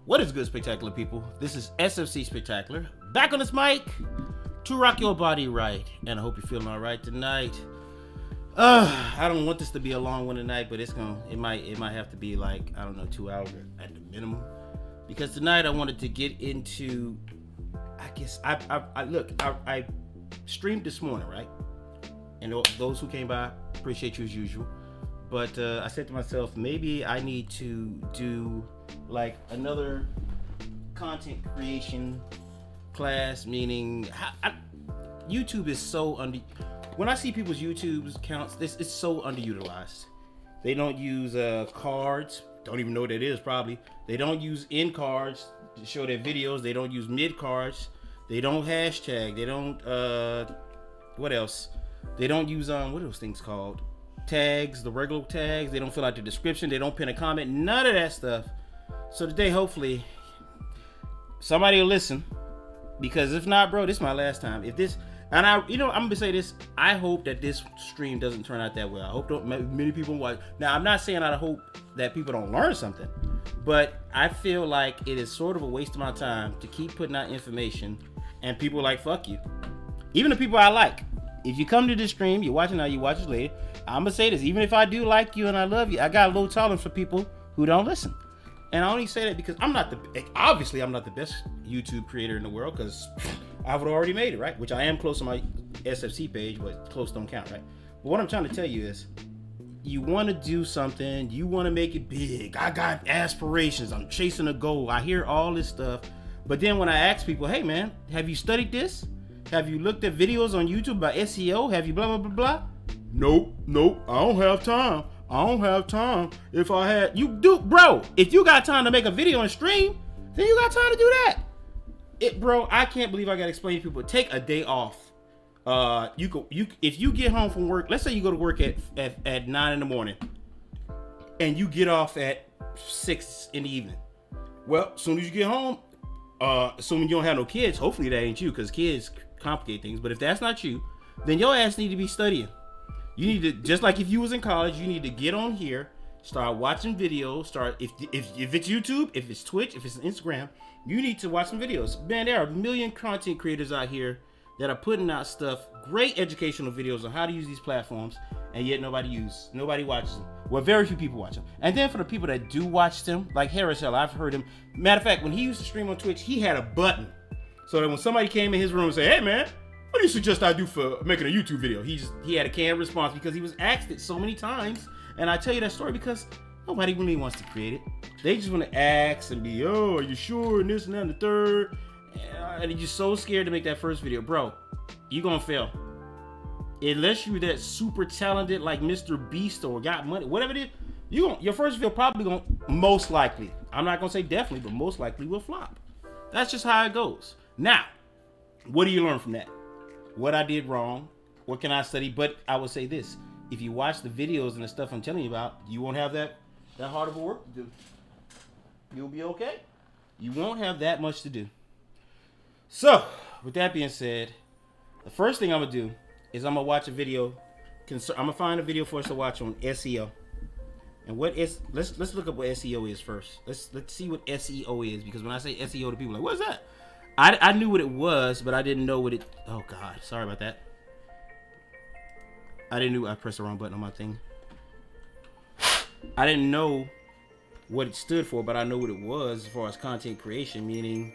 What is good, spectacular people? This is SFC Spectacular, back on this mic to rock your body right, and I hope you're feeling all right tonight. I don't want this to be a long one tonight, but it might have to be like, I don't know, 2 hours at the minimum, because tonight I wanted to get into, I guess I streamed this morning, right? And those who came by, appreciate you as usual. But I said to myself, maybe I need to do like another content creation class, meaning YouTube is so when I see people's YouTube accounts, it's so underutilized. They don't use cards, don't even know what that is probably. They don't use end cards to show their videos. They don't use mid cards. They don't hashtag. They don't, what else? They don't use, what are those things called? Tags, the regular tags. They don't fill out the description. They don't pin a comment. None of that stuff. So today, hopefully, somebody will listen, because if not, bro, this is my last time. If this, and I'm gonna say this, I hope that this stream doesn't turn out that well. I hope many people watch. Now, I'm not saying I hope that people don't learn something, but I feel like it is sort of a waste of my time to keep putting out information and people like, fuck you. Even the people I like. If you come to this stream, you're watching now, you watch it later, I'm gonna say this, even if I do like you and I love you, I got a low tolerance for people who don't listen. And I only say that because I'm not the best YouTube creator in the world, because I've already made it, right? Which I am close on my SFC page, but close don't count, right? But what I'm trying to tell you is, you want to do something, you want to make it big. I got aspirations, I'm chasing a goal, I hear all this stuff. But then when I ask people, hey man, have you studied this? Have you looked at videos on YouTube about SEO? Have you blah, blah, blah, blah? Nope, I don't have time. If I had, you do, bro. If you got time to make a video and stream, then you got time to do that. Bro, I can't believe I gotta explain to people. Take a day off. If you get home from work, let's say you go to work at 9 in the morning, and you get off at 6 in the evening. Well, as soon as you get home, assuming you don't have no kids, hopefully that ain't you, because kids complicate things. But if that's not you, then your ass need to be studying. You need to, just like if you was in college, you need to get on here, start watching videos, if it's YouTube, if it's Twitch, if it's Instagram, you need to watch some videos. Man, there are a million content creators out here that are putting out stuff, great educational videos on how to use these platforms, and yet nobody watches them. Well, very few people watch them. And then for the people that do watch them, like Harris Hill, I've heard him. Matter of fact, when he used to stream on Twitch, he had a button. So that when somebody came in his room and said, hey man, what do you suggest I do for making a YouTube video? He had a canned response, because he was asked it so many times. And I tell you that story because nobody really wants to create it. They just want to ask and be, oh, are you sure? And this and that and the third. And they're just so scared to make that first video. Bro, you're going to fail. Unless you're that super talented like Mr. Beast or got money, whatever it is, your first video probably going to, most likely, I'm not going to say definitely, but most likely will flop. That's just how it goes. Now, what do you learn from that? What I did wrong? What can I study? But I will say this. If you watch the videos and the stuff I'm telling you about, you won't have that hard of a work to do. You'll be okay. You won't have that much to do. So, with that being said, the first thing I'm going to do is I'm going to watch a video. I'm going to find a video for us to watch on SEO. And let's look up what SEO is first. Let's see what SEO is, because when I say SEO to people, like, what is that? I knew what it was, but I didn't know what it, oh God, sorry about that. I pressed the wrong button on my thing. I didn't know what it stood for, but I know what it was as far as content creation, meaning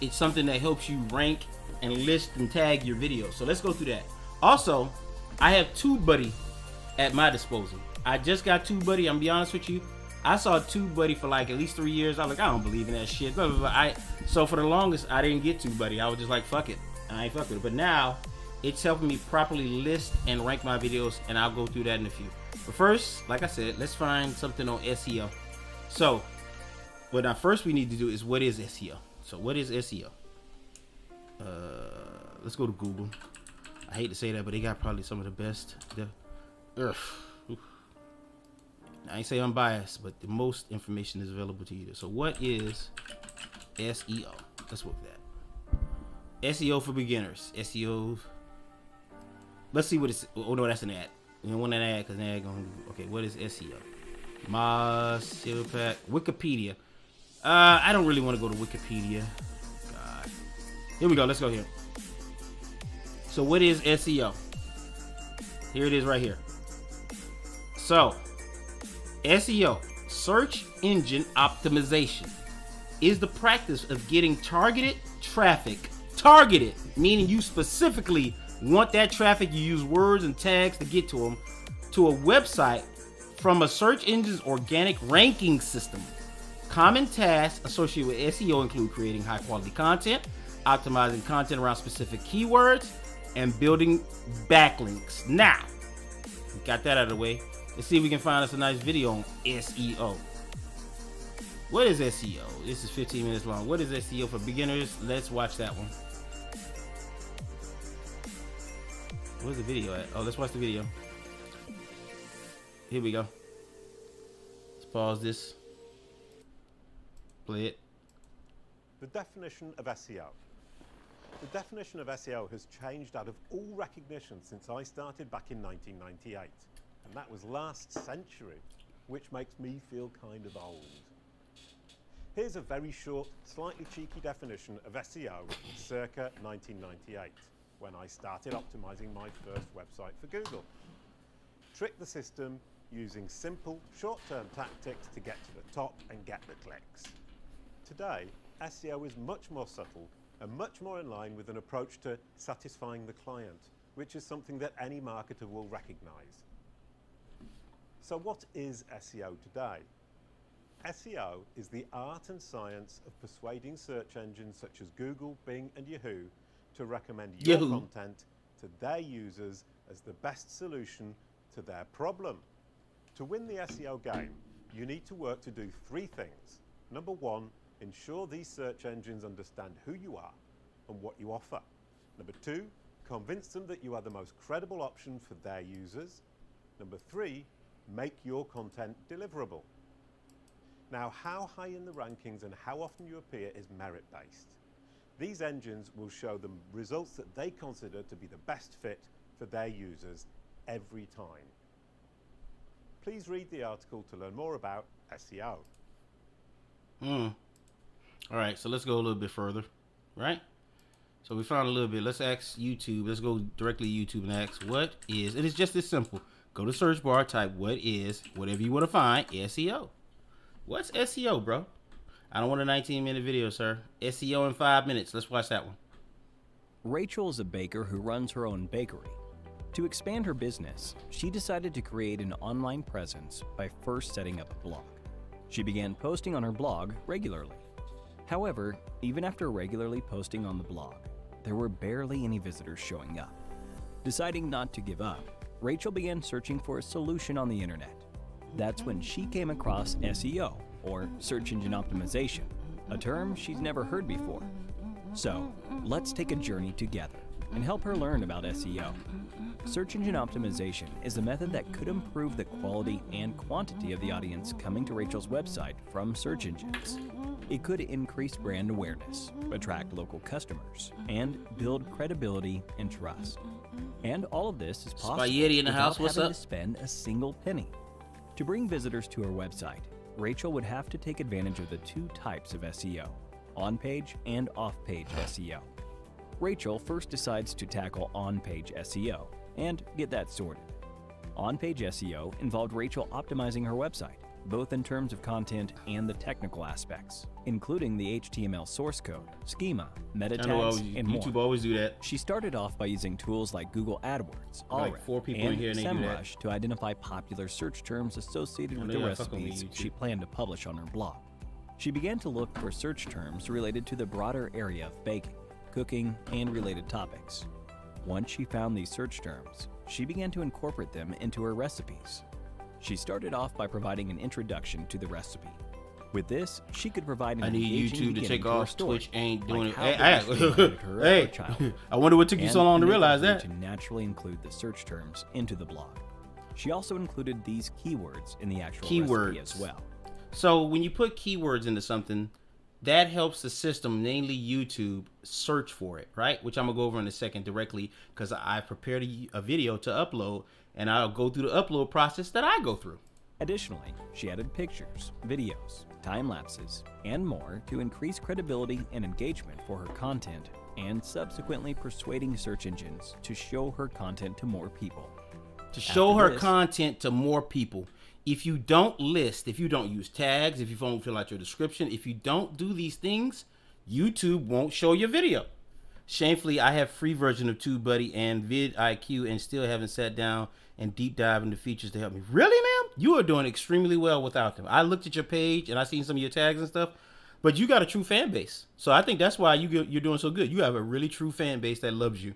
it's something that helps you rank and list and tag your videos. So let's go through that. Also, I have TubeBuddy at my disposal. I just got TubeBuddy, I'm gonna be honest with you. I saw TubeBuddy for like at least 3 years. I was like, I don't believe in that shit. Blah, blah, blah. So for the longest, I didn't get TubeBuddy. I was just like, fuck it. I ain't fuck with it. But now, it's helping me properly list and rank my videos, and I'll go through that in a few. But first, like I said, let's find something on SEO. So, what first we need to do is, what is SEO? So what is SEO? Let's go to Google. I hate to say that, but they got probably some of the best. I ain't say I'm biased, but the most information is available to you. So what is SEO? Let's look at that. SEO for beginners. SEO. Let's see what it's. Oh no, that's an ad. We don't want an ad because an ad going. Okay, what is SEO? SEO pack. Wikipedia. I don't really want to go to Wikipedia. God. Here we go. Let's go here. So what is SEO? Here it is right here. So SEO, search engine optimization, is the practice of getting targeted traffic. Targeted, meaning you specifically want that traffic. You use words and tags to get to them, to a website from a search engine's organic ranking system. Common tasks associated with SEO include creating high quality content, optimizing content around specific keywords, and building backlinks. Now, we got that out of the way. Let's see if we can find us a nice video on SEO. What is SEO? This is 15 minutes long. What is SEO for beginners? Let's watch that one. Where's the video at? Oh, let's watch the video. Here we go. Let's pause this. Play it. The definition of SEO. The definition of SEO has changed out of all recognition since I started back in 1998. And that was last century, which makes me feel kind of old. Here's a very short, slightly cheeky definition of SEO circa 1998, when I started optimizing my first website for Google. Trick the system using simple, short-term tactics to get to the top and get the clicks. Today, SEO is much more subtle and much more in line with an approach to satisfying the client, which is something that any marketer will recognize. So what is SEO today? SEO is the art and science of persuading search engines such as Google, Bing, and Yahoo to recommend your content to their users as the best solution to their problem. To win the SEO game, you need to work to do three things. Number one, ensure these search engines understand who you are and what you offer. Number two, convince them that you are the most credible option for their users. Number three, make your content deliverable. Now, how high in the rankings and how often you appear is merit-based. These engines will show them results that they consider to be the best fit for their users every time. Please read the article to learn more about SEO. All right, so let's go a little bit further, right? So we found a little bit. Let's ask YouTube. Let's go directly to YouTube and ask what is, and it's just this simple. Go to search bar, type what is, whatever you want to find, SEO. What's SEO, bro? I don't want a 19-minute video, sir. SEO in 5 minutes. Let's watch that one. Rachel is a baker who runs her own bakery. To expand her business, she decided to create an online presence by first setting up a blog. She began posting on her blog regularly. However, even after regularly posting on the blog, there were barely any visitors showing up. Deciding not to give up, Rachel began searching for a solution on the internet. That's when she came across SEO, or search engine optimization, a term she's never heard before. So, let's take a journey together and help her learn about SEO. Search engine optimization is a method that could improve the quality and quantity of the audience coming to Rachel's website from search engines. It could increase brand awareness, attract local customers, and build credibility and trust. And all of this is possible Spaghetti in the house. What's having up? to spend a single penny. To bring visitors to her website, Rachel would have to take advantage of the two types of SEO, on-page and off-page SEO. Rachel first decides to tackle on-page SEO and get that sorted. On-page SEO involved Rachel optimizing her website, both in terms of content and the technical aspects, including the HTML source code, schema, meta tags, and more. YouTube always do that. She started off by using tools like Google AdWords, Like 4 people in here and they do that. SEMrush to identify popular search terms associated with the recipes she planned to publish on her blog. She began to look for search terms related to the broader area of baking, cooking, and related topics. Once she found these search terms, she began to incorporate them into her recipes. She started off by providing an introduction to the recipe. With this, she could provide an I need engaging YouTube to take beginning her off. story, Twitch ain't doing like it. how Hey, the recipe guided her as a child. I wonder what took you so long to and realize enabled her that. to naturally include the search terms into the blog. She also included these keywords in the actual recipe as well. So when you put keywords into something, that helps the system, namely YouTube, search for it, right? Which I'm gonna go over in a second directly because I prepared a video to upload, and I'll go through the upload process that I go through. Additionally, she added pictures, videos, time lapses, and more to increase credibility and engagement for her content, and subsequently persuading search engines to show her content to more people. To show her content to more people. If you don't list, if you don't use tags, if you don't fill out your description, if you don't do these things, YouTube won't show your video. Shamefully, I have free version of TubeBuddy and vidIQ and still haven't sat down and deep dive into features to help me. Really, ma'am? You are doing extremely well without them. I looked at your page and I seen some of your tags and stuff, but you got a true fan base. So I think that's why you're doing so good. You have a really true fan base that loves you.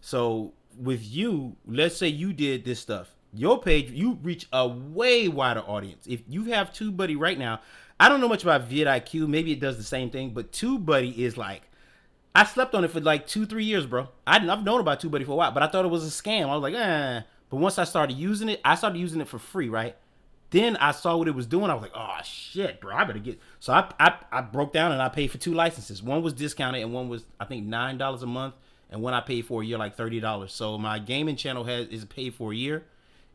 So with you, let's say you did this stuff. Your page, you reach a way wider audience. If you have TubeBuddy right now, I don't know much about vidIQ. Maybe it does the same thing, but TubeBuddy is like, I slept on it for like 2-3 years, bro. I've known about TubeBuddy for a while, but I thought it was a scam. I was like, eh. But once I started using it, I started using it for free, right? Then I saw what it was doing. I was like, oh shit, bro, I better get. So I broke down and I paid for 2 licenses. One was discounted and one was, I think, $9 a month. And one I paid for a year, like $30. So my gaming channel is paid for a year.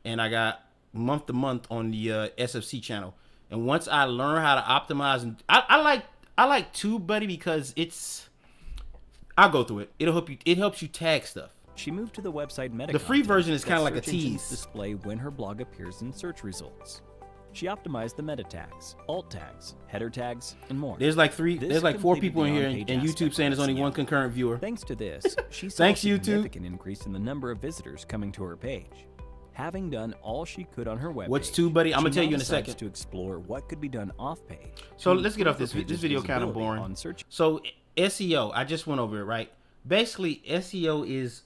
And I got month to month on the SFC channel. And once I learn how to optimize, and I like TubeBuddy because I'll go through it. It helps you tag stuff. She moved to the website meta. The free version is kind of like a tease. Display when her blog appears in search results. She optimized the meta tags, alt tags, header tags, and more. There's like 4 people in here, and YouTube saying there's only 1 concurrent viewer. Thanks to this, she saw a significant increase in the number of visitors coming to her page. Having done all she could on her webpage, what's TubeBuddy? I'm gonna tell you in a second. To explore what could be done off page. So let's get off this. This video kind of boring. So SEO, I just went over it, right? Basically, SEO is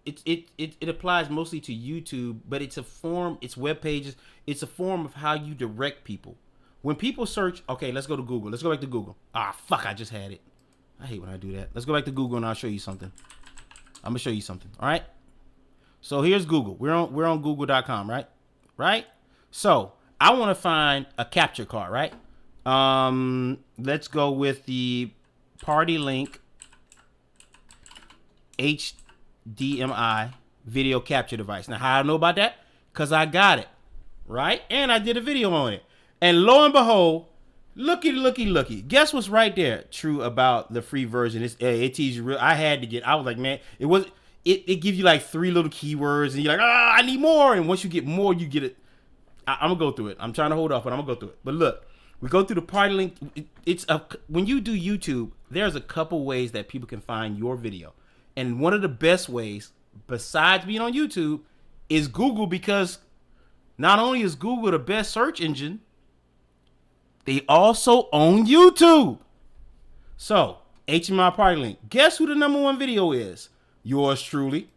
it applies mostly to YouTube, but it's a form. It's web pages. It's a form of how you direct people. When people search, okay, let's go to Google. Let's go back to Google. Ah, fuck, I just had it. I hate when I do that. Let's go back to Google and I'll show you something. I'm gonna show you something. All right. So here's Google. We're on Google.com, right? Right. So I want to find a capture card, right? Let's go with the Party Link HDMI video capture device. Now, how I know about that? Because I got it, right? And I did a video on it. And lo and behold, looky. Guess what's right there? True about the free version. It teases you real. I was like, man, it gives you like 3 little keywords and you're like, I need more. And once you get more, you get it. I'm gonna go through it. I'm trying to hold off, but I'm gonna go through it. But look, we go through the Party Link. When you do YouTube, there's a couple ways that people can find your video. And one of the best ways, besides being on YouTube, is Google, because not only is Google the best search engine, they also own YouTube. So, HDMI Party Link. Guess who the #1 video is? Yours truly.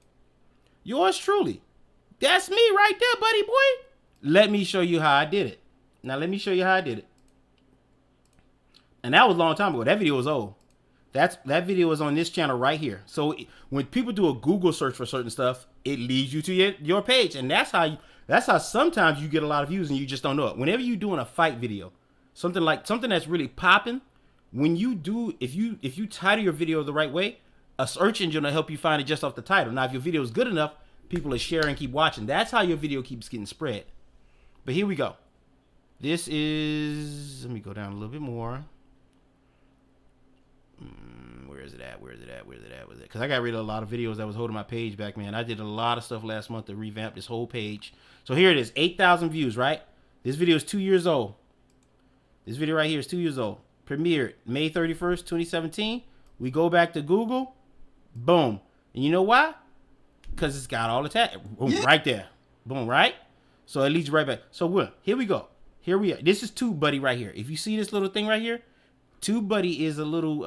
That's me right there, buddy boy. Let me show you how I did it. And that was a long time ago. That video was old. That video is on this channel right here. So when people do a Google search for certain stuff, it leads you to your page. And that's how sometimes you get a lot of views and you just don't know it. Whenever you're doing a fight video, something that's really popping, if you title your video the right way, a search engine will help you find it just off the title. Now, if your video is good enough, people are sharing and keep watching. That's how your video keeps getting spread. But here we go. This is, let me go down a little bit more. Where is it at? Because I got rid of a lot of videos that was holding my page back, man. I did a lot of stuff last month to revamp this whole page. So here it is, 8,000 views, right? This video is 2 years old. This video right here is 2 years old. Premiered May 31st, 2017. We go back to Google. Boom. And you know why? Because it's got all the tags. Boom, yeah. Right there. Boom, right? So it leads right back. So here we go. Here we are. This is TubeBuddy right here. If you see this little thing right here, TubeBuddy is a little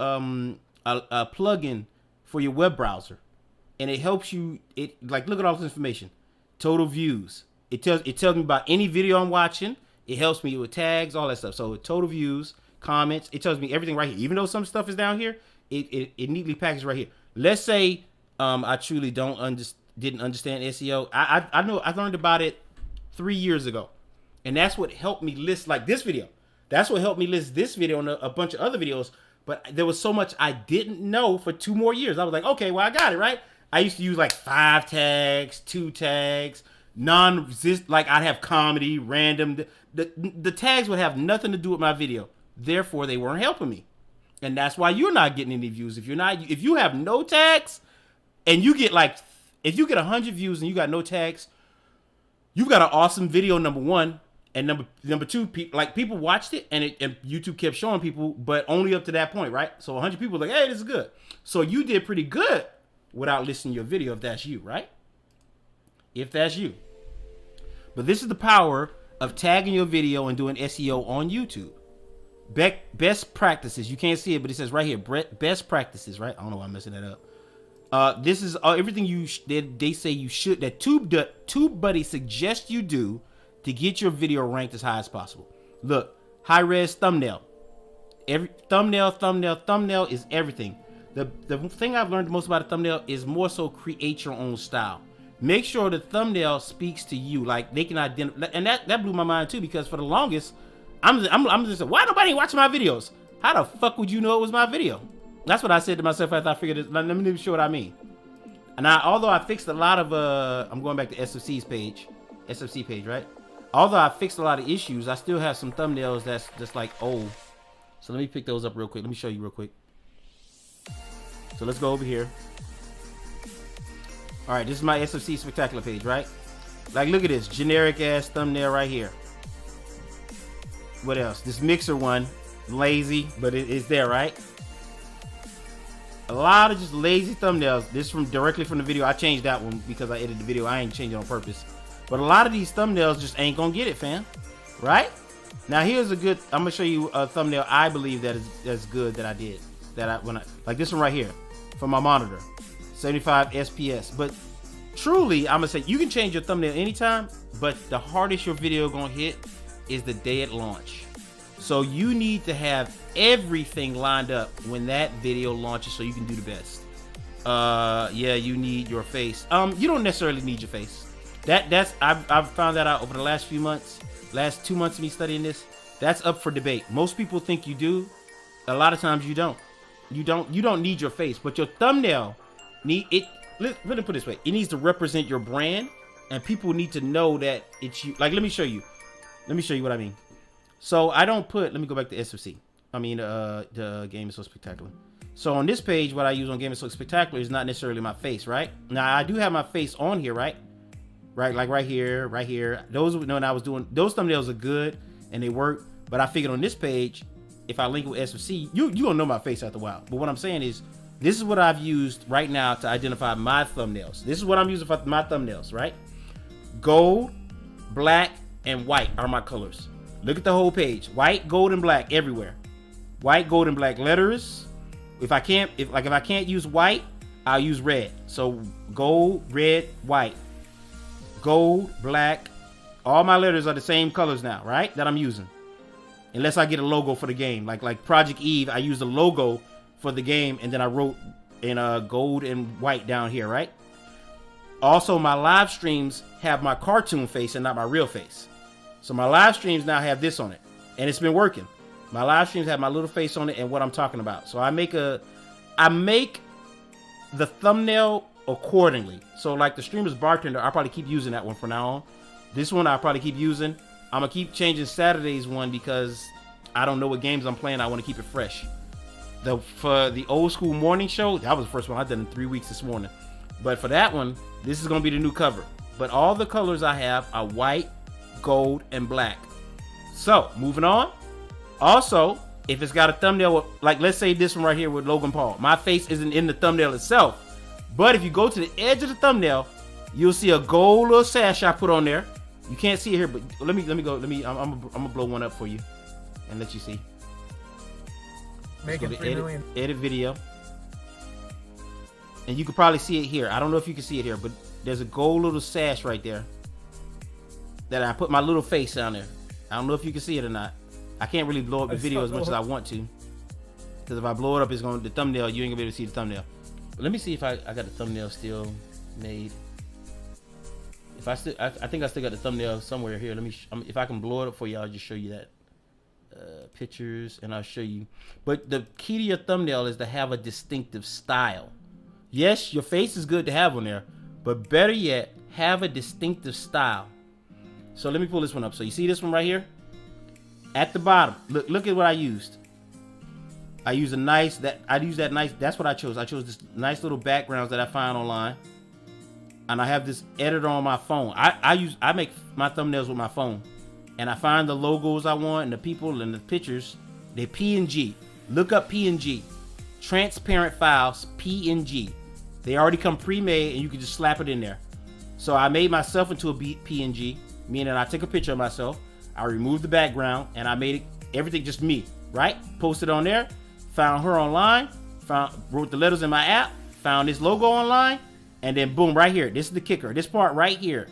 a plugin for your web browser, and it helps you. Look at all this information, total views. It tells me about any video I'm watching. It helps me with tags, all that stuff. So total views, comments. It tells me everything right here. Even though some stuff is down here, it neatly packaged right here. Let's say I truly didn't understand SEO. I know I learned about it 3 years ago, and that's what helped me list like this video. That's what helped me list this video and a bunch of other videos. But there was so much I didn't know for 2 more years. I was like, okay, well, I got it, right? I used to use like 5 tags, 2 tags. non-resist, like I'd have comedy, random. The tags would have nothing to do with my video. Therefore, they weren't helping me. And that's why you're not getting any views. If you have no tags and you get like, if you get 100 views and you got no tags, you've got an awesome video, number one. And number two, people watched it and YouTube kept showing people, but only up to that point, right? So 100 people were like, hey, this is good. So you did pretty good without listening to your video if that's you, right? If that's you. But this is the power of tagging your video and doing SEO on YouTube. Best practices. You can't see it, but it says right here, best practices, right? I don't know why I'm messing that up. This is everything they say you should, that TubeBuddy suggests you do to get your video ranked as high as possible. Look, high res thumbnail. Every thumbnail is everything. The thing I've learned most about a thumbnail is more so create your own style. Make sure the thumbnail speaks to you, like they can identify. And that blew my mind too, because for the longest, I'm just like, why nobody watching my videos? How the fuck would you know it was my video? That's what I said to myself after I figured it. Let me show what I mean. And although I fixed a lot of I'm going back to SFC page, right? Although I fixed a lot of issues, I still have some thumbnails that's just like old. So let me pick those up real quick. Let me show you real quick. So let's go over here. All right, this is my SFC Spectacular page, right? Like, look at this generic ass thumbnail right here. What else? This mixer one, lazy, but it's there, right? A lot of just lazy thumbnails. This from directly from the video. I changed that one because I edited the video. I ain't changed it on purpose. But a lot of these thumbnails just ain't gonna get it, fam. Right? Now here's a good. I'm gonna show you a thumbnail I believe that's good that I did. Like this one right here, from my monitor, 75 SPS. But truly, I'm gonna say you can change your thumbnail anytime. But the hardest your video gonna hit is the day at launch. So you need to have everything lined up when that video launches so you can do the best. Yeah, you need your face. You don't necessarily need your face. I've found that out over the last few months, last 2 months of me studying this. That's up for debate. Most people think you do. A lot of times you don't. You don't need your face, but your thumbnail need it. Let me put it this way: it needs to represent your brand, and people need to know that it's you. Like, let me show you what I mean. So I don't put. Let me go back to SFC. I mean, the Game is So Spectacular. So on this page, what I use on Game is So Spectacular is not necessarily my face, right? Now I do have my face on here, right? Right, like right here. Those when I was doing those thumbnails are good and they work. But I figured on this page, if I link it with SFC, you gonna know my face after a while. But what I'm saying is, this is what I've used right now to identify my thumbnails. This is what I'm using for my thumbnails, right? Gold, black, and white are my colors. Look at the whole page. White, gold, and black everywhere. White, gold, and black letters. If I can't use white, I'll use red. So gold, red, white. Gold, black. All my letters are the same colors now, right? That I'm using. Unless I get a logo for the game. Like Project Eve, I used a logo for the game and then I wrote in gold and white down here, right? Also, my live streams have my cartoon face and not my real face. So my live streams now have this on it. And it's been working. My live streams have my little face on it and what I'm talking about. So I make the thumbnail accordingly. So like the Streamer's Bartender, I'll probably keep using that one from now on. This one I'll probably keep using. I'm gonna keep changing Saturday's one because I don't know what games I'm playing. I want to keep it fresh. For the old school morning show, that was the first one I've done in 3 weeks this morning. But for that one, this is gonna be the new cover. But all the colors I have are white, gold, and black. So moving on. Also, if it's got a thumbnail, like let's say this one right here with Logan Paul, my face isn't in the thumbnail itself. But if you go to the edge of the thumbnail, you'll see a gold little sash I put on there. You can't see it here, but let me go. I'm gonna blow one up for you and let you see. Making 3 million. Edit video. And you can probably see it here. I don't know if you can see it here, but there's a gold little sash right there that I put my little face down there. I don't know if you can see it or not. I can't really blow up the video as much as I want to, because if I blow it up, it's going to the thumbnail. You ain't gonna be able to see the thumbnail. But let me see if I got the thumbnail still made. If I think I still got the thumbnail somewhere here. Let me. If I can blow it up for you, I'll just show you that. Pictures, and I'll show you. But the key to your thumbnail is to have a distinctive style. Yes, your face is good to have on there, but better yet, have a distinctive style. So let me pull this one up. So you see this one right here? At the bottom, look at what I used. I use a nice, that's what I chose. I chose this nice little backgrounds that I find online. And I have this editor on my phone. I make my thumbnails with my phone. And I find the logos I want and the people and the pictures. They're PNG. Look up PNG. Transparent files, PNG. They already come pre-made and you can just slap it in there. So I made myself into a PNG, meaning I took a picture of myself, I removed the background, and I made it everything just me, right? Posted on there, found her online, wrote the letters in my app, found this logo online, and then boom, right here. This is the kicker. This part right here.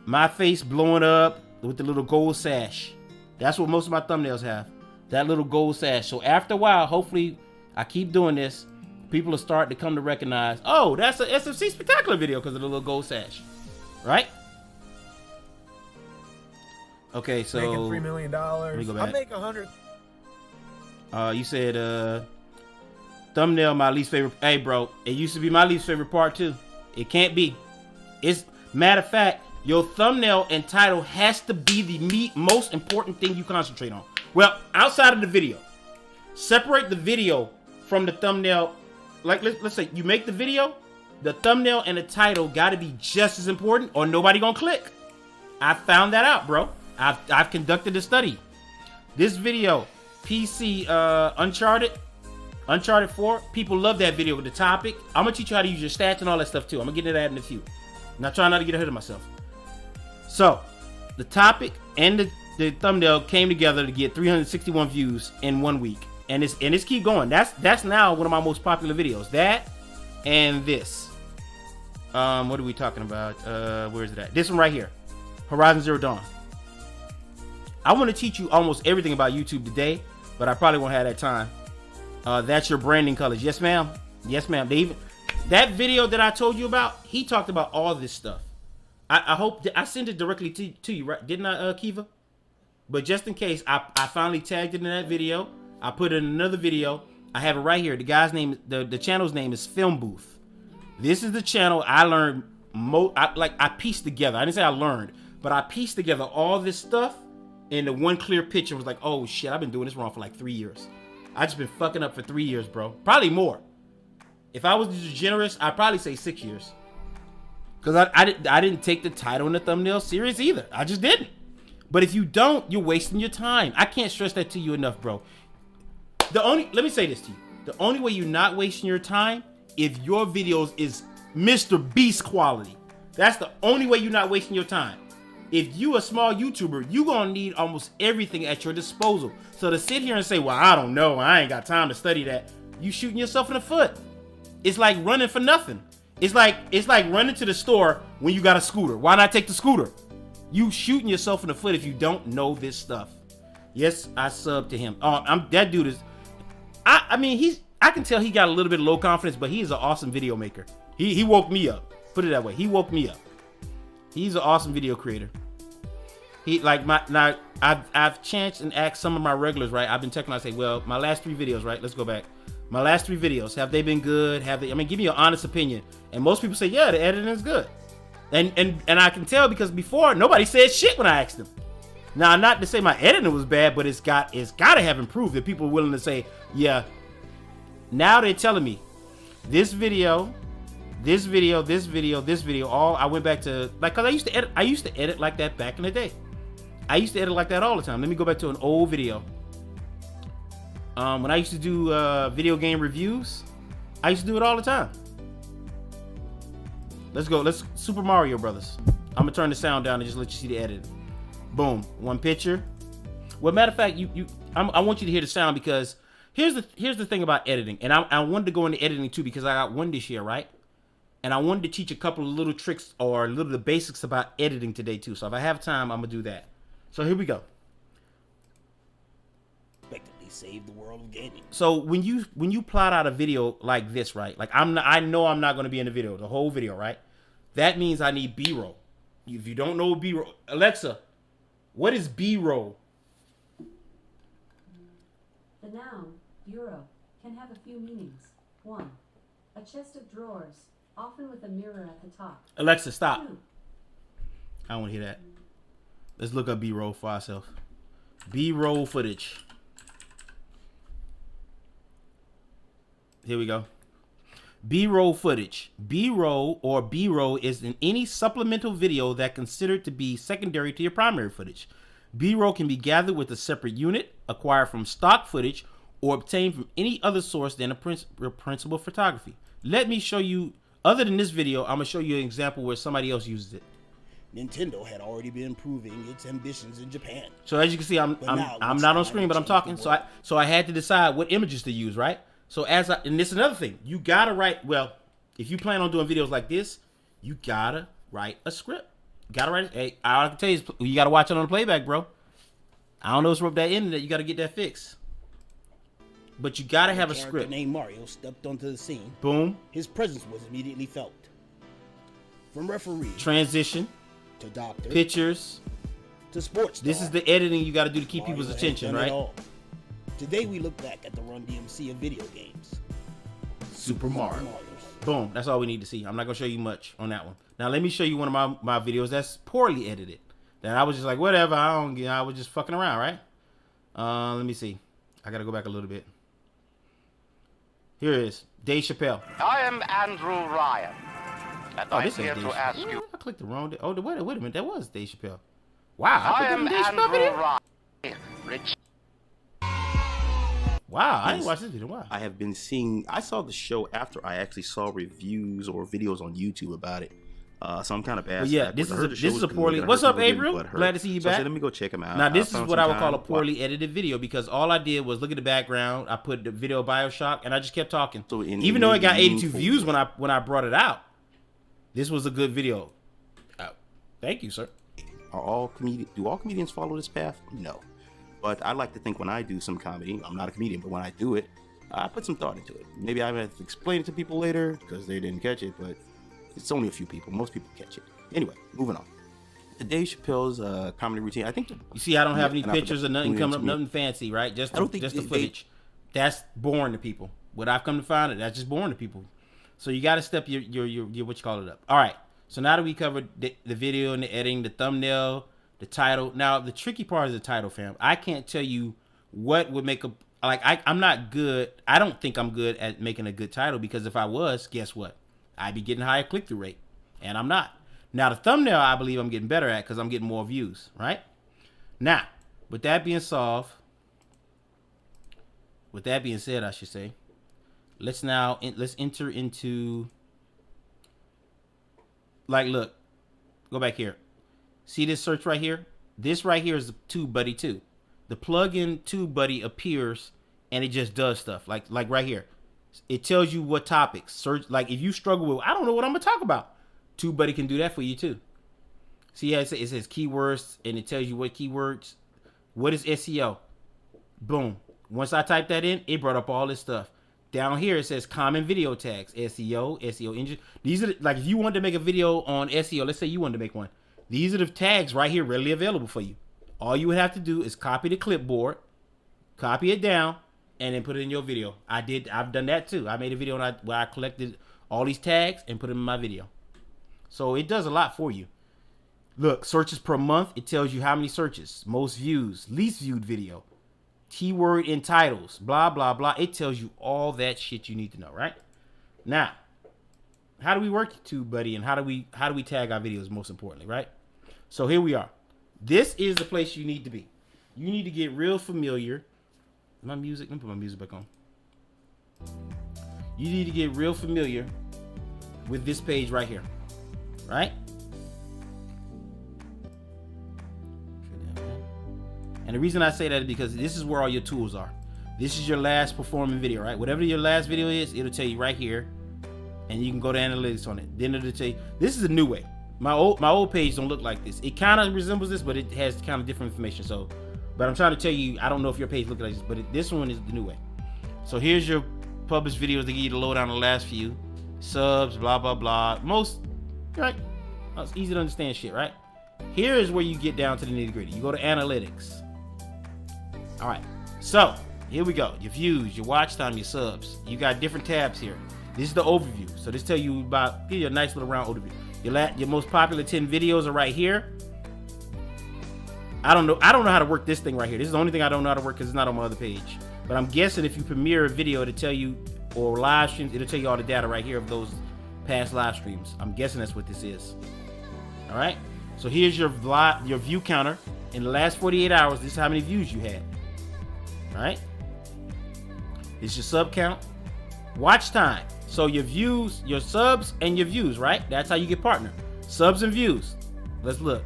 My face blowing up with the little gold sash. That's what most of my thumbnails have. That little gold sash. So after a while, hopefully I keep doing this, people will start to come to recognize, oh, that's a SFC Spectacular video because of the little gold sash, right? Okay, so making $3 million. Let me go back. I make 100. You said thumbnail my least favorite. Hey, bro, it used to be my least favorite part too. It can't be. It's matter of fact, your thumbnail and title has to be the most important thing you concentrate on. Well, outside of the video, separate the video from the thumbnail. Like let's say you make the video, the thumbnail and the title got to be just as important, or nobody gonna click. I found that out, bro. I've conducted a study. This video, PC Uncharted 4, people love that video with the topic. I'm gonna teach you how to use your stats and all that stuff too. I'm gonna get into that in a few. Now try not to get ahead of myself. So the topic and the thumbnail came together to get 361 views in 1 week. And it's keep going. That's now one of my most popular videos. That and this. What are we talking about? Where is it at? This one right here. Horizon Zero Dawn. I want to teach you almost everything about YouTube today, but I probably won't have that time. That's your branding colors. Yes, ma'am. Yes, ma'am. That video that I told you about, he talked about all this stuff. I hope I sent it directly to you, right? Didn't I, Kiva? But just in case, I finally tagged it in that video. I put it in another video. I have it right here. The guy's name, the channel's name is Film Booth. This is the channel I learned I pieced together. I didn't say I learned, but I pieced together all this stuff into one clear picture. Was like, oh shit, I've been doing this wrong for like 3 years. I just been fucking up for 3 years, bro. Probably more. If I was generous, I'd probably say 6 years. Cause I didn't take the title and the thumbnail serious either. I just didn't. But if you don't, you're wasting your time. I can't stress that to you enough, bro. Let me say this to you. The only way you're not wasting your time if your videos is Mr. Beast quality. That's the only way you're not wasting your time. If you a small YouTuber, you gonna need almost everything at your disposal. So to sit here and say, well, I don't know, I ain't got time to study that, you shooting yourself in the foot. It's like running for nothing. It's like running to the store when you got a scooter. Why not take the scooter? You shooting yourself in the foot if you don't know this stuff. Yes, I subbed to him. That dude is, I mean, I can tell he got a little bit of low confidence, but he is an awesome video maker. He woke me up. Put it that way. He woke me up. He's an awesome video creator. I've chanced and asked some of my regulars, right? I've been checking. I say, well, my last 3 videos, right? Let's go back. My last 3 videos, have they been good? Give me your honest opinion. And most people say, yeah, the editing is good. And I can tell because before nobody said shit when I asked them. Now, not to say my editing was bad, but it's got to have improved. If people are willing to say, yeah. Now they're telling me this video, all I went back to, like, cause I used to edit like that back in the day. I used to edit like that all the time. Let me go back to an old video. When I used to do video game reviews, I used to do it all the time. Let's go. Let's Super Mario Brothers. I'm gonna turn the sound down and just let you see the edit. Boom, one picture. Well, matter of fact, I want you to hear the sound because here's the thing about editing, and I wanted to go into editing too because I got one this year, right? And I wanted to teach a couple of little tricks or the basics about editing today too. So if I have time, I'm gonna do that. So here we go. Effectively save the world of gaming. So when you plot out a video like this, right? Like I know I'm not gonna be in the video, the whole video, right? That means I need B-roll. If you don't know B-roll, Alexa, what is B-roll? The noun, bureau, can have a few meanings. 1. A chest of drawers, often with a mirror at the top. Alexa, stop. 2. I don't want to hear that. Let's look up B-roll for ourselves. B-roll footage. Here we go. B-roll footage. B-roll or B-roll is in any supplemental video that considered to be secondary to your primary footage. B-roll can be gathered with a separate unit, acquired from stock footage, or obtained from any other source than a principal photography. Let me show you, other than this video, I'm going to show you an example where somebody else uses it. Nintendo had already been proving its ambitions in Japan. So as you can see, I'm not on screen, but I'm talking. So I had to decide what images to use, right? So and this is another thing. You gotta write. Well, if you plan on doing videos like this, you gotta write a script. You gotta write. Hey, all I can tell you is you gotta watch it on the playback, bro. I don't know what's wrong with that internet. You gotta get that fixed. But you gotta have a script. Named Mario stepped onto the scene. Boom. His presence was immediately felt. From referee. Transition. To doctor. Pictures. To sports star. This is the editing you got to do to keep Mario people's attention, right? Today we look back at the Run DMC of video games. Super Mario. Boom. That's all we need to see. I'm not going to show you much on that one. Now let me show you one of my videos that's poorly edited. That I was just like, whatever. I was just fucking around, right? Let me see. I got to go back a little bit. Here it is. Dave Chappelle. I am Andrew Ryan. And I'm this here ain't to Dave ask Chappelle. you. I clicked the wrong. Oh, wait a minute. That was Dave Chappelle. Wow. I am Dave Chappelle Andrew video? Ryan. Rich. Wow. I didn't watch this video. Wow. I have been seeing, I saw the show after I actually saw reviews or videos on YouTube about it. So I'm kind of asking. Yeah, this is a poorly. What's up, April? Glad to see you so back. I said, let me go check him out. Now this is what I would call a poorly edited video because all I did was look at the background. I put the video BioShock and I just kept talking. So even though it got 82 views when I brought it out, this was a good video. Thank you, sir. Do all comedians follow this path? No. But I like to think when I do some comedy, I'm not a comedian, but when I do it, I put some thought into it. Maybe I have to explain it to people later because they didn't catch it, but it's only a few people. Most people catch it. Anyway, moving on. Dave Chappelle's comedy routine. I think you see, I don't have any pictures or nothing coming up, nothing fancy, right? Just the footage. That's boring to people. What I've come to find out, that's just boring to people. So you got to step your what you call it up. All right. So now that we covered the video and the editing, the thumbnail, the title. Now the tricky part is the title, fam. I can't tell you what would make I'm not good. I don't think I'm good at making a good title because if I was, guess what? I'd be getting higher click-through rate, and I'm not. Now the thumbnail, I believe I'm getting better at because I'm getting more views, right? Now, with that being said, I should say, let's enter into, look, go back here. See this search right here? This right here is the TubeBuddy 2. The plugin TubeBuddy appears and it just does stuff like right here. It tells you what topics search. Like if you struggle with, I don't know what I'm gonna talk about, TubeBuddy can do that for you too. See how it says keywords and it tells you what keywords. What is SEO? Boom. Once I typed that in, it brought up all this stuff. Down here it says common video tags, SEO engine. These are like if you wanted to make a video on SEO, let's say you wanted to make one. These are the tags right here readily available for you. All you would have to do is copy the clipboard, copy it down, and then put it in your video. I've done that too. I made a video where I collected all these tags and put them in my video. So it does a lot for you. Look, searches per month. It tells you how many searches, most views, least viewed video, keyword in titles, blah, blah, blah. It tells you all that shit you need to know, right? Now, how do we work TubeBuddy and how do we tag our videos most importantly, right? So here we are. This is the place you need to be. You need to get real familiar. My music, let me put my music back on. You need to get real familiar with this page right here, right? And the reason I say that is because this is where all your tools are. This is your last performing video, right? Whatever your last video is, it'll tell you right here. And you can go to analytics on it. Then it'll tell you, this is a new way. My old page don't look like this. It kind of resembles this, but it has kind of different information. So, but I'm trying to tell you, I don't know if your page looks like this, but this one is the new way. So here's your published videos to get you to load down the last few. Subs, blah, blah, blah. Most, right? It's easy to understand shit, right? Here is where you get down to the nitty gritty. You go to analytics. All right. So here we go. Your views, your watch time, your subs. You got different tabs here. This is the overview. So this tell you about, give you a nice little round overview. Your most popular 10 videos are right here. I don't know how to work this thing right here. This is the only thing I don't know how to work because it's not on my other page. But I'm guessing if you premiere a video, it'll tell you, or live streams, it'll tell you all the data right here of those past live streams. I'm guessing that's what this is. All right. So here's your view counter. In the last 48 hours, this is how many views you had. All right. It's your sub count. Watch time. So your views, your subs, and your views, right? That's how you get partner. Subs and views. Let's look.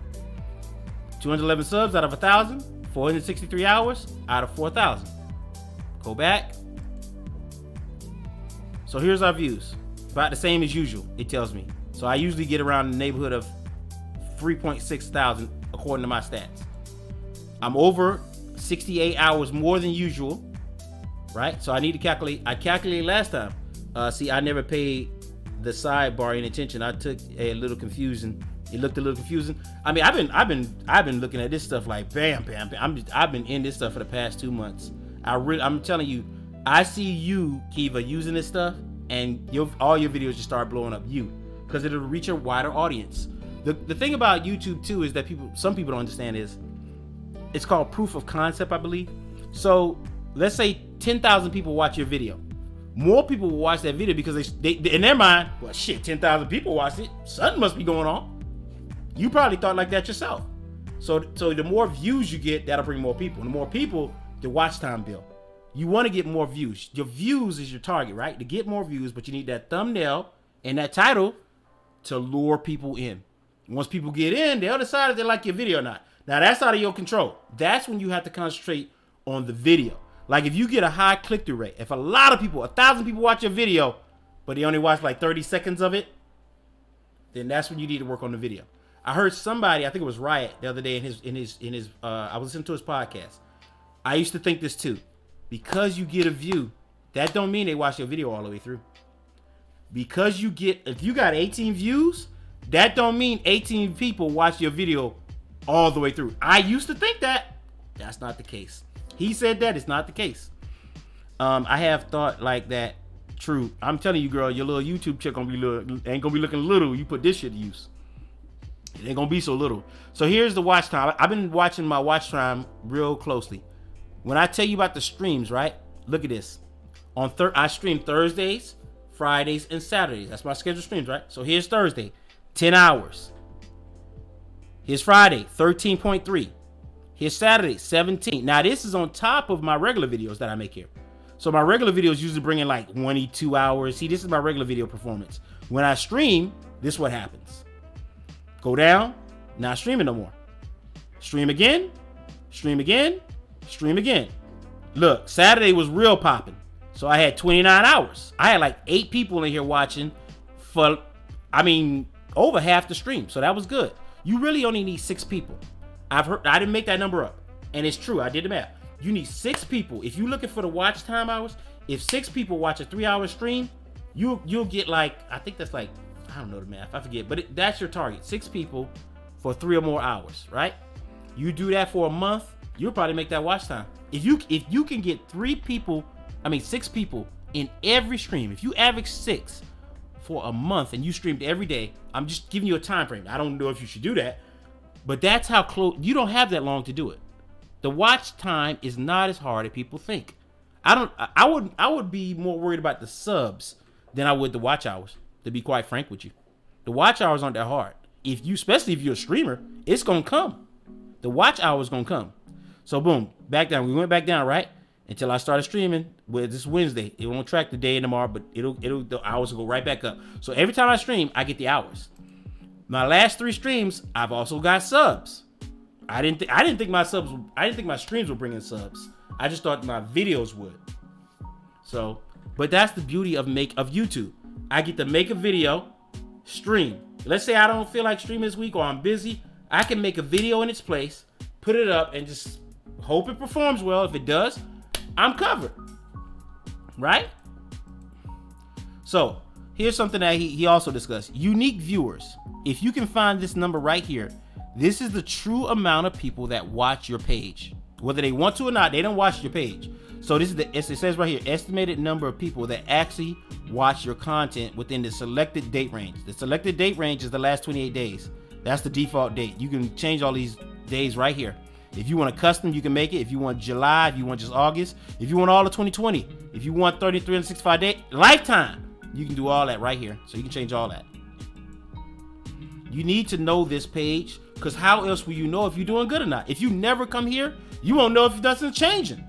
211 subs out of 1,000. 463 hours out of 4,000. Go back. So here's our views. About the same as usual, it tells me. So I usually get around in the neighborhood of 3.6 thousand according to my stats. I'm over 68 hours more than usual, right? So I need to calculate. I calculated last time. See, I never paid the sidebar any attention. I took a little confusing. It looked a little confusing. I mean, I've been looking at this stuff like bam. I've been in this stuff for the past 2 months. I'm telling you, I see you, Kiva, using this stuff, and all your videos just start blowing up. Because it'll reach a wider audience. The thing about YouTube too is that some people don't understand is it's called proof of concept, I believe. So let's say 10,000 people watch your video. More people will watch that video because they in their mind, well, shit, 10,000 people watched it. Something must be going on. You probably thought like that yourself. So the more views you get, that'll bring more people. The more people, the watch time bill. You want to get more views. Your views is your target, right? To get more views, but you need that thumbnail and that title to lure people in. Once people get in, they'll decide if they like your video or not. Now, that's out of your control. That's when you have to concentrate on the video. Like if you get a high click-through rate, if a lot of people, 1,000 people watch your video, but they only watch like 30 seconds of it, then that's when you need to work on the video. I heard somebody, I think it was Riot, the other day in his I was listening to his podcast. I used to think this too. Because you get a view, that don't mean they watch your video all the way through. Because if you got 18 views, that don't mean 18 people watch your video all the way through. I used to think that. That's not the case. He said that. It's not the case. I have thought like that. True. I'm telling you, girl, your little YouTube chick ain't gonna be looking little. You put this shit to use. It ain't gonna be so little. So here's the watch time. I've been watching my watch time real closely. When I tell you about the streams, right? Look at this. I stream Thursdays, Fridays, and Saturdays. That's my scheduled streams, right? So here's Thursday, 10 hours. Here's Friday, 13.3. Here's Saturday, 17. Now this is on top of my regular videos that I make here. So my regular videos usually bring in like 22 hours. See, this is my regular video performance. When I stream, this is what happens. Go down, not streaming no more. Stream again, stream again, stream again. Look, Saturday was real popping. So I had 29 hours. I had like 8 people in here watching for, over half the stream. So that was good. You really only need 6 people. I didn't make that number up. And it's true, I did the math. You need 6 people. If you're looking for the watch time hours, if 6 people watch a 3-hour stream, you'll get like, I think that's like, I don't know the math, I forget, but that's your target. 6 people for 3 or more hours, right? You do that for a month, you'll probably make that watch time. If you can get 6 people in every stream, if you average 6 for a month and you streamed every day, I'm just giving you a time frame. I don't know if you should do that, but that's how close. You don't have that long to do it. The watch time is not as hard as people think. I would be more worried about the subs than I would the watch hours, to be quite frank with you. The watch hours aren't that hard. Especially if you're a streamer, it's gonna come. The watch hours gonna come. So boom, back down. We went back down, right? Until I started streaming. Well, this Wednesday. It won't track the day and tomorrow, but the hours will go right back up. So every time I stream, I get the hours. My last 3 streams, I've also got subs. I didn't think my streams would bring in subs. I just thought my videos would. So, but that's the beauty of YouTube. I get to make a video, stream. Let's say I don't feel like streaming this week or I'm busy. I can make a video in its place, put it up, and just hope it performs well. If it does, I'm covered. Right? So, here's something that he also discussed. Unique viewers. If you can find this number right here, this is the true amount of people that watch your page. Whether they want to or not, they don't watch your page. So this is it says right here, estimated number of people that actually watch your content within the selected date range. The selected date range is the last 28 days. That's the default date. You can change all these days right here. If you want a custom, you can make it. If you want July, if you want just August, if you want all of 2020, if you want 365 day lifetime, you can do all that right here. So you can change all that. You need to know this page, because how else will you know if you're doing good or not? If you never come here, you won't know if you've done something changing.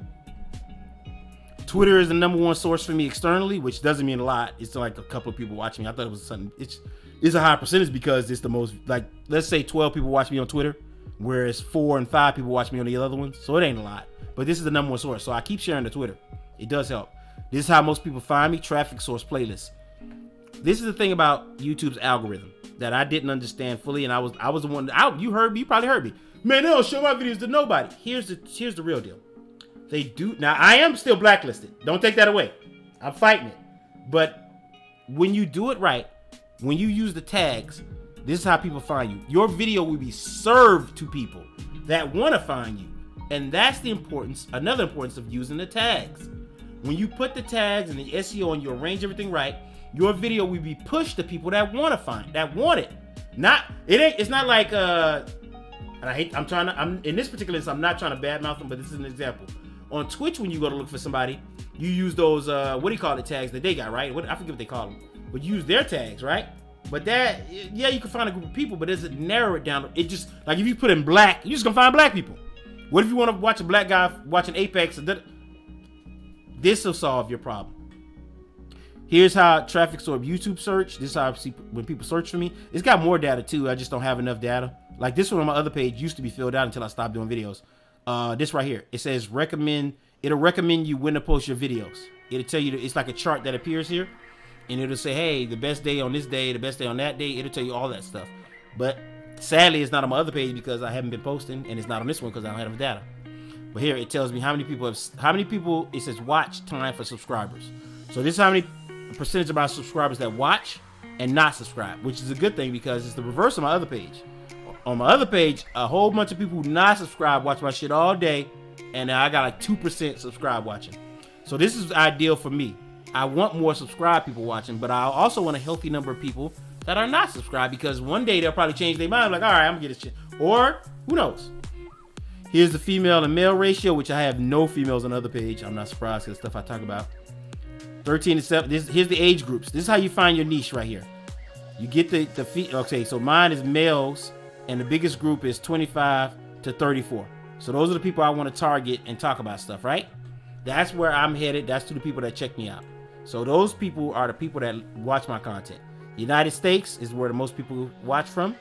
Twitter is the #1 source for me externally, which doesn't mean a lot. It's like a couple of people watching me. I thought it was something. It's a high percentage because it's the most, like, let's say 12 people watch me on Twitter, whereas 4 and 5 people watch me on the other ones. So it ain't a lot. But this is the #1 source. So I keep sharing the Twitter. It does help. This is how most people find me. Traffic source playlist. This is the thing about YouTube's algorithm that I didn't understand fully, and I was the one. You heard me. You probably heard me. Man, they don't show my videos to nobody. Here's the real deal. They do. Now, I am still blacklisted. Don't take that away. I'm fighting it. But when you do it right, when you use the tags, this is how people find you. Your video will be served to people that want to find you. And that's the importance, another importance of using the tags. When you put the tags and the SEO and you arrange everything right, your video will be pushed to people that want to find, that want it. It's not like, I'm in this particular instance, I'm not trying to badmouth them, but this is an example. On Twitch, when you go to look for somebody, you use those, tags that they got, right? I forget what they call them. But you use their tags, right? But that, yeah, you can find a group of people, but it doesn't narrow it down. It just, like if you put in black, you're just going to find black people. What if you want to watch a black guy watching Apex? This will solve your problem. Here's how traffic absorb YouTube search. This is how I see when people search for me. It's got more data too. I just don't have enough data. Like this one on my other page used to be filled out until I stopped doing videos. This right here, it says it'll recommend you when to post your videos. It'll tell you, it's like a chart that appears here, and it'll say, hey, the best day on this day, the best day on that day. It'll tell you all that stuff. But sadly, it's not on my other page because I haven't been posting, and it's not on this one because I don't have enough data. But here it tells me how many people it says watch time for subscribers. So this is how many percentage of my subscribers that watch and not subscribe, which is a good thing because it's the reverse of my other page. On my other page, a whole bunch of people who not subscribe watch my shit all day, and I got like 2% subscribe watching. So this is ideal for me. I want more subscribed people watching, but I also want a healthy number of people that are not subscribed, because one day they'll probably change their mind, like, all right, I'm gonna get this shit. Or who knows? Here's the female and male ratio, which I have no females on the other page. I'm not surprised because the stuff I talk about. 13 to 7. Here's the age groups. This is how you find your niche right here. You get okay, so mine is males, and the biggest group is 25 to 34. So those are the people I want to target and talk about stuff, right? That's where I'm headed. That's to the people that check me out. So those people are the people that watch my content. The United States is where the most people watch from.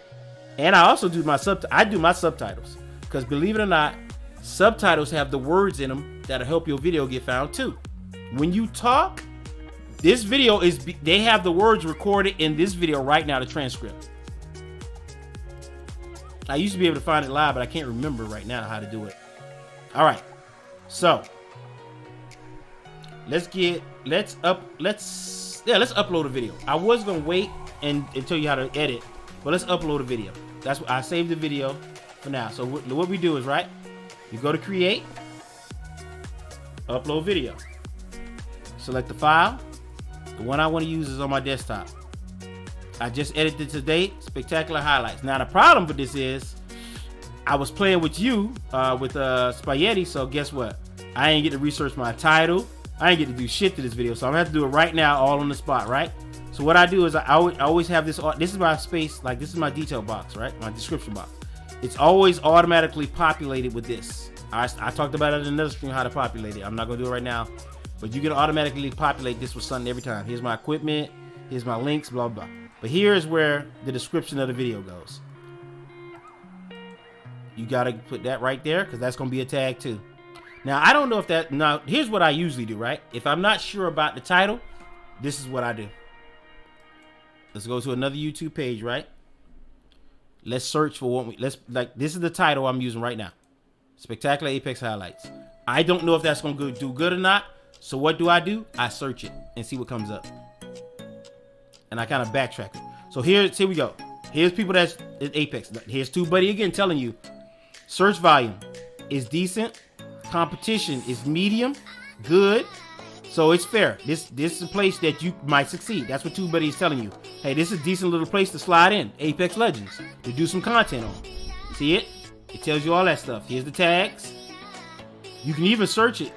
And I also do my subtitles. Because believe it or not, subtitles have the words in them that'll help your video get found too. When you talk, this video they have the words recorded in this video right now, the transcript. I used to be able to find it live, but I can't remember right now how to do it. All right. So let's upload a video. I was going to wait and tell you how to edit, but let's upload a video. That's what I saved the video for now. So what we do is, right, you go to create, upload video, select the file. The one I want to use is on my desktop. I just edited today, spectacular highlights. Now the problem with this is I was playing with you with spaghetti, so guess what? I ain't get to research my title. I ain't get to do shit to this video, so I'm gonna have to do it right now, all on the spot, right? So what I do is I always have this is my space, like this is my detail box, right? My description box. It's always automatically populated with this. I talked about it in another stream how to populate it. I'm not gonna do it right now, but you can automatically populate this with something every time. Here's my equipment, here's my links, blah, blah. But here is where the description of the video goes. You gotta put that right there because that's gonna be a tag too. Now, I don't know if now here's what I usually do, right? If I'm not sure about the title, this is what I do. Let's go to another YouTube page, right? Let's search for this is the title I'm using right now. Spectacular Apex Highlights. I don't know if that's gonna do good or not. So what do? I search it and see what comes up. And I kind of backtrack it. So here we go. Here's people that's Apex. Here's TubeBuddy again telling you search volume is decent, competition is medium, good. So it's fair. This is a place that you might succeed. That's what TubeBuddy is telling you. Hey, this is a decent little place to slide in. Apex Legends to do some content on. See it? It tells you all that stuff. Here's the tags. You can even search it.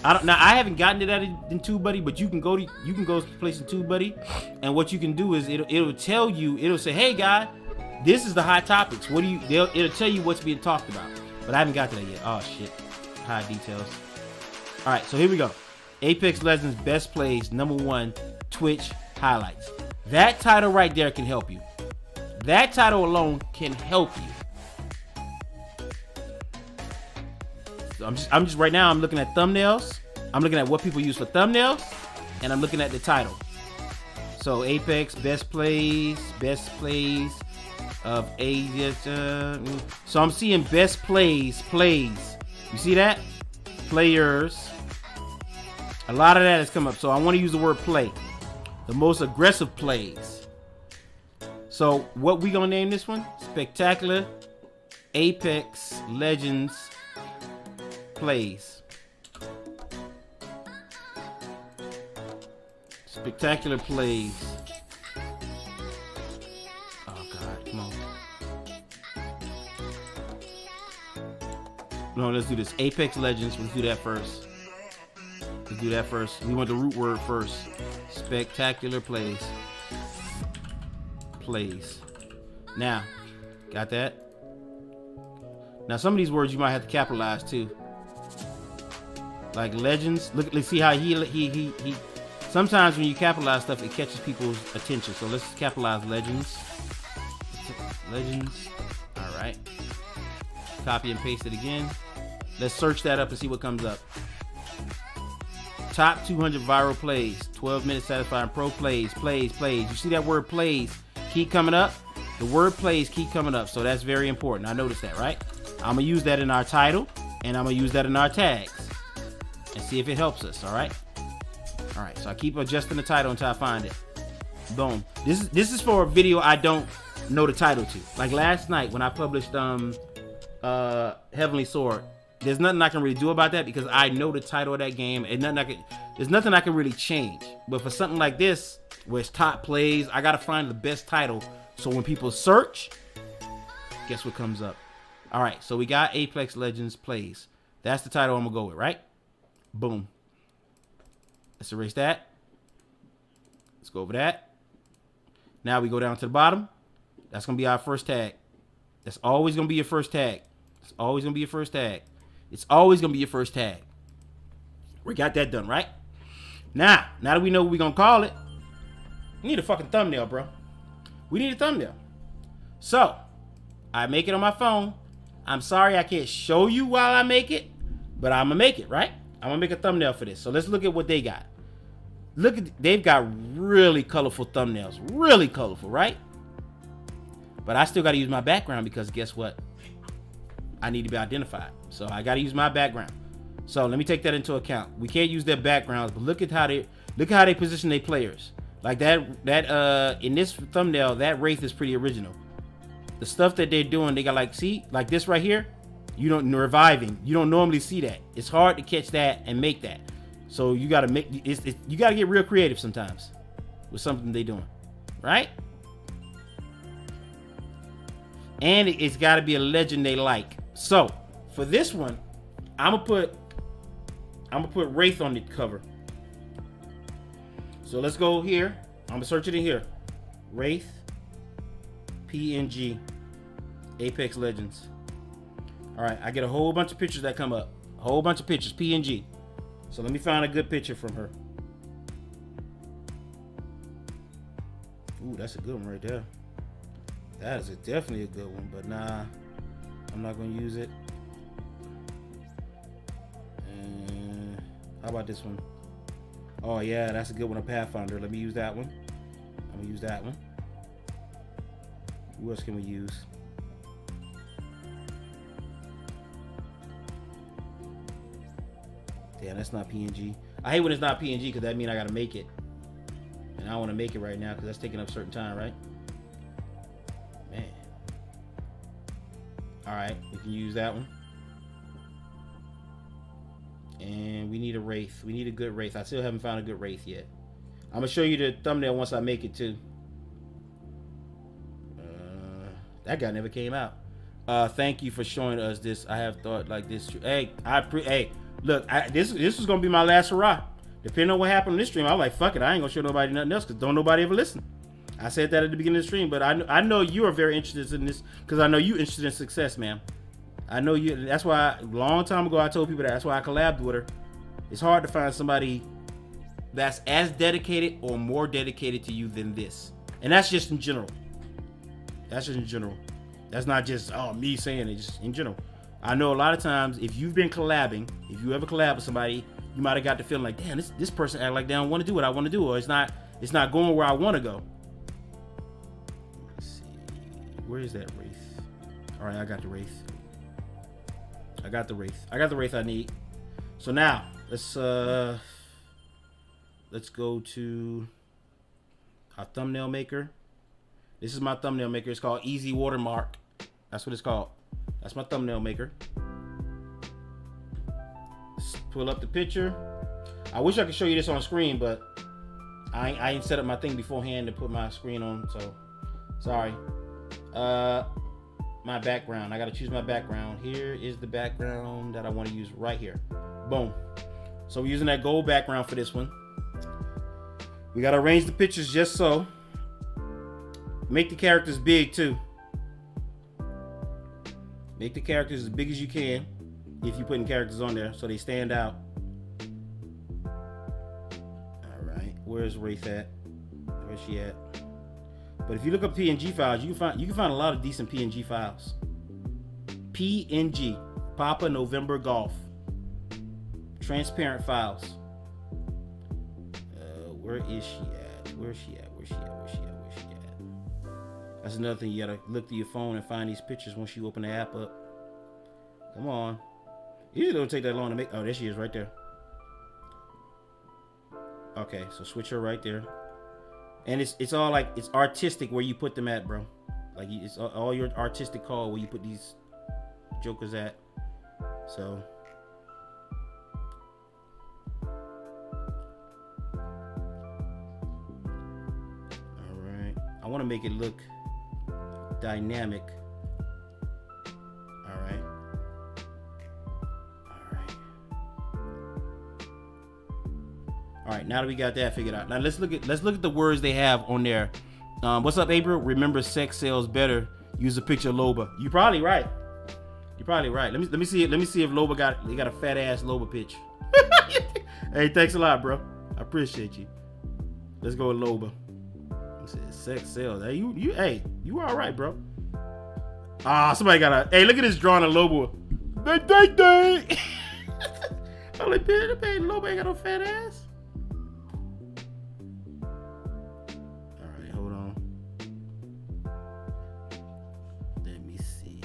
I haven't gotten to that in TubeBuddy, but you can go to the place in TubeBuddy, and what you can do is it'll tell you. It'll say, hey guy, this is the hot topics. It'll tell you what's being talked about. But I haven't got to that yet. Oh shit. High details. All right, so here we go. Apex Legends best plays #1 Twitch highlights. That title right there can help you. That title alone can help you. So I'm just right now I'm looking at thumbnails. I'm looking at what people use for thumbnails, and I'm looking at the title. So Apex best plays of Asia. So I'm seeing best plays. You see that? Players. A lot of that has come up. So I want to use the word play. The most aggressive plays. So what we gonna name this one? Spectacular Apex Legends plays. Spectacular plays. Oh God, come on. No, let's do this. Apex Legends. Let's do that first. We want the root word first. Spectacular plays. Now, got that? Now some of these words you might have to capitalize too. Like legends. Look, let's see how he. Sometimes when you capitalize stuff, it catches people's attention. So let's capitalize legends. Legends. All right. Copy and paste it again. Let's search that up and see what comes up. Top 200 viral plays. 12 minutes satisfying pro plays. You see that word plays keep coming up? The word plays keep coming up. So that's very important. I noticed that, right? I'm going to use that in our title, and I'm going to use that in our tags and see if it helps us. All right. All right. So I keep adjusting the title until I find it. Boom. This is for a video I don't know the title to. Like last night when I published Heavenly Sword. There's nothing I can really do about that because I know the title of that game, and there's nothing I can really change. But for something like this, where it's top plays, I gotta find the best title. So when people search, guess what comes up? All right, so we got Apex Legends plays. That's the title I'm gonna go with, right? Boom. Let's erase that. Let's go over that. Now we go down to the bottom. That's gonna be our first tag. That's always gonna be your first tag. It's always gonna be your first tag. It's always gonna be your first tag. We got that done, right? Now that we know what we're gonna call it, we need a fucking thumbnail, bro. We need a thumbnail. So I make it on my phone. I'm sorry I can't show you while I make it, but I'm gonna make it, right? I'm gonna make a thumbnail for this. So let's look at what they got. They've got really colorful thumbnails. Really colorful, right? But I still gotta use my background because guess what? I need to be identified. So I gotta use my background. So let me take that into account. We can't use their backgrounds, but look at how they position their players. Like that in this thumbnail, that Wraith is pretty original. The stuff that they're doing, they got like this right here. You don't reviving. You don't normally see that. It's hard to catch that and make that. So you gotta you gotta get real creative sometimes with something they're doing, right? And it's got to be a legend they like. So for this one, I'm gonna put Wraith on the cover. So let's go here. I'm gonna search it in here. Wraith PNG Apex Legends. All right, I get a whole bunch of pictures that come up. A whole bunch of pictures, PNG. So let me find a good picture from her. Ooh, that's a good one right there. That is definitely a good one, but nah, I'm not gonna use it. And how about this one? Oh yeah, that's a good one, a Pathfinder. Let me use that one. I'm gonna use that one. Who else can we use? Damn, that's not PNG. I hate when it's not PNG because that means I gotta make it. And I don't want to make it right now because that's taking up certain time, right? Man. Alright, we can use that one. And we need a wraith. We need a good wraith. I still haven't found a good wraith yet. I'm gonna show you the thumbnail once I make it too. That guy never came out. Thank you for showing us this. I have thought like this. Hey, look, this was gonna be my last hurrah. Depending on what happened on this stream, I'm like, fuck it, I ain't gonna show nobody nothing else because don't nobody ever listen. I said that at the beginning of the stream, but I know you are very interested in this because I know you interested in success, man. I know you. That's why a long time ago I told people that's why I collabed with her. It's hard to find somebody that's as dedicated or more dedicated to you than this, and that's just in general. That's just in general. That's not just me saying it. Just in general. I know a lot of times if you've been collabing, if you ever collab with somebody, you might have got the feeling like, damn, this person act like they don't want to do what I want to do, or it's not going where I want to go. Let's see, where is that wraith? All right, I got the wraith. I got the wraith I need. So now let's go to our thumbnail maker. This is my thumbnail maker. It's called Easy Watermark. That's what it's called. That's my thumbnail maker. Let's pull up the picture. I wish I could show you this on screen, but I ain't set up my thing beforehand to put my screen on, so sorry. My background. I gotta choose my background. Here is the background that I want to use right here. Boom. So we're using that gold background for this one. We gotta arrange the pictures just so. Make the characters big too. Make the characters as big as you can if you're putting characters on there so they stand out. Alright, where's Wraith at? Where's she at? But if you look up PNG files, you can find a lot of decent PNG files. PNG, Papa November Golf. Transparent files. Where is she at? Where's she at? That's another thing, you gotta look through your phone and find these pictures once you open the app up. Come on. Usually don't take that long to make. Oh, there she is right there. Okay, so switch her right there. And it's all like, it's artistic where you put them at, bro. Like it's all your artistic call where you put these jokers at. So. All right. I want to make it look dynamic. All right, now that we got that figured out, now let's look at the words they have on there. What's up, April? Remember, sex sells better. Use a picture of Loba. You're probably right. Let me see it. Let me see if Loba got a fat ass Loba pitch. Hey, thanks a lot, bro. I appreciate you. Let's go with Loba. Sex sells. Hey, you all right, bro? Somebody got a. Hey, look at this drawing of Loba. Dang. I'm like, Loba ain't got no fat ass. All right, hold on. Let me see.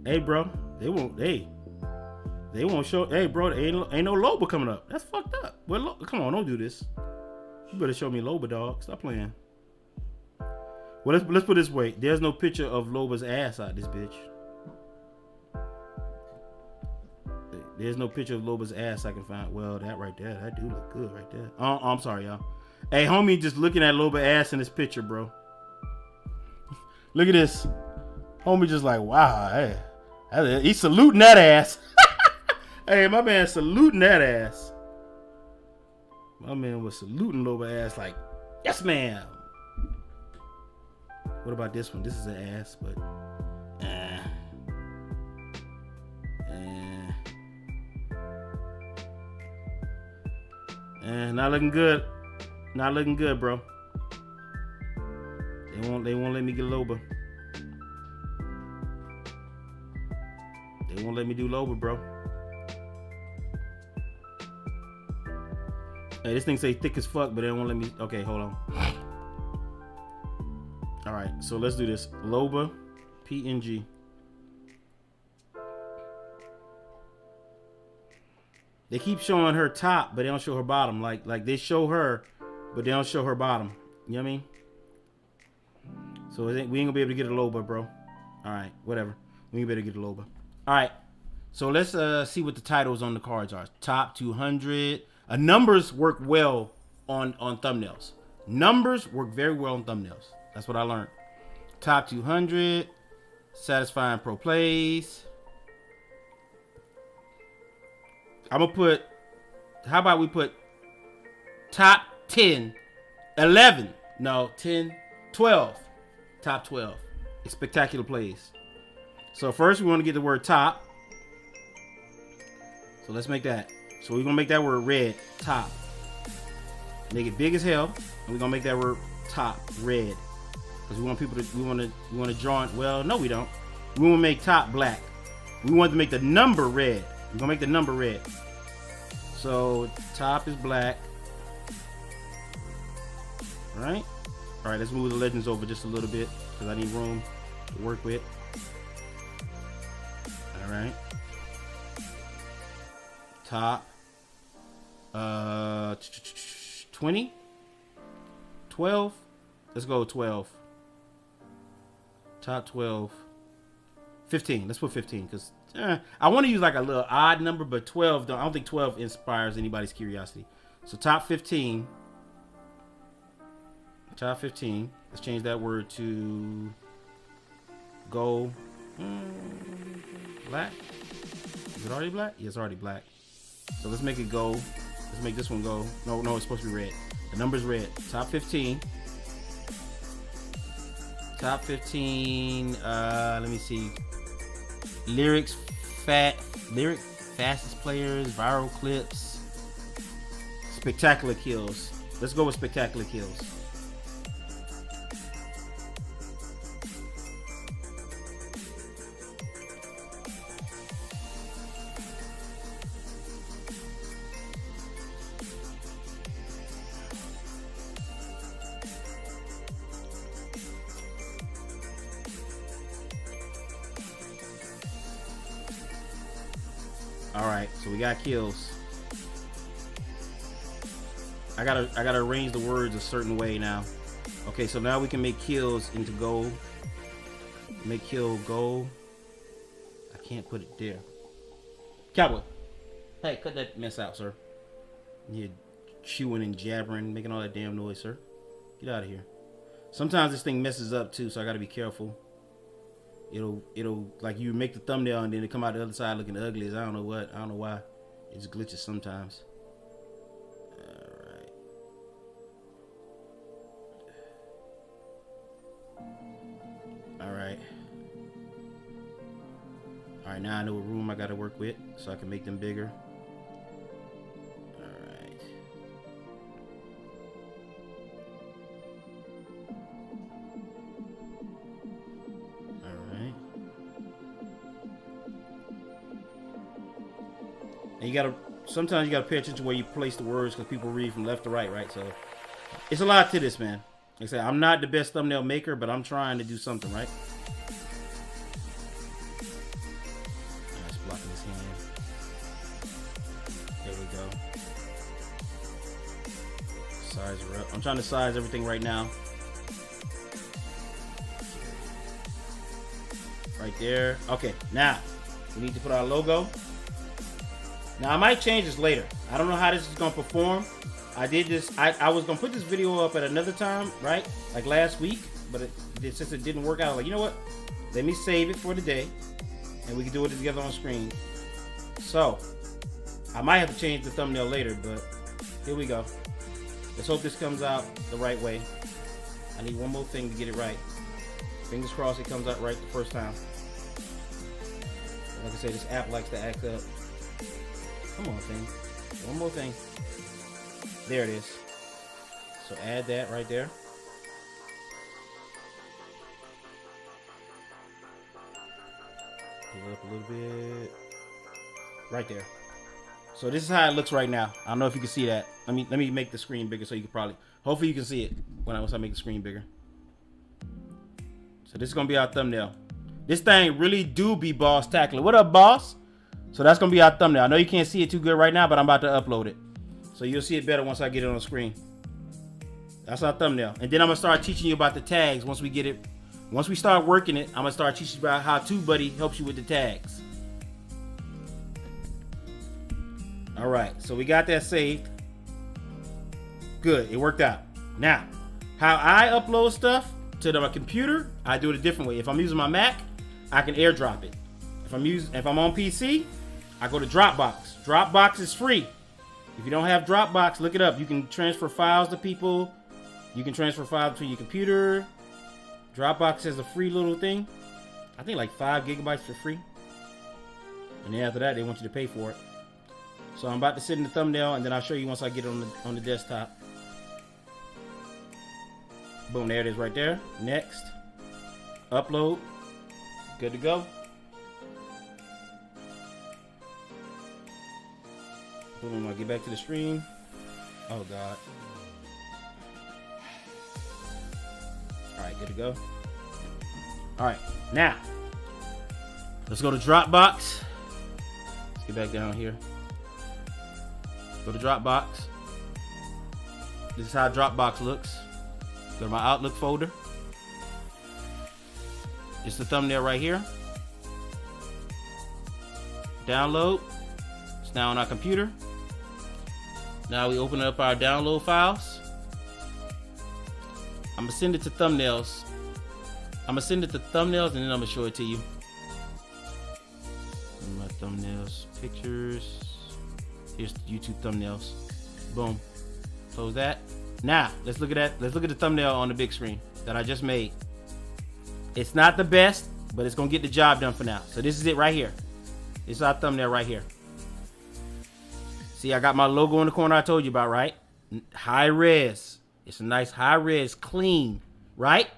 Hey, bro, they won't show. Hey, bro, ain't no Loba coming up. That's fucked up. Well, come on, don't do this. You better show me Loba, dog. Stop playing. Well, let's put it this way. There's no picture of Loba's ass out this bitch. There's no picture of Loba's ass I can find. Well, that right there, that do look good right there. I'm sorry, y'all. Hey, homie, just looking at Loba's ass in this picture, bro. Look at this. Homie just like, wow, hey, he's saluting that ass. Hey, my man saluting that ass. My man was saluting Loba's ass like, yes, ma'am. What about this one? This is an ass, but not looking good. Not looking good, bro. They won't let me get Loba. They won't let me do Loba, bro. Hey, this thing say thick as fuck, but they won't let me. Okay, hold on. All right, so let's do this. Loba, PNG. They keep showing her top, but they don't show her bottom. Like they show her, but they don't show her bottom. You know what I mean? So we ain't gonna be able to get a Loba, bro. All right, whatever. We ain't better get a Loba. All right. So let's see what the titles on the cards are. Top 200. Numbers work well on thumbnails. Numbers work very well on thumbnails. That's what I learned. Top 200. Satisfying pro plays. I'm gonna put, how about we put top 10, 11, no, 10, 12, top 12. It's spectacular plays. So first we want to get the word top. So let's make that. So we're gonna make that word red, top. Make it big as hell, and we're gonna make that word top red. Because we want people to, we want to draw it. Well, no, we don't. We want to make top black. We want to make the number red. We're gonna make the number red. So top is black. All right. All right. Let's move the legends over just a little bit because I need room to work with. All right. Top 20, 12. Let's go 12. Top 12. 15. Let's put 15 because I want to use like a little odd number, but 12, I don't think 12 inspires anybody's curiosity. So top 15. Top 15. Let's change that word to go black. Is it already black? Yeah, it's already black. So let's make it go. Let's make this one go. No, it's supposed to be red. The number's red. Top 15. Top 15. Let me see. Lyrics, fastest players, viral clips, spectacular kills. Let's go with spectacular kills. All right, so we got kills. I gotta arrange the words a certain way now. Okay, so now we can make kills into go. Make kill go. I can't put it there. Cowboy, hey, cut that mess out, sir. You're chewing and jabbering, making all that damn noise, sir. Get out of here. Sometimes this thing messes up too, so I gotta be careful. It'll like you make the thumbnail and then it come out the other side looking ugly as I don't know why. It just glitches sometimes. All right. Now I know what room I gotta work with so I can make them bigger. And sometimes you gotta pay attention where you place the words because people read from left to right, right? So it's a lot to this, man. Like I said, I'm not the best thumbnail maker, but I'm trying to do something, right? Nice blocking his hand. There we go. Size her up. I'm trying to size everything right now. Right there. Okay, now we need to put our logo. Now I might change this later. I don't know how this is gonna perform. I did this. I was gonna put this video up at another time, right? Like last week, but since it didn't work out, I was like, you know what? Let me save it for today, and we can do it together on screen. So I might have to change the thumbnail later, but here we go. Let's hope this comes out the right way. I need one more thing to get it right. Fingers crossed it comes out right the first time. Like I said, this app likes to act up. Come on, thing. One more thing. There it is. So add that right there. Pull it up a little bit. Right there. So this is how it looks right now. I don't know if you can see that. Let me make the screen bigger so you can probably. Hopefully you can see it once I make the screen bigger. So this is gonna be our thumbnail. This thing really do be boss tackler. What up, boss? So that's gonna be our thumbnail. I know you can't see it too good right now, but I'm about to upload it. So you'll see it better once I get it on the screen. That's our thumbnail. And then I'm gonna start teaching you about the tags once we get it. Once we start working it, I'm gonna start teaching you about how TubeBuddy helps you with the tags. All right, so we got that saved. Good, it worked out. Now, how I upload stuff to my computer, I do it a different way. If I'm using my Mac, I can airdrop it. If I'm on PC, I go to Dropbox. Dropbox is free. If you don't have Dropbox, look it up. You can transfer files to people. You can transfer files to your computer. Dropbox has a free little thing. I think like 5 gigabytes for free. And then after that, they want you to pay for it. So I'm about to sit in the thumbnail, and then I'll show you once I get it on the desktop. Boom, there it is right there. Next. Upload. Good to go. Boom, I'll get back to the stream. Oh, God. Alright, good to go. Alright, now. Let's go to Dropbox. Let's get back down here. Go to Dropbox. This is how Dropbox looks. Go to my Outlook folder. It's the thumbnail right here. Download. It's now on our computer. Now we open up our download files. I'm gonna send it to thumbnails. And then I'm gonna show it to you. My thumbnails, pictures. Here's the YouTube thumbnails. Boom. Close that. Now, let's look at that. Let's look at the thumbnail on the big screen that I just made. It's not the best, but it's gonna get the job done for now. So this is it right here. This is our thumbnail right here. See, I got my logo in the corner I told you about, right? High res. It's a nice high res, clean, right?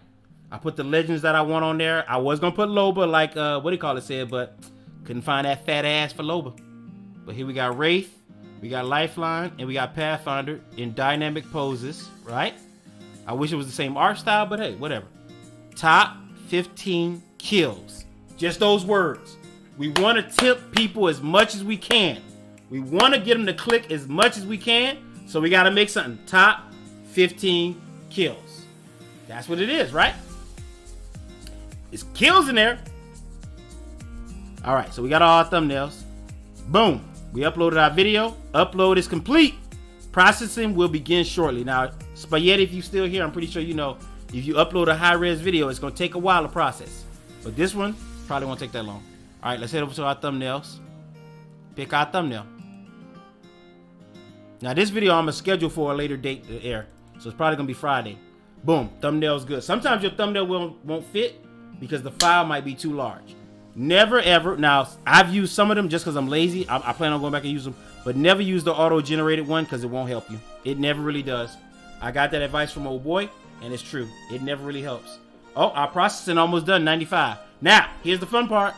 I put the legends that I want on there. I was gonna put Loba like what do you call it said, but couldn't find that fat ass for Loba. But here we got Wraith, we got Lifeline, and we got Pathfinder in dynamic poses, right? I wish it was the same art style, but hey, whatever. Top 15 kills. Just those words. We want to tip people as much as we can. We want to get them to click as much as we can. So we got to make something. Top 15 kills. That's what it is, right? It's kills in there. All right, so we got all our thumbnails. Boom. We uploaded our video. Upload is complete. Processing will begin shortly. Now, Spaghetti, if you're still here, I'm pretty sure you know if you upload a high-res video, it's going to take a while to process. But this one probably won't take that long. All right, let's head over to our thumbnails. Pick our thumbnail. Now, this video I'm going to schedule for a later date to air. So it's probably going to be Friday. Boom. Thumbnail's good. Sometimes your thumbnail won't fit because the file might be too large. Never, ever. Now, I've used some of them just because I'm lazy. I plan on going back and use them. But never use the auto-generated one because it won't help you. It never really does. I got that advice from old boy, and it's true. It never really helps. Oh, our processing almost done, 95. Now, here's the fun part.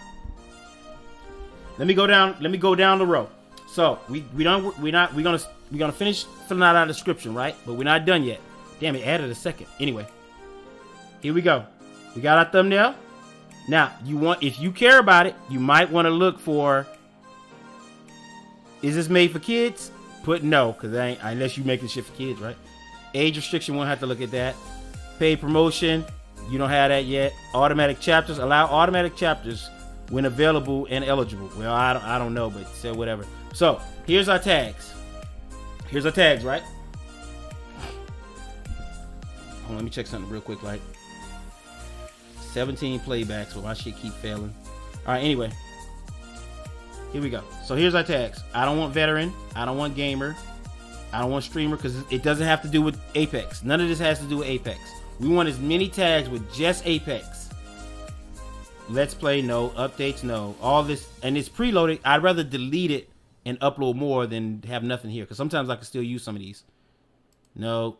Let me go down the row. So we're gonna finish filling out our description, right? But we're not done yet. Damn, it added a second. Anyway, here we go. We got our thumbnail. Now, if you care about it, you might want to look for, is this made for kids? Put no, because unless you making shit for kids, right? Age restriction, won't have to look at that. Paid promotion, you don't have that yet. Automatic chapters, allow automatic chapters when available and eligible. Well, I don't know, but say whatever. So here's our tags. Here's our tags, right? Hold on, let me check something real quick. Like 17 playbacks, but my shit keep failing. All right, anyway, here we go. So here's our tags. I don't want veteran. I don't want gamer. I don't want streamer because it doesn't have to do with Apex. None of this has to do with Apex. We want as many tags with just Apex. Let's play, no. Updates, no. All this, and it's preloaded. I'd rather delete it and upload more than have nothing here because sometimes I can still use some of these. No.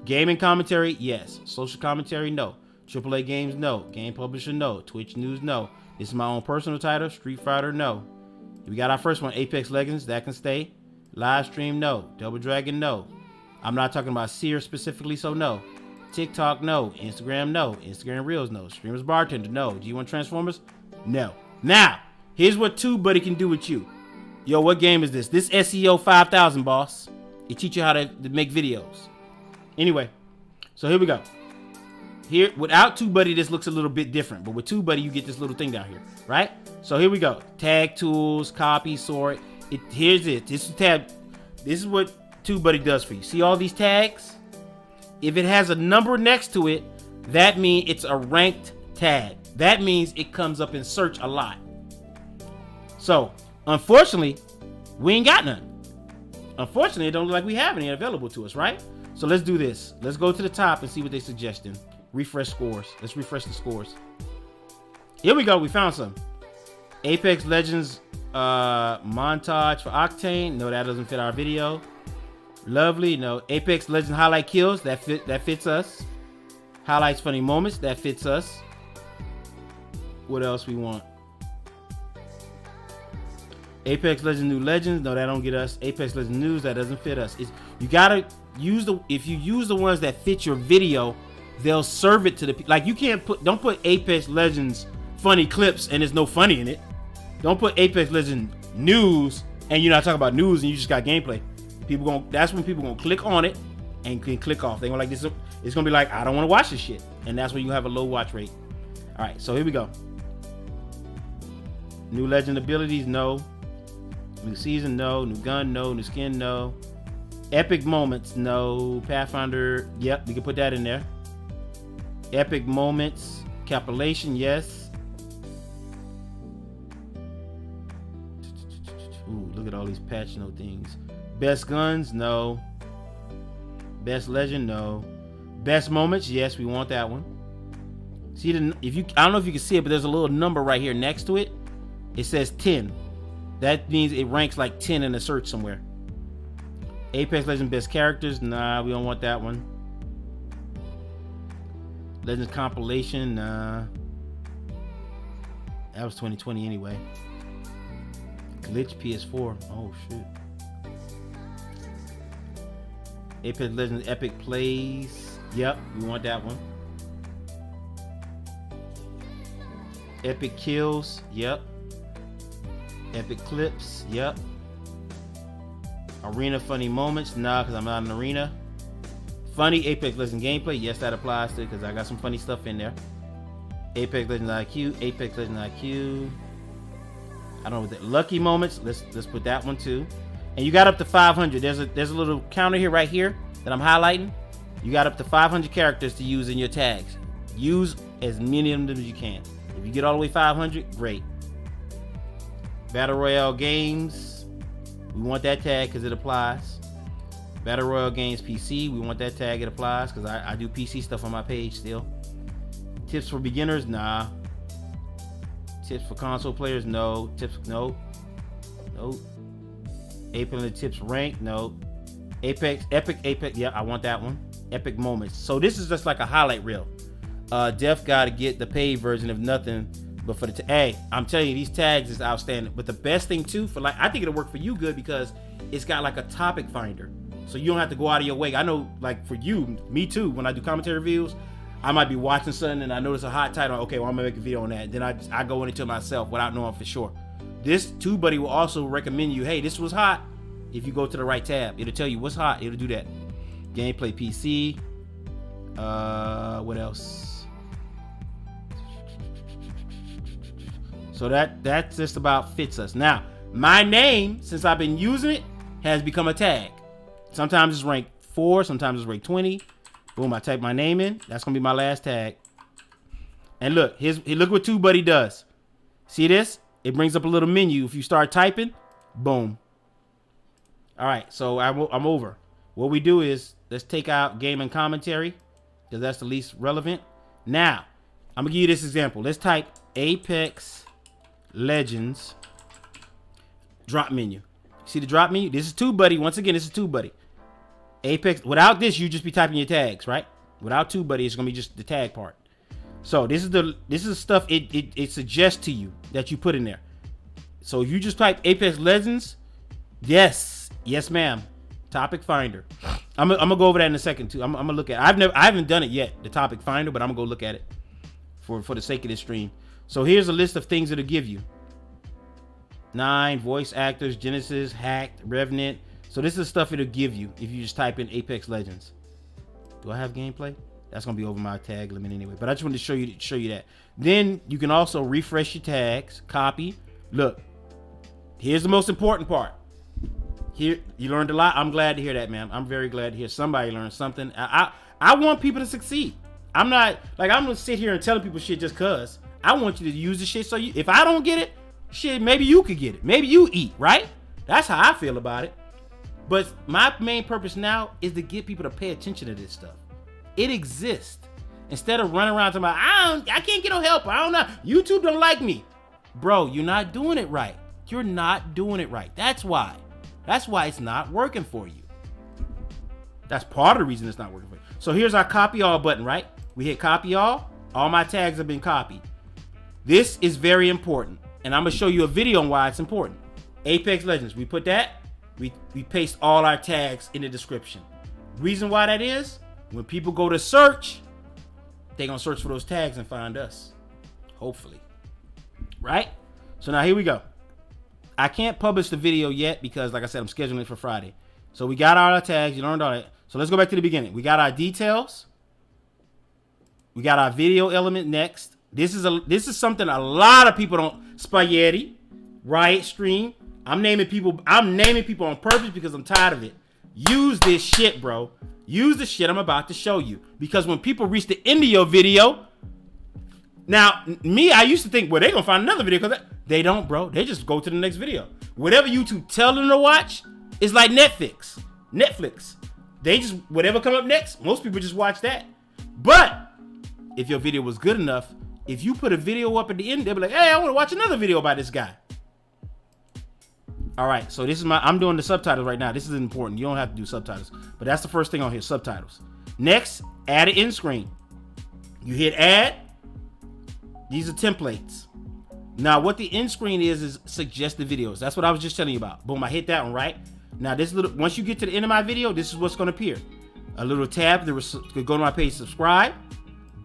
Gaming commentary, yes. Social commentary, no. AAA games, no. Game publisher, no. Twitch news, no. This is my own personal title. Street Fighter, no. We got our first one, Apex Legends, that can stay. Live stream, no. Double Dragon, no. I'm not talking about Seer specifically, so no. TikTok, no. Instagram, no. Instagram Reels, no. Streamers Bartender, no. G1 Transformers, no. Now, here's what TubeBuddy can do with you. Yo, what game is this? This SEO 5000, boss. It teach you how to make videos. Anyway, so here we go. Here, without TubeBuddy, this looks a little bit different. But with TubeBuddy, you get this little thing down here, right? So here we go. Tag tools, copy, sort. Here's it. This is tab. This is what TubeBuddy does for you. See all these tags? If it has a number next to it, that means it's a ranked tag. That means it comes up in search a lot. So, unfortunately, we ain't got none. Unfortunately, it don't look like we have any available to us, right? So let's do this. Let's go to the top and see what they're suggesting. Refresh scores. Let's refresh the scores. Here we go. We found some. Apex Legends montage for Octane. No, that doesn't fit our video. Lovely. No. Apex Legends highlight kills. That fits us. Highlights funny moments. That fits us. What else we want? Apex Legends new legends. No, that don't get us. Apex Legends news. That doesn't fit us. You gotta use if you use the ones that fit your video, they'll serve it to the like. You can't don't put Apex Legends funny clips and there's no funny in it. Don't put Apex Legends news and you're not talking about news and you just got gameplay. That's when people gonna click on it and can click off. They gonna like this. It's gonna be like, I don't want to watch this shit, and that's when you have a low watch rate. All right, so here we go. New legend abilities, no. New season, no. New gun, no. New skin, no. Epic moments, no. Pathfinder, yep, we can put that in there. Epic moments, compilation, yes. Ooh, look at all these patch note things. Best guns, no. Best legend, no. Best moments, yes, we want that one. See, I don't know if you can see it, but there's a little number right here next to it. It says 10. That means it ranks like 10 in a search somewhere. Apex Legends best characters, nah, we don't want that one. Legends compilation, nah. That was 2020 anyway. Glitch PS4, oh shit. Apex Legends epic plays, yep, we want that one. Epic kills, yep. Epic clips, yep. Arena funny moments, nah, because I'm not in arena. Funny Apex Legends gameplay, yes, that applies to it because I got some funny stuff in there. Apex Legends IQ, Apex Legends IQ. I don't know what that. Lucky moments, let's put that one too. And you got up to 500. There's a little counter here right here that I'm highlighting. You got up to 500 characters to use in your tags. Use as many of them as you can. If you get all the way 500, great. Battle Royale games, we want that tag because it applies. Battle Royale games PC, we want that tag, it applies because I do PC stuff on my page still. Tips for beginners, nah. Tips for console players, no. Tips, no. Nope. Apex tips rank, no. Apex, yeah, I want that one. Epic moments. So this is just like a highlight reel. Def got to get the paid version of nothing but for the hey, I'm telling you, these tags is outstanding. But the best thing too, for like, I think it'll work for you good because it's got like a topic finder, so you don't have to go out of your way. I know, like for you, me too. When I do commentary reviews, I might be watching something and I notice a hot title. Okay, well I'm gonna make a video on that. Then I go into it myself without knowing for sure. This TubeBuddy will also recommend you, hey, this was hot. If you go to the right tab, it'll tell you what's hot. It'll do that. Gameplay PC. What else? So that just about fits us. Now, my name, since I've been using it, has become a tag. Sometimes it's ranked 4, sometimes it's ranked 20. Boom, I type my name in. That's gonna be my last tag. And look, look what TubeBuddy does. See this? It brings up a little menu. If you start typing, boom. All right, so I'm over. What we do is let's take out game and commentary because that's the least relevant. Now, I'm gonna give you this example. Let's type Apex Legends drop menu. See the drop menu? This is TubeBuddy. Once again, this is TubeBuddy. Apex. Without this, you just be typing your tags, right? Without TubeBuddy, it's gonna be just the tag part. So this is the stuff it suggests to you that you put in there. So if you just type Apex Legends, yes, ma'am. Topic finder. I'm gonna go over that in a second too. I'm gonna look at it. I haven't done it yet, the topic finder, but I'm gonna go look at it for the sake of this stream. So here's a list of things it'll give you. 9 voice actors, Genesis, Hacked, Revenant. So this is stuff it'll give you if you just type in Apex Legends. Do I have gameplay? That's gonna be over my tag limit anyway. But I just wanted to show you that. Then you can also refresh your tags, copy. Look, here's the most important part. Here, you learned a lot. I'm glad to hear that, man. I'm very glad to hear somebody learn something. I want people to succeed. I'm not like I'm gonna sit here and telling people shit just cause. I want you to use the shit so you, if I don't get it, shit, maybe you could get it. Maybe you eat, right? That's how I feel about it. But my main purpose now is to get people to pay attention to this stuff. It exists. Instead of running around talking about, I can't get no help. I don't know. YouTube don't like me. Bro, you're not doing it right. You're not doing it right. That's why. That's why it's not working for you. That's part of the reason it's not working for you. So here's our copy all button, right? We hit copy all. All my tags have been copied. This is very important. And I'm going to show you a video on why it's important. Apex Legends. We put that. We paste all our tags in the description. Reason why that is, when people go to search, they're going to search for those tags and find us. Hopefully. Right? So now here we go. I can't publish the video yet because, like I said, I'm scheduling it for Friday. So we got all our tags. You learned all that. So let's go back to the beginning. We got our details. We got our video element next. This is something a lot of people don't. Spaghetti, Riot Stream. I'm naming people on purpose because I'm tired of it. Use this shit, bro. Use the shit I'm about to show you. Because when people reach the end of your video, now, I used to think, well, they're going to find another video. Because they don't, bro. They just go to the next video. Whatever YouTube tell them to watch is like Netflix. They just, whatever come up next, most people just watch that. But if your video was good enough, if you put a video up at the end, they'll be like, hey, I want to watch another video about this guy. All right, so this is I'm doing the subtitles right now. This is important. You don't have to do subtitles. But that's the first thing on here, subtitles. Next, add an end screen. You hit add. These are templates. Now, what the end screen is suggested videos. That's what I was just telling you about. Boom, I hit that one, right? Now, this little, once you get to the end of my video, this is what's going to appear. A little tab that could go to my page, subscribe.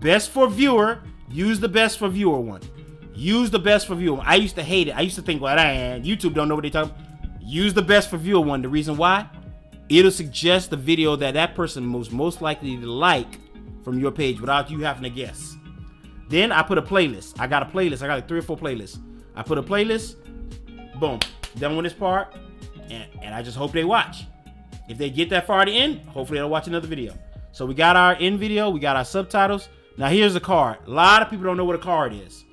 Best for viewer, use the best for viewer one. Use the best for viewer. I used to hate it. I used to think, well, YouTube don't know what they talking about. Use the best for viewer one. The reason why? It'll suggest the video that person was most likely to like from your page without you having to guess. Then I put a playlist. I got a playlist. I got like 3 or 4 playlists. I put a playlist. Boom. Done with this part. And I just hope they watch. If they get that far at the end, hopefully they'll watch another video. So we got our end video. We got our subtitles. Now here's a card. A lot of people don't know what a card is.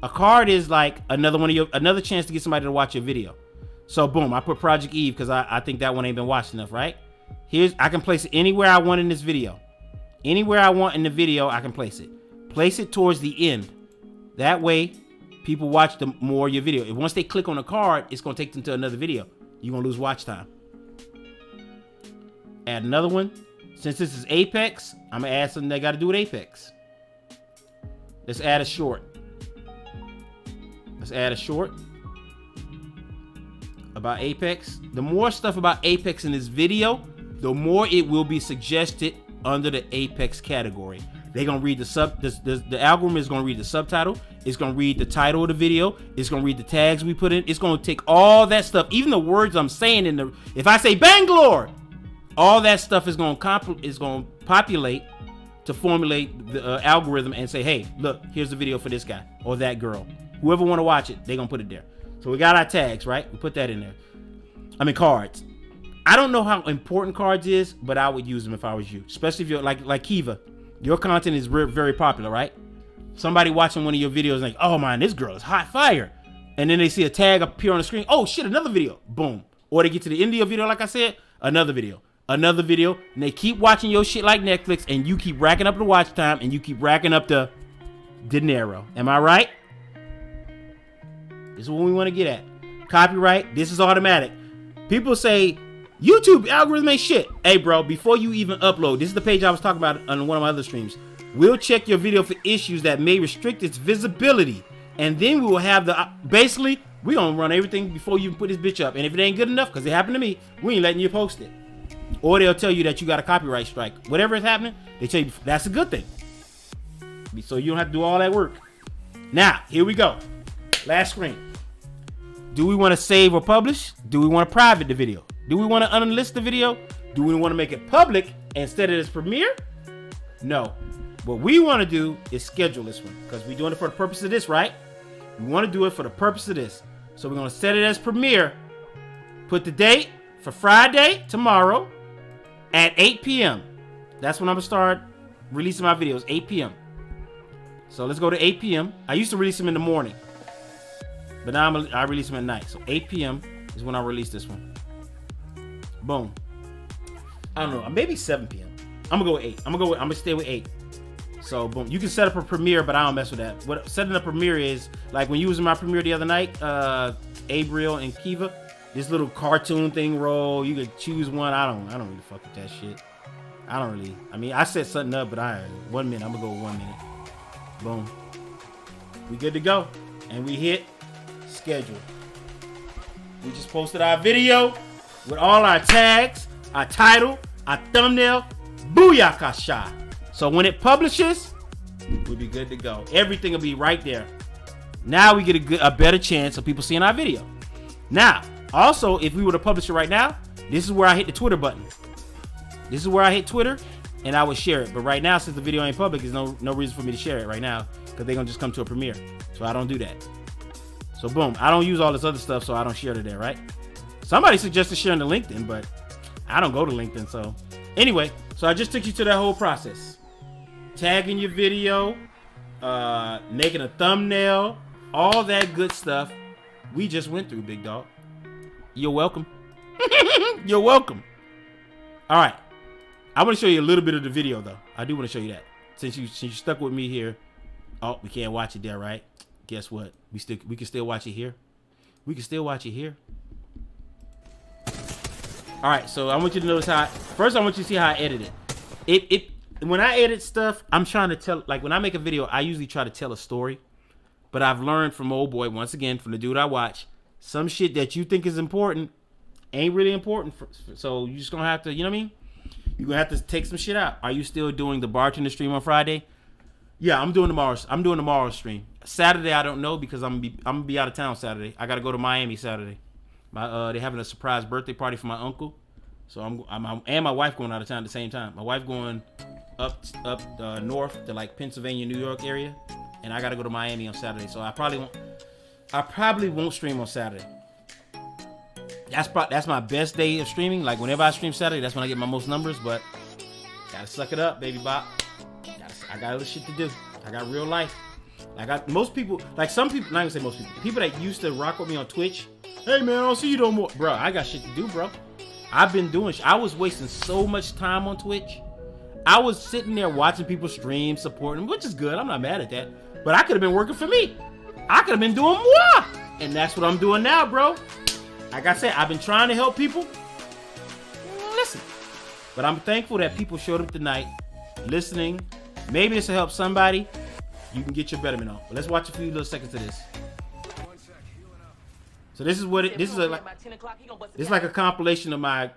A card is like another chance to get somebody to watch your video. So boom, I put Project Eve because I think that one ain't been watched enough, right? I can place it anywhere I want in this video. Anywhere I want in the video, I can place it. Place it towards the end. That way, people watch more of your video. If once they click on the card, it's going to take them to another video. You're going to lose watch time. Add another one. Since this is Apex, I'm going to add something that got to do with Apex. Let's add a short. Let's add a short about Apex. The more stuff about Apex in this video, the more it will be suggested under the Apex category. They're gonna read the algorithm is gonna read the subtitle. It's gonna read the title of the video. It's gonna read the tags we put in. It's gonna take all that stuff, even the words I'm saying if I say Bangalore, all that stuff is gonna populate to formulate the algorithm and say, hey, look, here's the video for this guy or that girl. Whoever want to watch it, they're gonna put it there. So we got our tags, right? We put that in there. Cards. I don't know how important cards is, but I would use them if I was you. Especially if you're like Kiva. Your content is very popular, right? Somebody watching one of your videos like, oh man, this girl is hot fire. And then they see a tag appear on the screen. Oh shit, another video. Boom. Or they get to the end of your video, like I said, another video. And they keep watching your shit like Netflix, and you keep racking up the watch time, and you keep racking up the dinero. Am I right? This is what we want to get at. Copyright, this is automatic. People say, YouTube algorithm ain't shit. Hey, bro, before you even upload, this is the page I was talking about on one of my other streams. We'll check your video for issues that may restrict its visibility. And then we will have basically, we're going to run everything before you put this bitch up. And if it ain't good enough, because it happened to me, we ain't letting you post it. Or they'll tell you that you got a copyright strike. Whatever is happening, they tell you that's a good thing. So you don't have to do all that work. Now, here we go. Last screen. Do we want to save or publish? Do we want to private the video? Do we want to unlist the video? Do we want to make it public instead of this premiere? No. What we want to do is schedule this one because we're doing it for the purpose of this, right? We want to do it for the purpose of this. So we're going to set it as premiere. Put the date, for Friday, tomorrow, at 8 p.m. That's when I'm gonna start releasing my videos, 8 p.m. So let's go to 8 p.m. I used to release them in the morning, but now I release them at night. So 8 p.m. is when I release this one. Boom. I don't know, maybe 7 p.m. I'm gonna go with 8. I'm gonna stay with 8. So boom, you can set up a premiere, but I don't mess with that. What setting up premiere is, like when you was in my premiere the other night, Abriel and Kiva, this little cartoon thing roll. You could choose one. I don't really fuck with that shit. I mean, I set something up, but 1 minute. I'm gonna go with 1 minute. Boom. We good to go, and we hit schedule. We just posted our video with all our tags, our title, our thumbnail. Booyakasha. So when it publishes, we'll be good to go. Everything will be right there. Now we get a better chance of people seeing our video. Now, also, if we were to publish it right now, this is where I hit the Twitter button. This is where I hit Twitter, and I would share it. But right now, since the video ain't public, there's no reason for me to share it right now, because they're going to just come to a premiere. So I don't do that. So boom, I don't use all this other stuff, so I don't share it there, right? Somebody suggested sharing to LinkedIn, but I don't go to LinkedIn, so. Anyway, so I just took you to that whole process. Tagging your video, making a thumbnail, all that good stuff we just went through, big dog. You're welcome. You're welcome. All right, I want to show you a little bit of the video, though. I do want to show you that. Since you stuck with me here. Oh, we can't watch it there, right? Guess what? We can still watch it here. We can still watch it here. All right, so I want you to notice how. First, I want you to see how I edit it. When I edit stuff, I'm trying to tell. Like when I make a video, I usually try to tell a story. But I've learned from old boy, once again, from the dude I watch, some shit that you think is important ain't really important. So you just gonna have to, you know what I mean? You're gonna have to take some shit out. Are you still doing the bartender stream on Friday? Yeah, I'm doing tomorrow's stream. Saturday, I don't know, because I'm gonna be out of town Saturday. I gotta go to Miami Saturday. They're having a surprise birthday party for my uncle. So I'm and my wife going out of town at the same time. My wife going up north to like Pennsylvania, New York area, and I gotta go to Miami on Saturday. So I probably won't stream on Saturday. That's my best day of streaming. Like whenever I stream Saturday, that's when I get my most numbers. But gotta suck it up, baby bop. I got other shit to do. I got real life. I got most people, like some people, not gonna say most people that used to rock with me on Twitch. Hey man, I don't see you no more, bro. I got shit to do, bro. I've been doing. I was wasting so much time on Twitch. I was sitting there watching people stream, supporting, which is good. I'm not mad at that. But I could have been working for me. I could have been doing more. And that's what I'm doing now, bro. Like I said, I've been trying to help people. Listen. But I'm thankful that people showed up tonight, listening. Maybe this will help somebody. You can get your betterment on. But let's watch a few little seconds of this. So this is what this is like a compilation of my,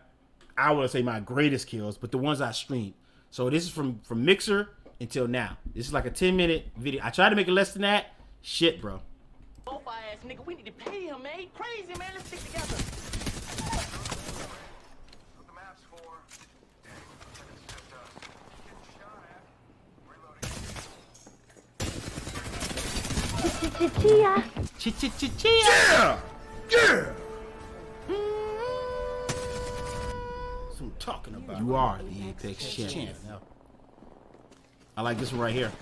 I would say my greatest kills, but the ones I streamed. So this is from Mixer until now. This is like a 10-minute video. I tried to make it less than that. Shit, bro. Ass nigga, we need to pay him, man. He crazy, man. Let's stick together. Chia. Yeah! Yeah! That's what I'm talking about. You are the Apex champion. I like this one right here.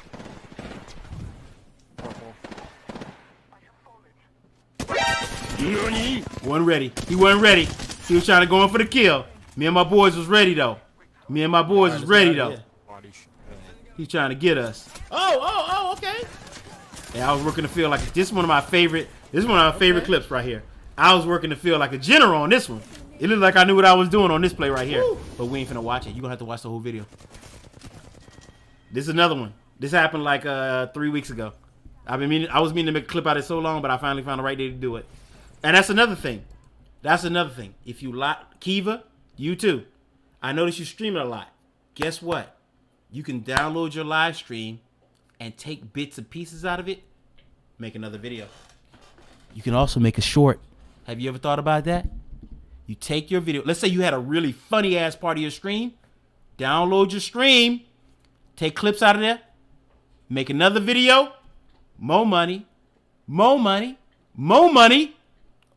Nani? Wasn't ready. He wasn't ready. He was trying to go in for the kill. Me and my boys was ready though. He's trying to get us. Oh, okay. Yeah, I was working the field like this is one of my favorite. This is one of my favorite clips right here. I was working the field like a general on this one. It looked like I knew what I was doing on this play right here. Woo. But we ain't finna watch it. You're gonna have to watch the whole video. This is another one. This happened like 3 weeks ago. I was meaning to make a clip out of it so long, but I finally found the right day to do it. And that's another thing. If you like Kiva, you too. I notice you stream it a lot. Guess what? You can download your live stream and take bits and pieces out of it, make another video. You can also make a short. Have you ever thought about that? You take your video. Let's say you had a really funny ass part of your stream. Download your stream. Take clips out of there. Make another video. More money.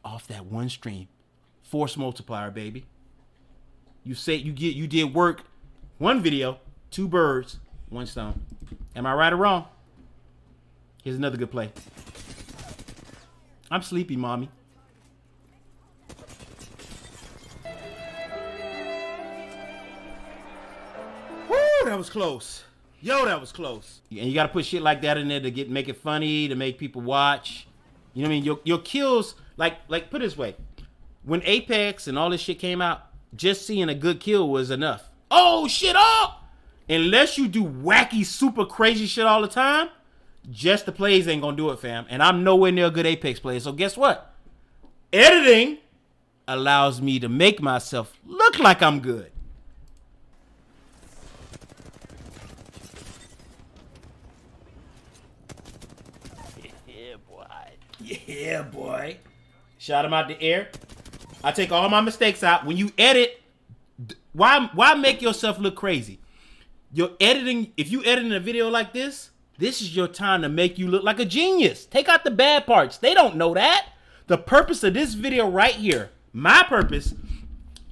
Off that one stream. Force multiplier, baby. You did work. One video, 2 birds, 1 stone. Am I right or wrong? Here's another good play. I'm sleepy, mommy. Woo, that was close. Yo, that was close. And you gotta put shit like that in there to make it funny, to make people watch. You know what I mean? Your kills, like put it this way. When Apex and all this shit came out, just seeing a good kill was enough. Oh shit, oh! Unless you do wacky, super crazy shit all the time, just the plays ain't gonna do it, fam. And I'm nowhere near a good Apex player. So guess what? Editing allows me to make myself look like I'm good. Yeah, boy. Yeah, boy. Shot him out the air. I take all my mistakes out. When you edit, why make yourself look crazy? You're editing. If you editing a video like this is your time to make you look like a genius. Take out the bad parts. They don't know that. The purpose of this video right here, my purpose,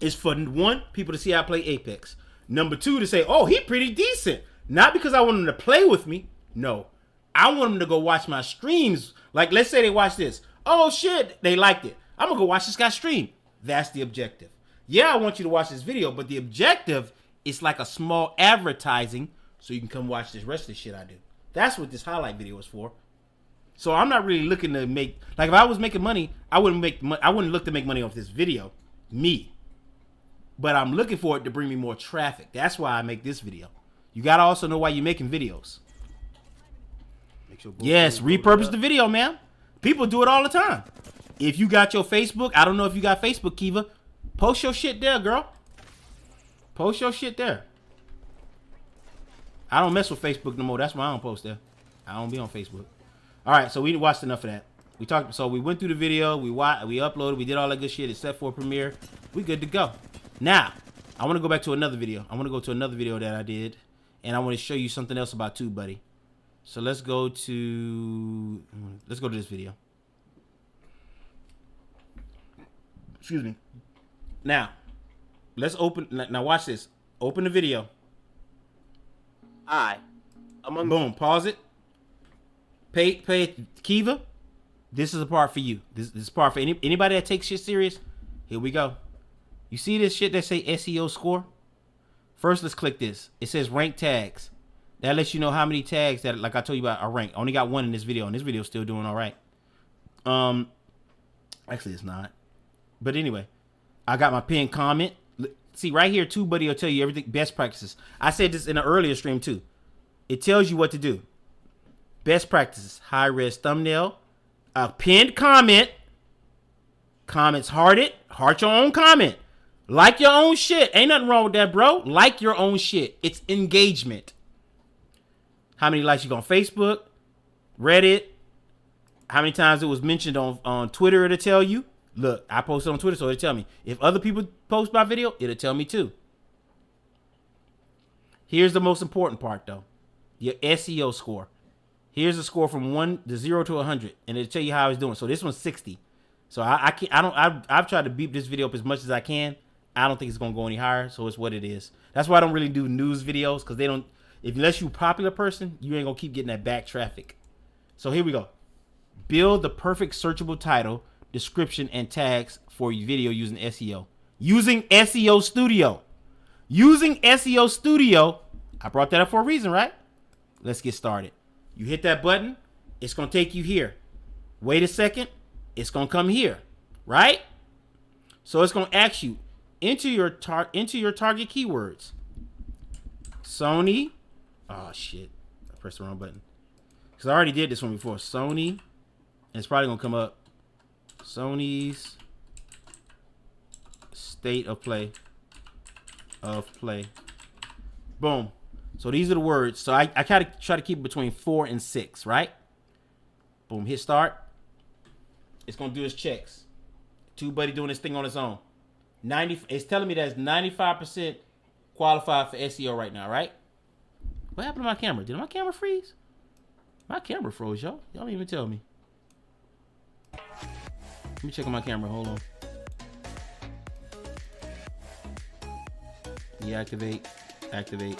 is for 1, people to see how I play Apex. Number 2, to say, oh, he pretty decent. Not because I want them to play with me. No. I want them to go watch my streams. Like, let's say they watch this. Oh, shit, they liked it. I'm going to go watch this guy stream. That's the objective. Yeah, I want you to watch this video, but the objective is like a small advertising so you can come watch this rest of the shit I do. That's what this highlight video is for. So I'm not really looking to make, like if I was making money, I wouldn't look to make money off this video. Me. But I'm looking for it to bring me more traffic. That's why I make this video. You got to also know why you're making videos. Yes, repurpose the video, man. People do it all the time. If you got your Facebook, I don't know if you got Facebook, Kiva. Post your shit there, girl. Post your shit there. I don't mess with Facebook no more. That's why I don't post there. I don't be on Facebook. All right, so we watched enough of that. We went through the video. We uploaded. We did all that good shit except for Premiere. We good to go. Now, I want to go back to another video. I want to go to another video that I did, and I want to show you something else about TubeBuddy. So let's go to this video. Excuse me. Now, let's open. Now watch this. Open the video. Boom. Pause it. Pay Kiva. This is a part for you. This is a part for anybody that takes shit serious. Here we go. You see this shit that say Seo Score? First, let's click this. It says rank tags. That lets you know how many tags that, like I told you about, are ranked. I only got 1 in this video, and this video is still doing all right. Actually, it's not. But anyway, I got my pinned comment. See, right here, TubeBuddy will tell you everything, best practices. I said this in an earlier stream, too. It tells you what to do. Best practices. High-res thumbnail. A pinned comment. Comments hearted. Heart your own comment. Like your own shit. Ain't nothing wrong with that, bro. Like your own shit. It's engagement. How many likes you got on Facebook, Reddit, how many times it was mentioned on Twitter, it'll tell you. Look, I posted on Twitter, so it'll tell me. If other people post my video, it'll tell me too. Here's the most important part, though. Your SEO score. Here's the score from 0 to 100, and it'll tell you how it's doing. So this one's 60. So I've tried to beep this video up as much as I can. I don't think it's gonna go any higher, so it's what it is. That's why I don't really do news videos, because they don't. Unless you're a popular person, you ain't gonna keep getting that back traffic. So here we go. Build the perfect searchable title, description, and tags for your video using SEO. Using SEO Studio. Using SEO Studio. I brought that up for a reason, right? Let's get started. You hit that button, it's gonna take you here. Wait a second, it's gonna come here, right? So it's gonna ask you, enter your target keywords. Sony. Oh shit, I pressed the wrong button. Because I already did this one before. Sony. And it's probably gonna come up. Sony's state of play. Boom. So these are the words. So I try to keep it between 4 and 6, right? Boom, hit start. It's gonna do its checks. TubeBuddy doing this thing on its own. It's telling me that it's 95% qualified for SEO right now, right? What happened to my camera? Did my camera freeze? My camera froze, y'all. Y'all didn't even tell me. Let me check on my camera. Hold on. Deactivate. Activate.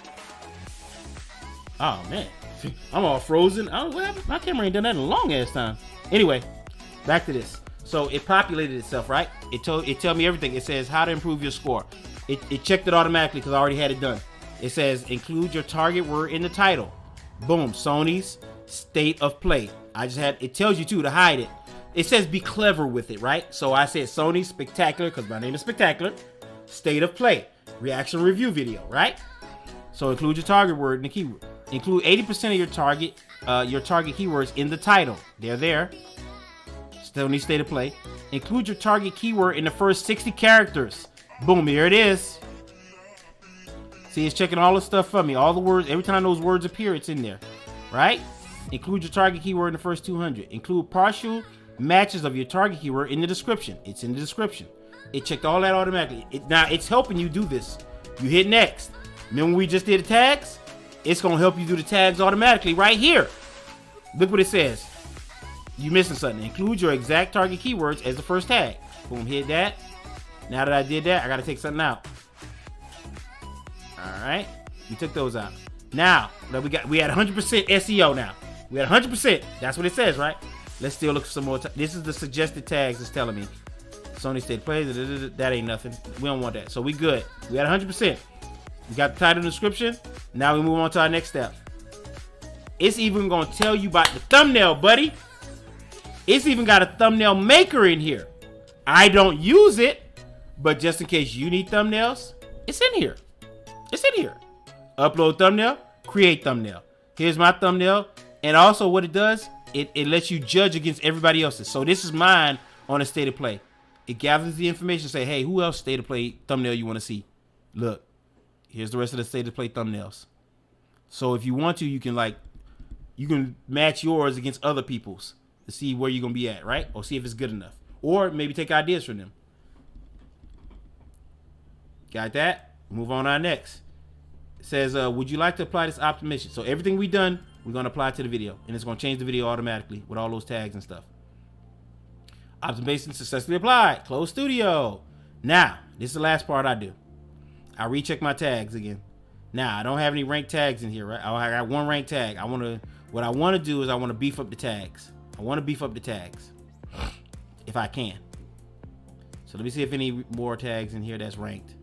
Oh man, I'm all frozen. I don't know what happened. My camera ain't done that in a long ass time. Anyway, back to this. So it populated itself, right? It tell me everything. It says how to improve your score. It checked it automatically because I already had it done. It says include your target word in the title. Boom, Sony's state of play. I just had, it tells you too to hide it. It says be clever with it, right? So I said Sony Spectacular because my name is Spectacular. State of play, reaction review video, right? So include your target word in the keyword. Include 80% of your target keywords in the title. They're there. Sony state of play. Include your target keyword in the first 60 characters. Boom, here it is. See, it's checking all the stuff for me. All the words, every time those words appear, it's in there, right? Include your target keyword in the first 200. Include partial matches of your target keyword in the description. It's in the description. It checked all that automatically. Now, it's helping you do this. You hit next. Remember when we just did the tags? It's going to help you do the tags automatically right here. Look what it says. You missing something. Include your exact target keywords as the first tag. Boom, hit that. Now that I did that, I got to take something out. All right. We took those out. Now, we had 100% SEO now. We had 100%. That's what it says, right? Let's still look for some more. This is the suggested tags it's telling me. Sony state play. That ain't nothing. We don't want that. So we good. We had 100%. We got the title and description. Now we move on to our next step. It's even going to tell you about the thumbnail, buddy. It's even got a thumbnail maker in here. I don't use it, but just in case you need thumbnails, it's in here. It's in here. Upload thumbnail, create thumbnail. Here's my thumbnail. And also what it does, it lets you judge against everybody else's. So this is mine on a state of play. It gathers the information, say, hey, who else state of play thumbnail you want to see? Look, here's the rest of the state of play thumbnails. So if you want to, you can match yours against other people's to see where you're going to be at, right? Or see if it's good enough. Or maybe take ideas from them. Got that? Move on to our next. It says, would you like to apply this optimization? So everything we've done, we're going to apply to the video. And it's going to change the video automatically with all those tags and stuff. Optimization successfully applied. Close studio. Now, this is the last part I do. I recheck my tags again. Now, I don't have any ranked tags in here, right? I got one ranked tag. What I want to do is I want to beef up the tags. I want to beef up the tags if I can. So let me see if any more tags in here that's ranked.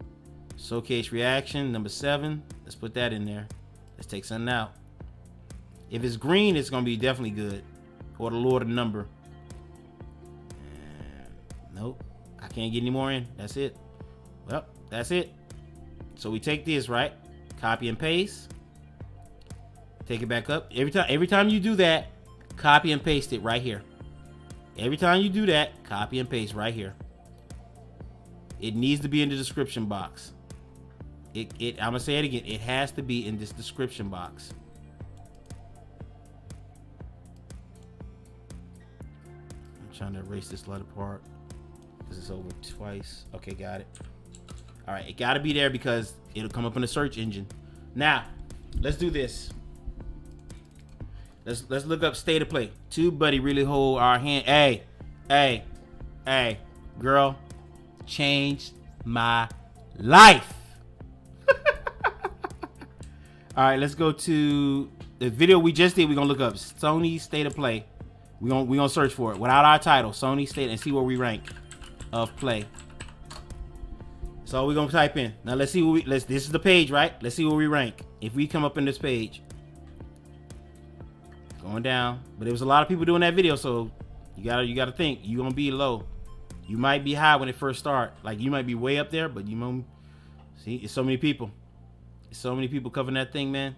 Showcase reaction, number 7. Let's put that in there. Let's take something out. If it's green, it's going to be definitely good. Or the Lord of the number. Nope. I can't get any more in. That's it. Well, that's it. So we take this, right? Copy and paste. Take it back up. Every time you do that, copy and paste it right here. Every time you do that, copy and paste right here. It needs to be in the description box. I'm gonna say it again. It has to be in this description box. I'm trying to erase this letter part because it's over twice. Okay, got it. All right, it got to be there because it'll come up in the search engine. Now, let's do this. Let's look up state of play. TubeBuddy really hold our hand. Hey, girl, changed my life. All right, let's go to the video we just did. We're gonna look up Sony state of play. We're gonna search for it without our title, Sony state, and see where we rank of play. So we're gonna type in. Now let's see what this is the page, right? Let's see where we rank. If we come up in this page. Going down. But there was a lot of people doing that video, so you gotta think you're gonna be low. You might be high when it first start. Like you might be way up there, but you know, see, it's so many people. It's so many people covering that thing, man.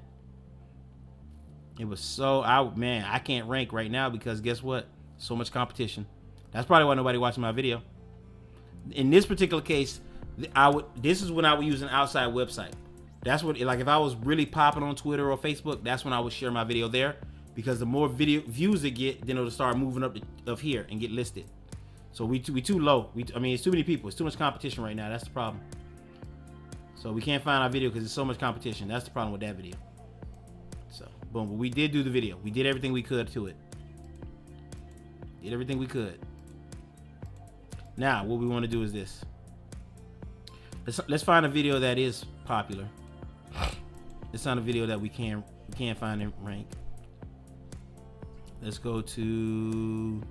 It was so I can't rank right now because guess what? So much competition. That's probably why nobody watching my video. In this particular case, this is when I would use an outside website. That's what, like, if I was really popping on Twitter or Facebook, that's when I would share my video there, because the more video views it get, then it'll start moving up here and get listed. So we too low. I mean, it's too many people. It's too much competition right now. That's the problem. So we can't find our video because there's so much competition. That's the problem with that video. So boom, but we did do the video. We did everything we could to it. Did everything we could. Now what we want to do is this. Let's find a video that is popular. Let's find a video that we can find and rank. Let's go to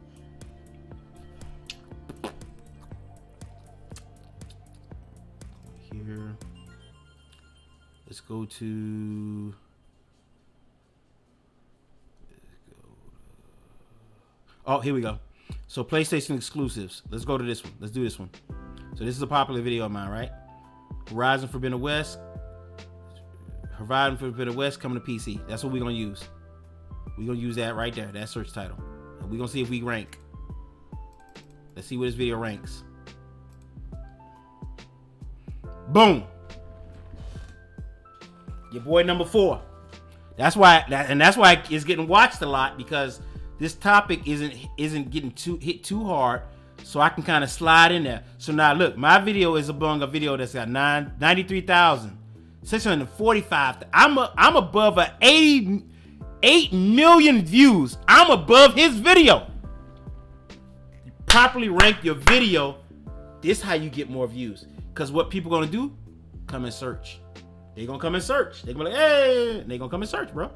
here. Let's go to oh, here we go. So PlayStation exclusives. Let's go to this one. Let's do this one. So this is a popular video of mine, right? Horizon Forbidden West. Horizon Forbidden West coming to PC. That's what we're gonna use. We're gonna use that right there, that search title. And we're gonna see if we rank. Let's see where this video ranks. Boom. Your boy number 4. That's why it's getting watched a lot, because this topic isn't getting hit too hard, so I can kind of slide in there. So now look, my video is among a video that's got 93,645. I'm above 8 million views. I'm above his video. You properly rank your video. This is how you get more views. Because what people gonna do? Come and search. They gonna come and search. They gonna be like, hey, and they gonna come and search, bro.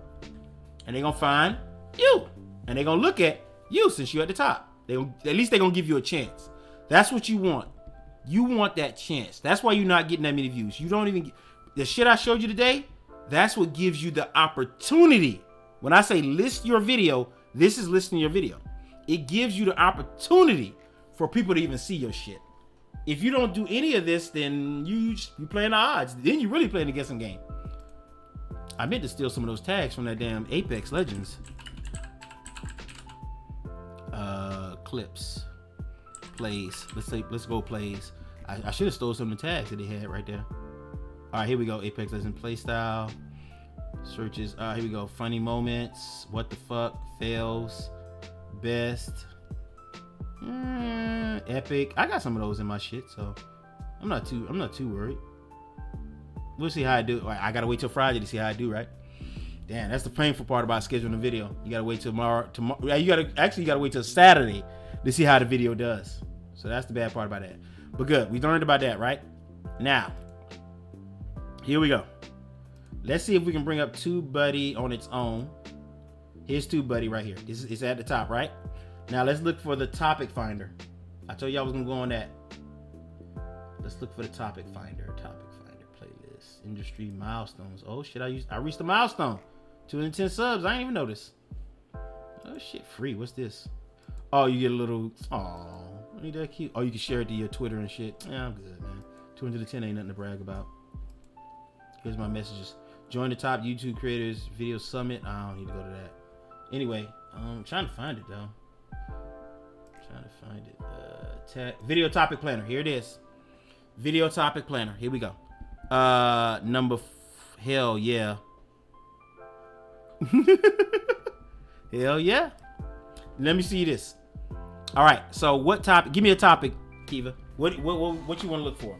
And they gonna find you. And they gonna look at you since you're at the top. At least they gonna give you a chance. That's what you want. You want that chance. That's why you're not getting that many views. You don't even get the shit I showed you today. That's what gives you the opportunity. When I say list your video, this is listing your video. It gives you the opportunity for people to even see your shit. If you don't do any of this, then you playing the odds. Then you're really playing against some game. I meant to steal some of those tags from that damn Apex Legends. Clips, plays. Let's go plays. I should have stole some of the tags that they had right there. All right, here we go. Apex Legends play style. Searches. Here we go. Funny moments. What the fuck? Fails. Best. Epic. I got some of those in my shit, so I'm not too worried. We'll see how I do. I gotta wait till Friday to see how I do, right? Damn, that's the painful part about scheduling a video. You gotta wait till tomorrow. You gotta wait till Saturday to see how the video does. So that's the bad part about that. But good, we learned about that, right? Now, here we go. Let's see if we can bring up TubeBuddy on its own. Here's TubeBuddy right here. It's at the top, right? Now let's look for the topic finder. I told you I was gonna go on that. Let's look for the topic finder. Topic finder playlist. Industry milestones. Oh shit! I reached the milestone. 210 subs. I ain't even noticed. Oh shit! Free. What's this? Oh, you get a little. Oh, ain't that cute? Oh, you can share it to your Twitter and shit. Yeah, I'm good, man. 210 ain't nothing to brag about. Here's my messages. Join the top YouTube creators video summit. I don't need to go to that. Anyway, I'm trying to find it though. Video topic planner. Here it is. Video topic planner. Here we go. Hell yeah. Hell yeah. Let me see this. All right. So what topic? Give me a topic, Kiva. What you want to look for?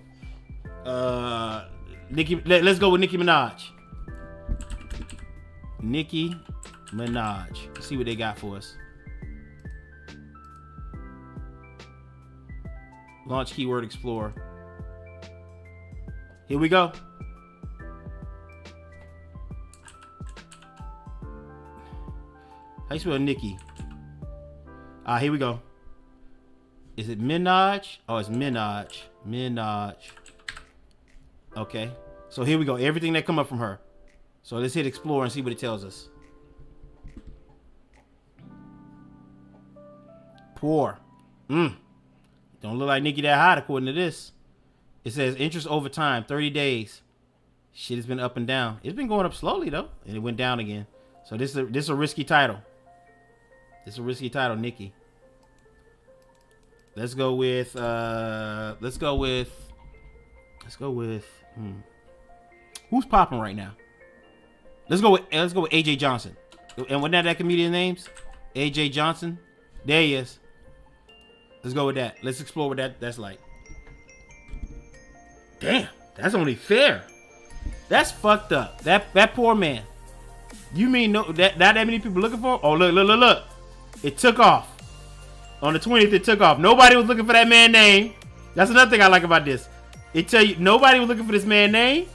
Nicki. Let's go with Nicki Minaj. Nicki Minaj. Let's see what they got for us. Launch keyword explorer. Here we go. How you spell Nicki? Here we go. Is it Minaj? Oh, it's Minaj. Minaj. Okay. So here we go. Everything that come up from her. So let's hit explore and see what it tells us. Poor. Don't look like Nicki that hot according to this. It says interest over time, 30 days. Shit has been up and down. It's been going up slowly though, and it went down again. So this is a risky title. This is a risky title, Nicki. Let's go with who's popping right now? Let's go with AJ Johnson. And what that comedian names? AJ Johnson. There he is. Let's go with that. Let's explore what that's like. Damn, that's only fair. That's fucked up. That poor man. You mean no that many people looking for? Oh look. It took off. On the 20th, it took off. Nobody was looking for that man's name. That's another thing I like about this. It tell you nobody was looking for this man's name,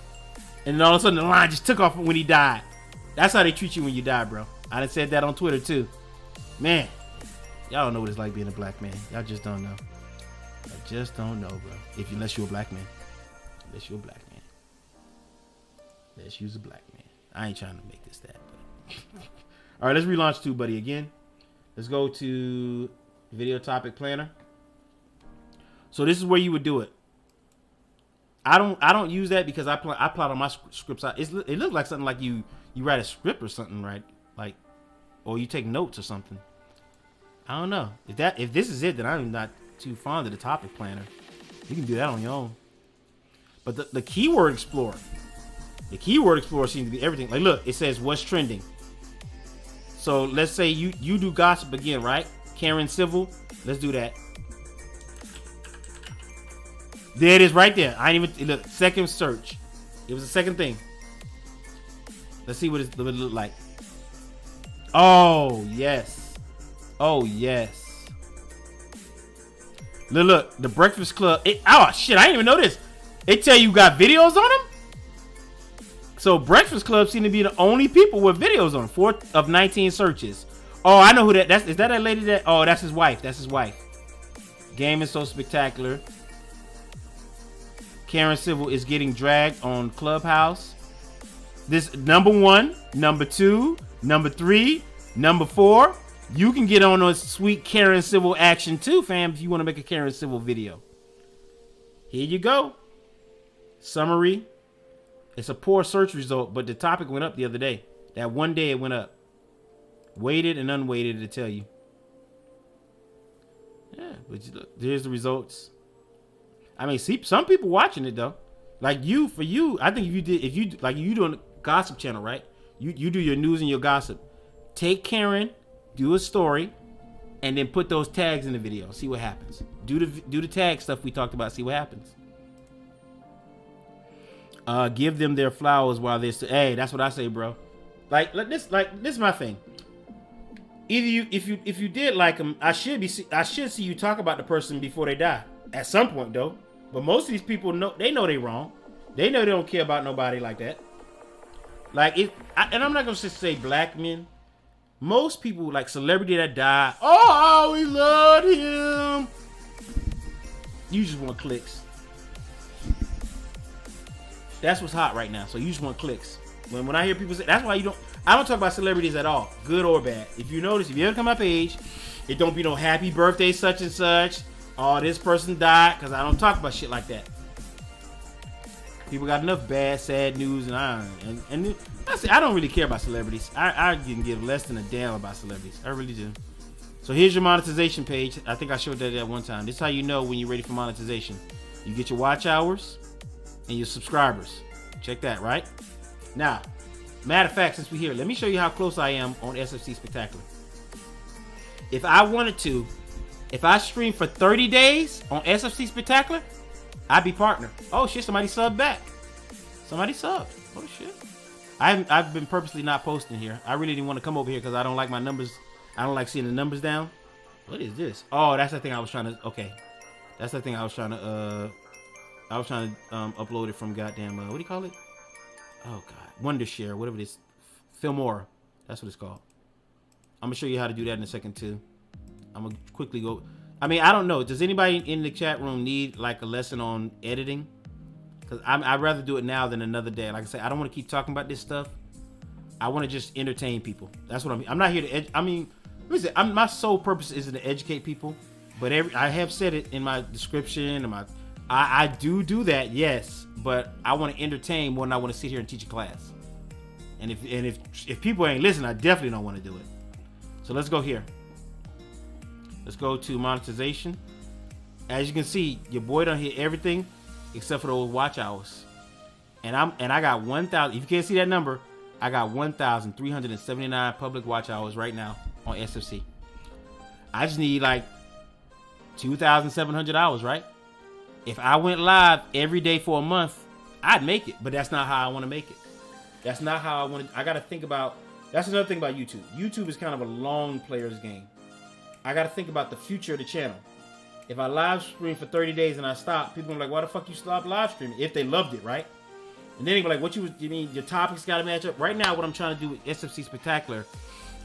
and then all of a sudden the line just took off when he died. That's how they treat you when you die, bro. I done said that on Twitter too. Man, y'all don't know what it's like being a black man. Y'all just don't know. Y'all just don't know, bro. Unless you're a black man. Unless you're a black man. Let's use a black man. I ain't trying to make this that. But all right, let's relaunch TubeBuddy again. Let's go to video topic planner. So this is where you would do it. I don't use that because I plot on my scripts out. It looks like something like you write a script or something, right? Like, or you take notes or something. I don't know. If this is it, then I'm not too fond of the topic planner. You can do that on your own. But the keyword explorer. The keyword explorer seems to be everything. Like, look, it says what's trending. So let's say you do gossip again, right? Karen Civil. Let's do that. There it is right there. I ain't even look. Second search. It was the second thing. Let's see what it look like. Oh yes. Oh yes. Look. The Breakfast Club. Oh shit! I didn't even know this. It tell you got videos on them. So Breakfast Club seem to be the only people with videos on 4 of 19 searches. Oh, I know who that. Is that lady that? Oh, that's his wife. That's his wife. Game is so spectacular. Karen Civil is getting dragged on Clubhouse. This number 1, number 2, number 3, number 4. You can get on a sweet Karen Civil action too, fam, if you want to make a Karen Civil video. Here you go. Summary. It's a poor search result, but the topic went up the other day. That one day it went up. Weighted and unweighted to tell you. Yeah, but there's the results. I mean, see, some people watching it though. Like for you, I think if you doing a gossip channel, right? You do your news and your gossip. Take Karen, do a story, and then put those tags in the video. See what happens. Do the tag stuff we talked about. See what happens. Give them their flowers while they're still. Hey, that's what I say, bro. Like this is my thing. Either if you did like them, I should see you talk about the person before they die. At some point though. But most of these people know they wrong. They know they don't care about nobody like that. Like and I'm not gonna just say black men. Most people like celebrity that die. Oh, we love him. You just want clicks. That's what's hot right now. So you just want clicks. When I hear people say, that's why I don't talk about celebrities at all, good or bad. If you notice, if you ever come my page, it don't be no happy birthday such and such. Oh, this person died, because I don't talk about shit like that. People got enough bad, sad news, and I don't really care about celebrities. I can give less than a damn about celebrities. I really do. So here's your monetization page. I think I showed that at one time. This is how you know when you're ready for monetization. You get your watch hours and your subscribers. Check that, right? Now, matter of fact, since we're here, let me show you how close I am on SFC Spectacular. If I wanted to, if I stream for 30 days on SFC Spectacular, I'd be partner. Oh shit, somebody subbed back. Somebody subbed. Oh shit. I've been purposely not posting here. I really didn't want to come over here because I don't like my numbers. I don't like seeing the numbers down. What is this? Oh, that's the thing I was trying to. Okay, that's the thing I was trying to. Upload it from goddamn. What do you call it? Oh god, Wondershare, whatever it is. Filmora. That's what it's called. I'm gonna show you how to do that in a second too. I'm gonna quickly go. I mean, I don't know. Does anybody in the chat room need like a lesson on editing? Because I'd rather do it now than another day. Like I said, I don't want to keep talking about this stuff. I want to just entertain people. That's what I mean. I'm not here to. Listen, my sole purpose isn't to educate people. But I have said it in my description. I do that, yes. But I want to entertain more than I want to sit here and teach a class. And if people ain't listening, I definitely don't want to do it. So let's go here. Let's go to monetization. As you can see, your boy done hit everything except for those watch hours. And I got 1,000. If you can't see that number, I got 1,379 public watch hours right now on SFC. I just need like 2,700 hours, right? If I went live every day for a month, I'd make it. But that's not how I want to make it. That's not how I want to. I got to think about. That's another thing about YouTube. YouTube is kind of a long player's game. I got to think about the future of the channel. If I live stream for 30 days and I stop, people are like, why the fuck you stop live streaming? If they loved it, right? And then they be like, what you mean your topics got to match up? Right now, what I'm trying to do with SFC Spectacular,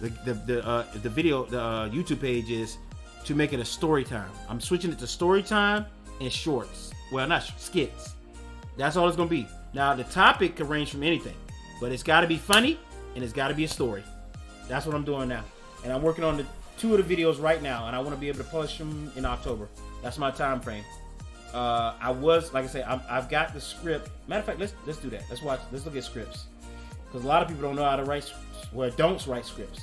the video, the YouTube page is to make it a story time. I'm switching it to story time and shorts. Well, not skits. That's all it's going to be. Now, the topic can range from anything, but it's got to be funny and it's got to be a story. That's what I'm doing now. And I'm working on the 2 of the videos right now, and I want to be able to publish them in October. That's my time frame. Like I say, I've got the script. Matter of fact, let's do that. Let's look at scripts, because a lot of people don't know how to write. Well, don't write scripts.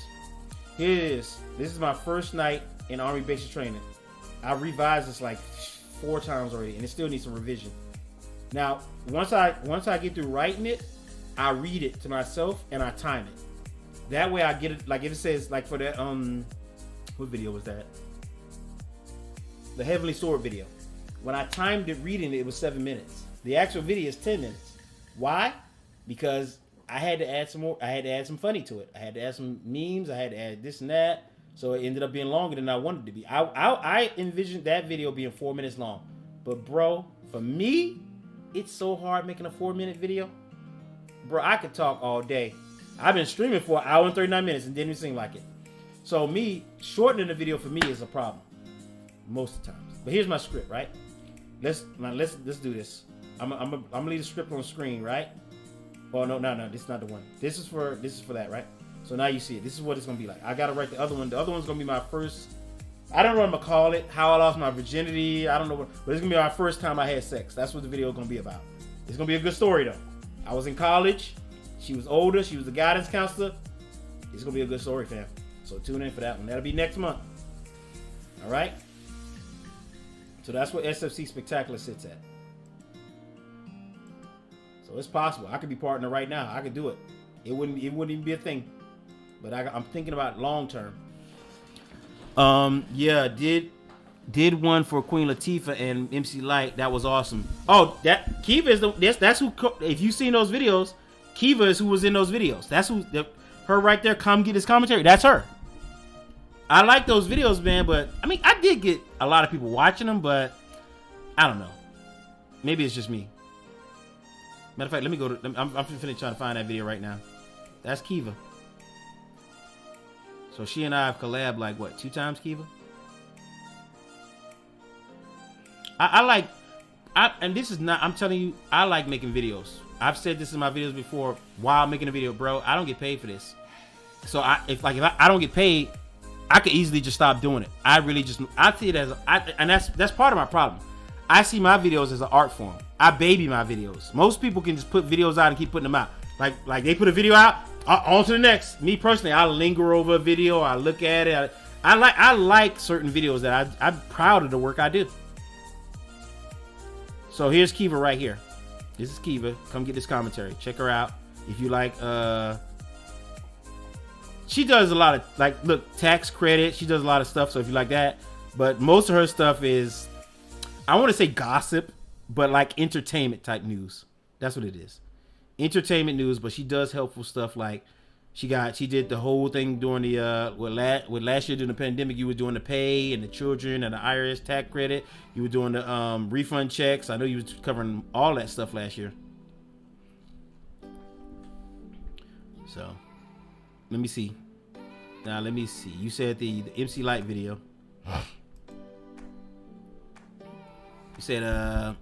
Here it is. This is my first night in Army basic training. I revised this like 4 times already, and it still needs some revision. Now, once I get through writing it, I read it to myself and I time it. That way I get it, like if it says, like for that, what video was that? The Heavenly Sword video. When I timed it reading it, it was 7 minutes. The actual video is 10 minutes. Why? Because I had to add some more, I had to add some funny to it. I had to add some memes, I had to add this and that. So it ended up being longer than I wanted it to be. I envisioned that video being 4 minutes long. But bro, for me, it's so hard making a 4-minute video. Bro, I could talk all day. I've been streaming for 1 hour and 39 minutes and didn't even seem like it. So me, shortening the video for me is a problem. Most of the times. But here's my script, right? Let's do this. I'm gonna leave the script on the screen, right? Oh no, this is not the one. This is for that, right? So now you see it. This is what it's gonna be like. I gotta write the other one. The other one's gonna be my first. I don't know what I'm gonna call it. How I lost my virginity. I don't know what, but it's gonna be my first time I had sex. That's what the video is gonna be about. It's gonna be a good story though. I was in college. She was older. She was the guidance counselor. It's gonna be a good story, fam. So tune in for that one. That'll be next month. All right. So that's what SFC Spectacular sits at. So it's possible. I could be partner right now. I could do it. It wouldn't even be a thing. But I'm thinking about long term. Yeah, did one for Queen Latifah and MC Light. That was awesome. Oh, that Kiva is that's who. If you've seen those videos, Kiva is who was in those videos. That's who. Her right there. Come get this commentary. That's her. I like those videos, man. But I mean, I did get a lot of people watching them, but I don't know. Maybe it's just me. Matter of fact, let me go to. I'm finna trying to find that video right now. That's Kiva. So she and I have collabed like what, 2 times, Kiva? And this is not, I'm telling you, I like making videos. I've said this in my videos before while making a video, bro. I don't get paid for this. So if I don't get paid, I could easily just stop doing it. I see it as, and that's part of my problem. I see my videos as an art form. I baby my videos. Most people can just put videos out and keep putting them out. Like they put a video out, on to the next. Me personally, I linger over a video. I look at it. I like certain videos that I'm proud of the work I do. So here's Kiva right here. This is Kiva. Come get this commentary. Check her out. If you like, she does a lot of, like, look, tax credit. She does a lot of stuff. So if you like that, but most of her stuff is, I want to say gossip, but like entertainment type news. That's what it is. Entertainment news, but she does helpful stuff. Like she did the whole thing during the with last year during the pandemic. You were doing the pay and the children and the IRS tax credit. You were doing the refund checks. I know you was covering all that stuff last year. So let me see. Now let me see. You said the MC Light video. You said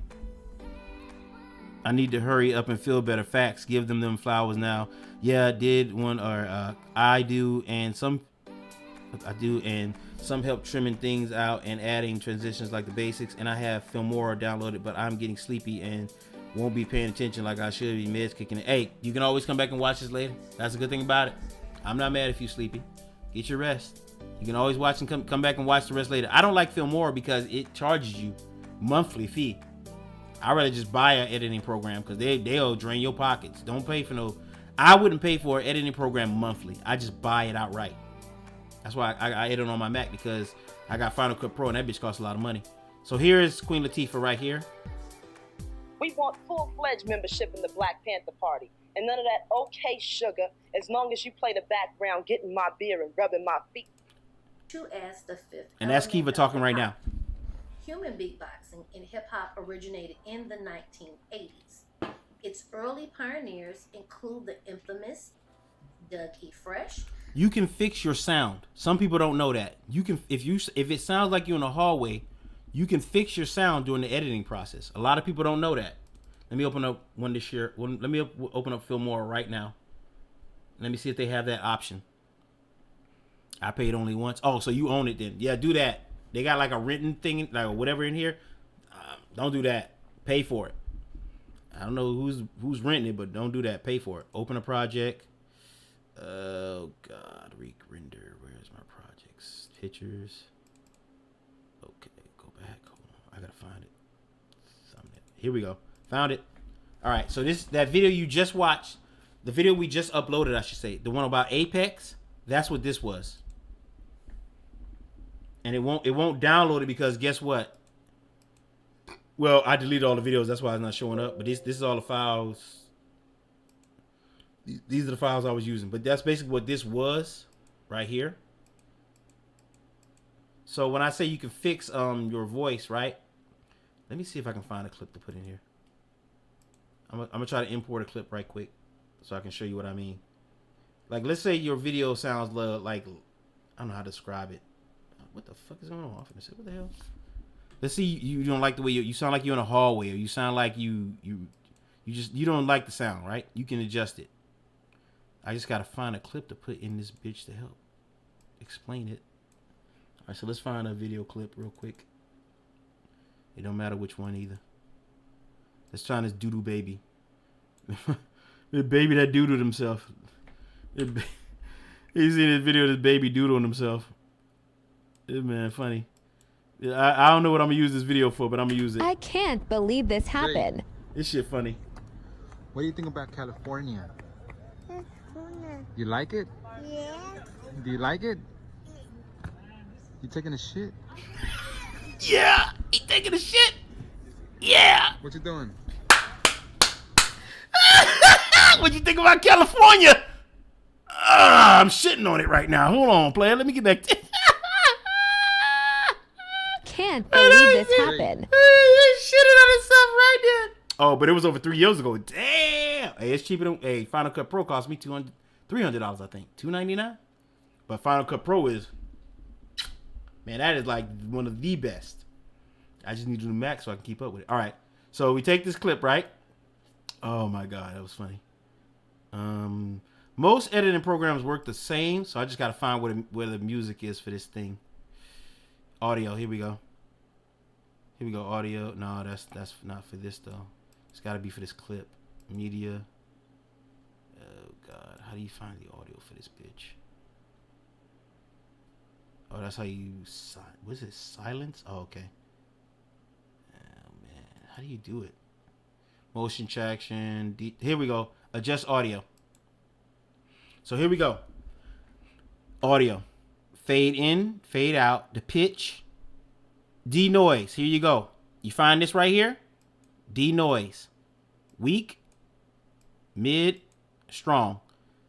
I need to hurry up and feel better. Facts. Give them flowers now. Yeah, I did one, or I do, and some help trimming things out and adding transitions like the basics. And I have Filmora downloaded, but I'm getting sleepy and won't be paying attention like I should be. Meds kicking in. Hey, you can always come back and watch this later. That's a good thing about it. I'm not mad if you're sleepy. Get your rest. You can always watch and come back and watch the rest later. I don't like Filmora because it charges you monthly fee. I'd rather just buy an editing program because they'll drain your pockets. Don't pay for no. I wouldn't pay for an editing program monthly. I just buy it outright. That's why I edit on my Mac, because I got Final Cut Pro and that bitch costs a lot of money. So here is Queen Latifah right here. We want full-fledged membership in the Black Panther Party. And none of that okay sugar, as long as you play the background, getting my beer and rubbing my feet. True as the fifth. And that's Kiva talking right now. Human beatboxing in hip hop originated in the 1980s. Its early pioneers include the infamous Doug E. Fresh. You can fix your sound. Some people don't know that. You can, if it sounds like you're in a hallway, you can fix your sound during the editing process. A lot of people don't know that. Let me open up one to share. Let me open up Filmora right now. Let me see if they have that option. I paid only once. Oh, so you own it then? Yeah, do that. They got like a written thing, like whatever in here. Don't do that. Pay for it. I don't know who's renting it, but don't do that. Pay for it. Open a project. Oh God, render. Where's my projects? Pictures. Okay, go back. Hold on, I gotta find it. Thumbnail. Here we go. Found it. All right. So that video you just watched, the video we just uploaded, I should say, the one about Apex. That's what this was. And it won't download it because guess what? Well, I deleted all the videos. That's why it's not showing up. But this is all the files. These are the files I was using. But that's basically what this was right here. So when I say you can fix your voice, right? Let me see if I can find a clip to put in here. I'm gonna try to import a clip right quick so I can show you what I mean. Like, let's say your video sounds like, I don't know how to describe it. What the fuck is going on? I'm finna say, what the hell? Let's see, you don't like the way you sound like you're in a hallway, or you sound like you don't like the sound, right? You can adjust it. I just gotta find a clip to put in this bitch to help explain it. All right, so let's find a video clip real quick. It don't matter which one either. Let's try this doodoo baby. The baby that doodled himself. He's in this video of this baby doodling himself. This man funny. I don't know what I'm gonna use this video for, but I'm gonna use it. I can't believe this happened. This shit funny. What do you think about California? You like it? Yeah. Do you like it? You taking a shit? Yeah, he taking a shit. Yeah. What you doing? What you think about California? I'm shitting on it right now. Hold on, player. Let me get back to Can't believe this happened. He's shitting on himself right there. Oh, but it was over 3 years ago. Damn. Hey, it's cheaper than Final Cut Pro cost me $300, I think. $299. But Final Cut Pro is, man, that is like one of the best. I just need to do Max so I can keep up with it. All right. So we take this clip, right? Oh my God, that was funny. Most editing programs work the same, so I just gotta find where the music is for this thing. Audio, here we go. Here we go, audio. No, that's not for this though. It's gotta be for this clip. Media. Oh God, how do you find the audio for this bitch? Oh, that's how you what is it? Silence? Oh, okay. Oh man, how do you do it? Motion traction. Here we go. Adjust audio. So here we go. Audio. Fade in, fade out. The pitch. Denoise. Here you go. You find this right here? Denoise. Weak, mid, strong.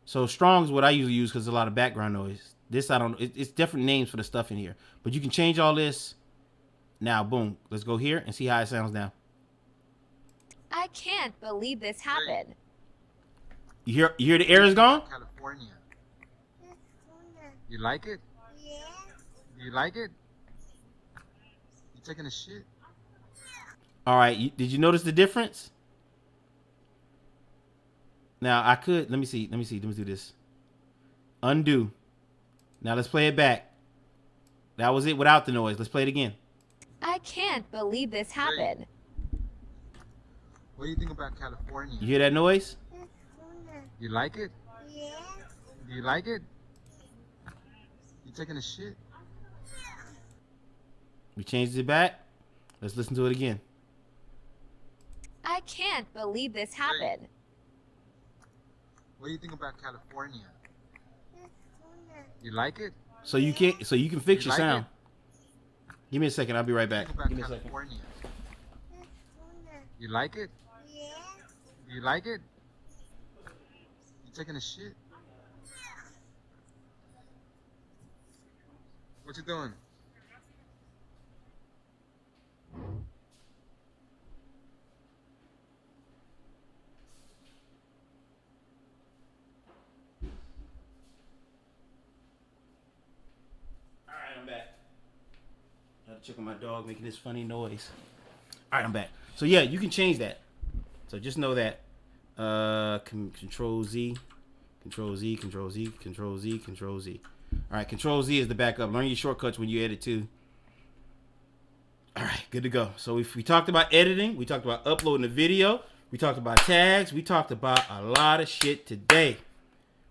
So strong is what I usually use because there's a lot of background noise. This I don't. It's different names for the stuff in here. But you can change all this. Now, boom. Let's go here and see how it sounds now. I can't believe this happened. You hear the air is gone? California. You like it? Yeah. You like it? You taking a shit? All right. Did you notice the difference? Now I could. Let me see. Let me do this. Undo. Now let's play it back. That was it without the noise. Let's play it again. I can't believe this happened. What do you think about California? You hear that noise? You like it? Yeah. Do you like it? You taking a shit? We changed it back. Let's listen to it again. I can't believe this happened. What do you think about California? You like it? So you can fix your like sound. Give me a second. I'll be right back. What do Give you me a think second. about California? You like it? Yeah. You like it? You taking a shit? What you doing? Check on my dog making this funny noise. All right, I'm back. So yeah, you can change that. So just know that. Control Z, Control Z, Control Z, Control Z, Control Z. All right, Control Z is the backup. Learn your shortcuts when you edit too. All right, good to go. So if we talked about editing, we talked about uploading the video, we talked about tags, we talked about a lot of shit today.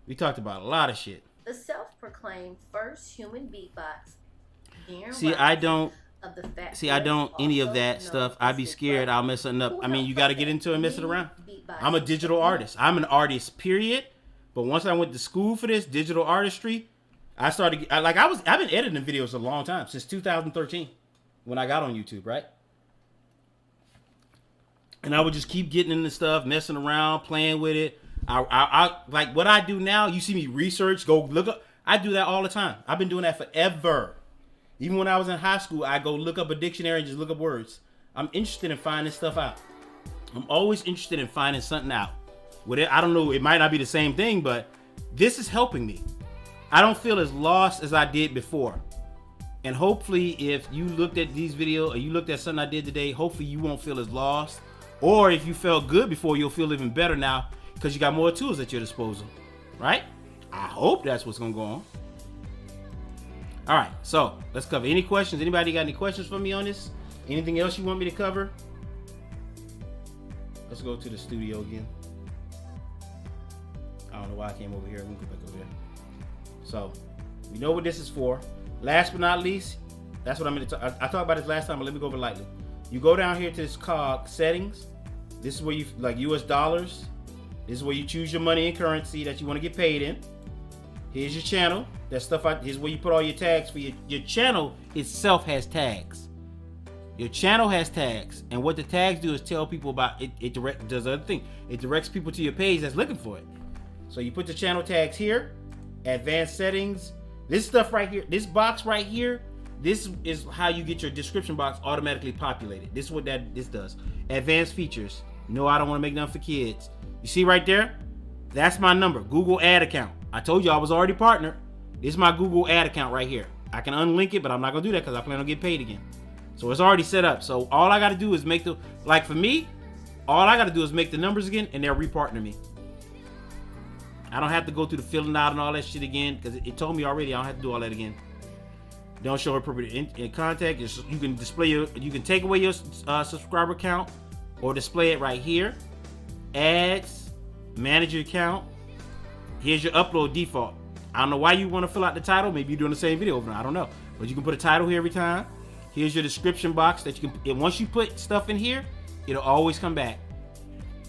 We talked about a lot of shit. The self-proclaimed first human beatbox. See, I don't any of that stuff. I'd be scared I'll mess something up. I mean, you got to get into it and mess it around. I'm a digital artist. I'm an artist, period. But once I went to school for this digital artistry, I've been editing videos a long time, since 2013 when I got on YouTube, right? And I would just keep getting into stuff, messing around, playing with it. I like what I do now. You see me research, go look up. I do that all the time. I've been doing that forever. Even when I was in high school, I go look up a dictionary and just look up words. I'm interested in finding stuff out. I'm always interested in finding something out. I don't know, it might not be the same thing, but this is helping me. I don't feel as lost as I did before. And hopefully if you looked at these videos or you looked at something I did today, hopefully you won't feel as lost. Or if you felt good before, you'll feel even better now because you got more tools at your disposal, right? I hope that's what's gonna go on. All right, so let's cover any questions. Anybody got any questions for me on this? Anything else you want me to cover? Let's go to the studio again. I don't know why I came over here. Let me go back over there. So we know what this is for. Last but not least, that's what I'm going to talk. I talked about this last time, but let me go over it lightly. You go down here to this cog settings. This is where you like US dollars. This is where you choose your money and currency that you want to get paid in. Here's your channel. That stuff. Here's where you put all your tags for your channel itself has tags. Your channel has tags, and what the tags do is tell people about it. It does other thing. It directs people to your page that's looking for it. So you put the channel tags here, advanced settings. This stuff right here, this box right here, this is how you get your description box automatically populated. This is what this does. Advanced features. No, I don't want to make nothing for kids. You see right there? That's my number. Google ad account. I told you I was already partnered. This is my Google ad account right here. I can unlink it, but I'm not gonna do that because I plan on getting paid again. So it's already set up. So all I gotta do is make for me, all I gotta do is make the numbers again and they'll repartner me. I don't have to go through the filling out and all that shit again because it told me already I don't have to do all that again. Don't show appropriate in contact. You can display you can take away your subscriber count or display it right here. Ads, manage your account. Here's your upload default. I don't know why you want to fill out the title. Maybe you're doing the same video over. I don't know. But you can put a title here every time. Here's your description box that you can. And once you put stuff in here, it'll always come back.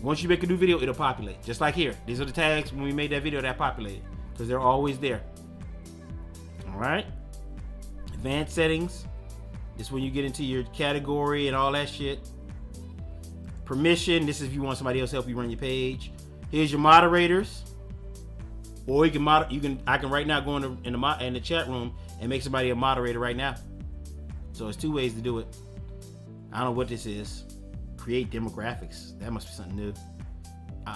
Once you make a new video, it'll populate. Just like here. These are the tags when we made that video that populated. Because they're always there. Alright. Advanced settings. This is when you get into your category and all that shit. Permission. This is if you want somebody else to help you run your page. Here's your moderators. Or I can right now go in the chat room and make somebody a moderator right now. So it's two ways to do it. I don't know what this is. Create demographics. That must be something new.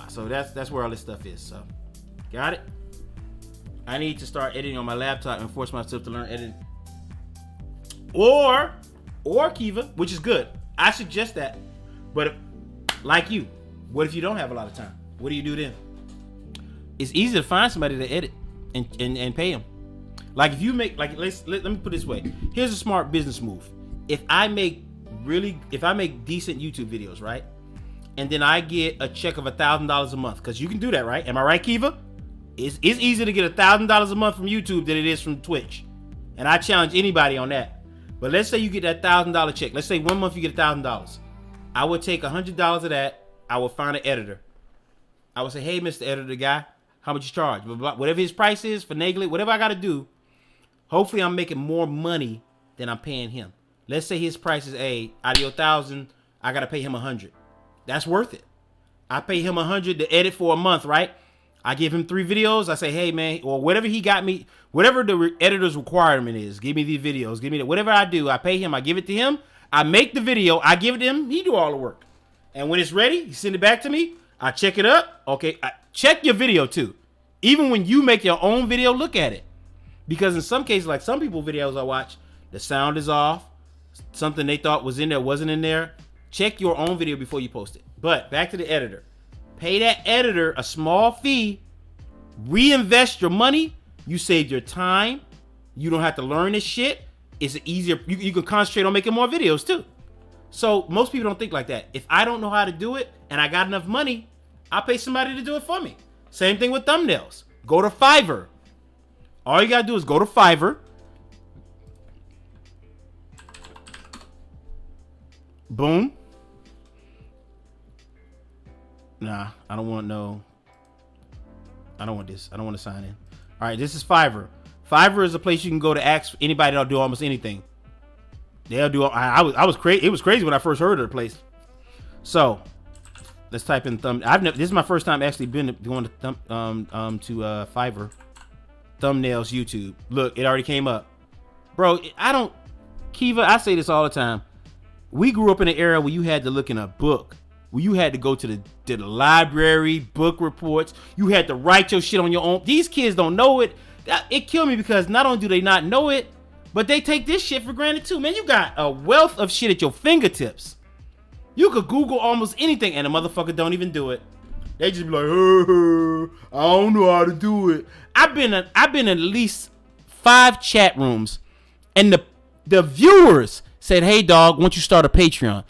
So that's where all this stuff is. So got it? I need to start editing on my laptop and force myself to learn editing. Or Kiva, which is good. I suggest that. But like you, what if you don't have a lot of time? What do you do then? It's easy to find somebody to edit and pay them. Like if you make let me put it this way. Here's a smart business move. If I make decent YouTube videos, right? And then I get a check of $1,000 a month, because you can do that, right? Am I right, Kiva? It's easier to get $1,000 a month from YouTube than it is from Twitch. And I challenge anybody on that. But let's say you get that $1,000 check. Let's say 1 month you get $1,000. I would take $100 of that. I would find an editor. I would say, hey, Mr. Editor guy, how much you charge? Whatever his price is, finagle it, whatever I got to do. Hopefully I'm making more money than I'm paying him. Let's say his price is out of your 1,000, I got to pay him 100. That's worth it. I pay him 100 to edit for a month, right? I give him 3 videos. I say, hey man, or whatever he got me, whatever the editor's requirement is, give me these videos, give me that. Whatever I do, I pay him, I give it to him. I make the video, I give it to him, he do all the work. And when it's ready, he send it back to me. I check it up. Okay, check your video too. Even when you make your own video, look at it. Because in some cases, like some people's videos I watch, the sound is off. something they thought was in there wasn't in there, check your own video before you post it. But back to the editor. Pay that editor a small fee. Reinvest your money. You saved your time. You don't have to learn this shit. It's easier. You can concentrate on making more videos too. So most people don't think like that. If I don't know how to do it and I got enough money, I'll pay somebody to do it for me. Same thing with thumbnails. Go to Fiverr. All you gotta do is go to Fiverr. Boom. Nah, I don't want no. I don't want this. I don't want to sign in. All right, this is Fiverr. Fiverr is a place you can go to ask anybody that'll do almost anything. They'll do. I was crazy. It was crazy when I first heard of the place. So let's type in thumb. This is my first time actually been going to Fiverr. Thumbnails YouTube. Look, it already came up, bro. Kiva, I say this all the time. We grew up in an era where you had to look in a book, where you had to go to the library, book reports. You had to write your shit on your own. These kids don't know it. It killed me because not only do they not know it, but they take this shit for granted too. Man, you got a wealth of shit at your fingertips. You could Google almost anything and the motherfucker don't even do it. They just be like, I don't know how to do it. I've been in at least 5 chat rooms and the viewers said, hey dog, why don't you start a Patreon?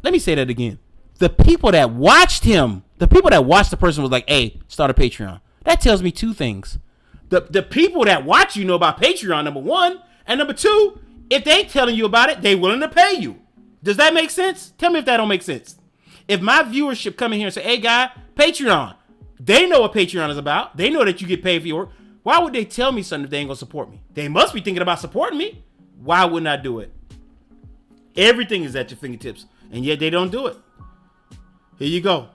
Let me say that again. The people that watched him, the people that watched the person was like, hey, start a Patreon. That tells me 2 things. The people that watch you know about Patreon, number 1. And number 2, if they telling you about it, they willing to pay you. Does that make sense? Tell me if that don't make sense. If my viewership come in here and say, hey guy, Patreon, they know what Patreon is about. They know that you get paid for your work. Why would they tell me something if they ain't gonna support me? They must be thinking about supporting me. Why wouldn't I do it? Everything is at your fingertips, and yet they don't do it. Here you go.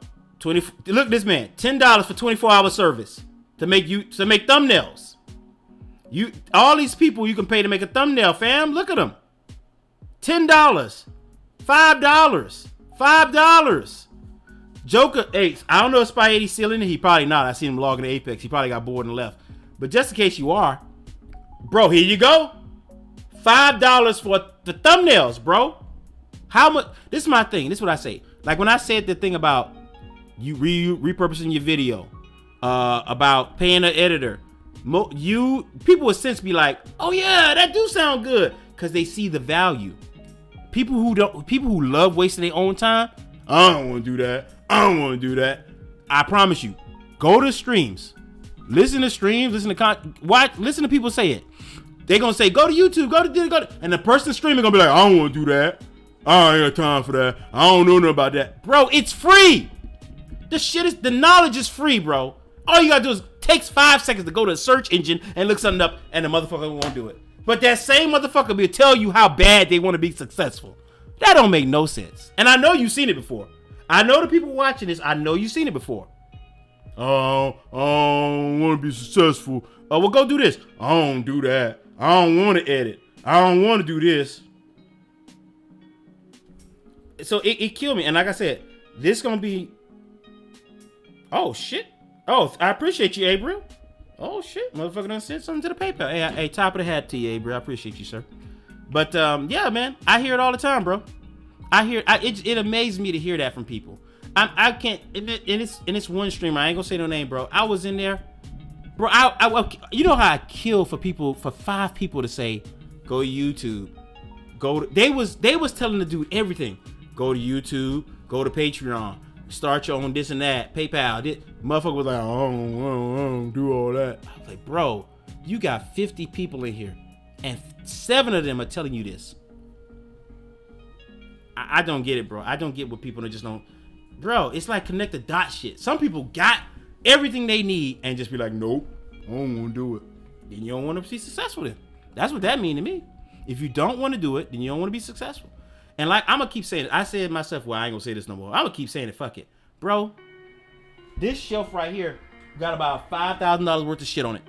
Look at this man. $10 for 24-hour service to make thumbnails. All these people you can pay to make a thumbnail, fam. Look at them. $10, $5. Joker 8. I don't know if Spy 80's still in it. He probably not. I seen him logging to Apex. He probably got bored and left. But just in case you are, bro, here you go. $5 for the thumbnails, bro. How much? This is my thing. This is what I say. Like when I said the thing about you repurposing your video, about paying an editor, people would since be like, oh yeah, that do sound good, because they see the value. People who love wasting their own time, I don't want to do that. I don't want to do that. I promise you, go to streams, listen to streams, listen to people say it. They're gonna say, go to YouTube, go to, and the person streaming gonna be like, I don't want to do that. I ain't got time for that. I don't know nothing about that. Bro, it's free. The knowledge is free, bro. All you gotta do is takes 5 seconds to go to a search engine and look something up, and the motherfucker won't do it. But that same motherfucker will tell you how bad they want to be successful. That don't make no sense. And I know you've seen it before. I know the people watching this, I know you've seen it before. Oh, I don't want to be successful. Oh, well, go do this. I don't do that. I don't want to edit. I don't want to do this. So it killed me. And like I said, this gonna be. Oh shit. Oh, I appreciate you, April. Oh shit, motherfucker done sent something to the PayPal. Hey, top of the hat to you, April. I appreciate you, sir. But yeah, man, I hear it all the time, bro. It amazes me to hear that from people. I can't. And it's one streamer. I ain't gonna say no name, bro. I was in there, bro. You know how I kill for 5 people to say, go to YouTube, they was telling the dude everything. Go to YouTube, go to Patreon, start your own this and that, PayPal. Motherfucker was like, I don't do all that. I was like, bro, you got 50 people in here, and 7 of them are telling you this. I don't get it, bro. I don't get what people just don't. Bro, it's like connect the dot shit. Some people got everything they need and just be like, nope, I don't want to do it. Then you don't want to be successful then. That's what that mean to me. If you don't want to do it, then you don't want to be successful. And like, I'm going to keep saying it. I said myself, well, I ain't going to say this no more. I'm going to keep saying it. Fuck it. Bro, this shelf right here got about $5,000 worth of shit on it.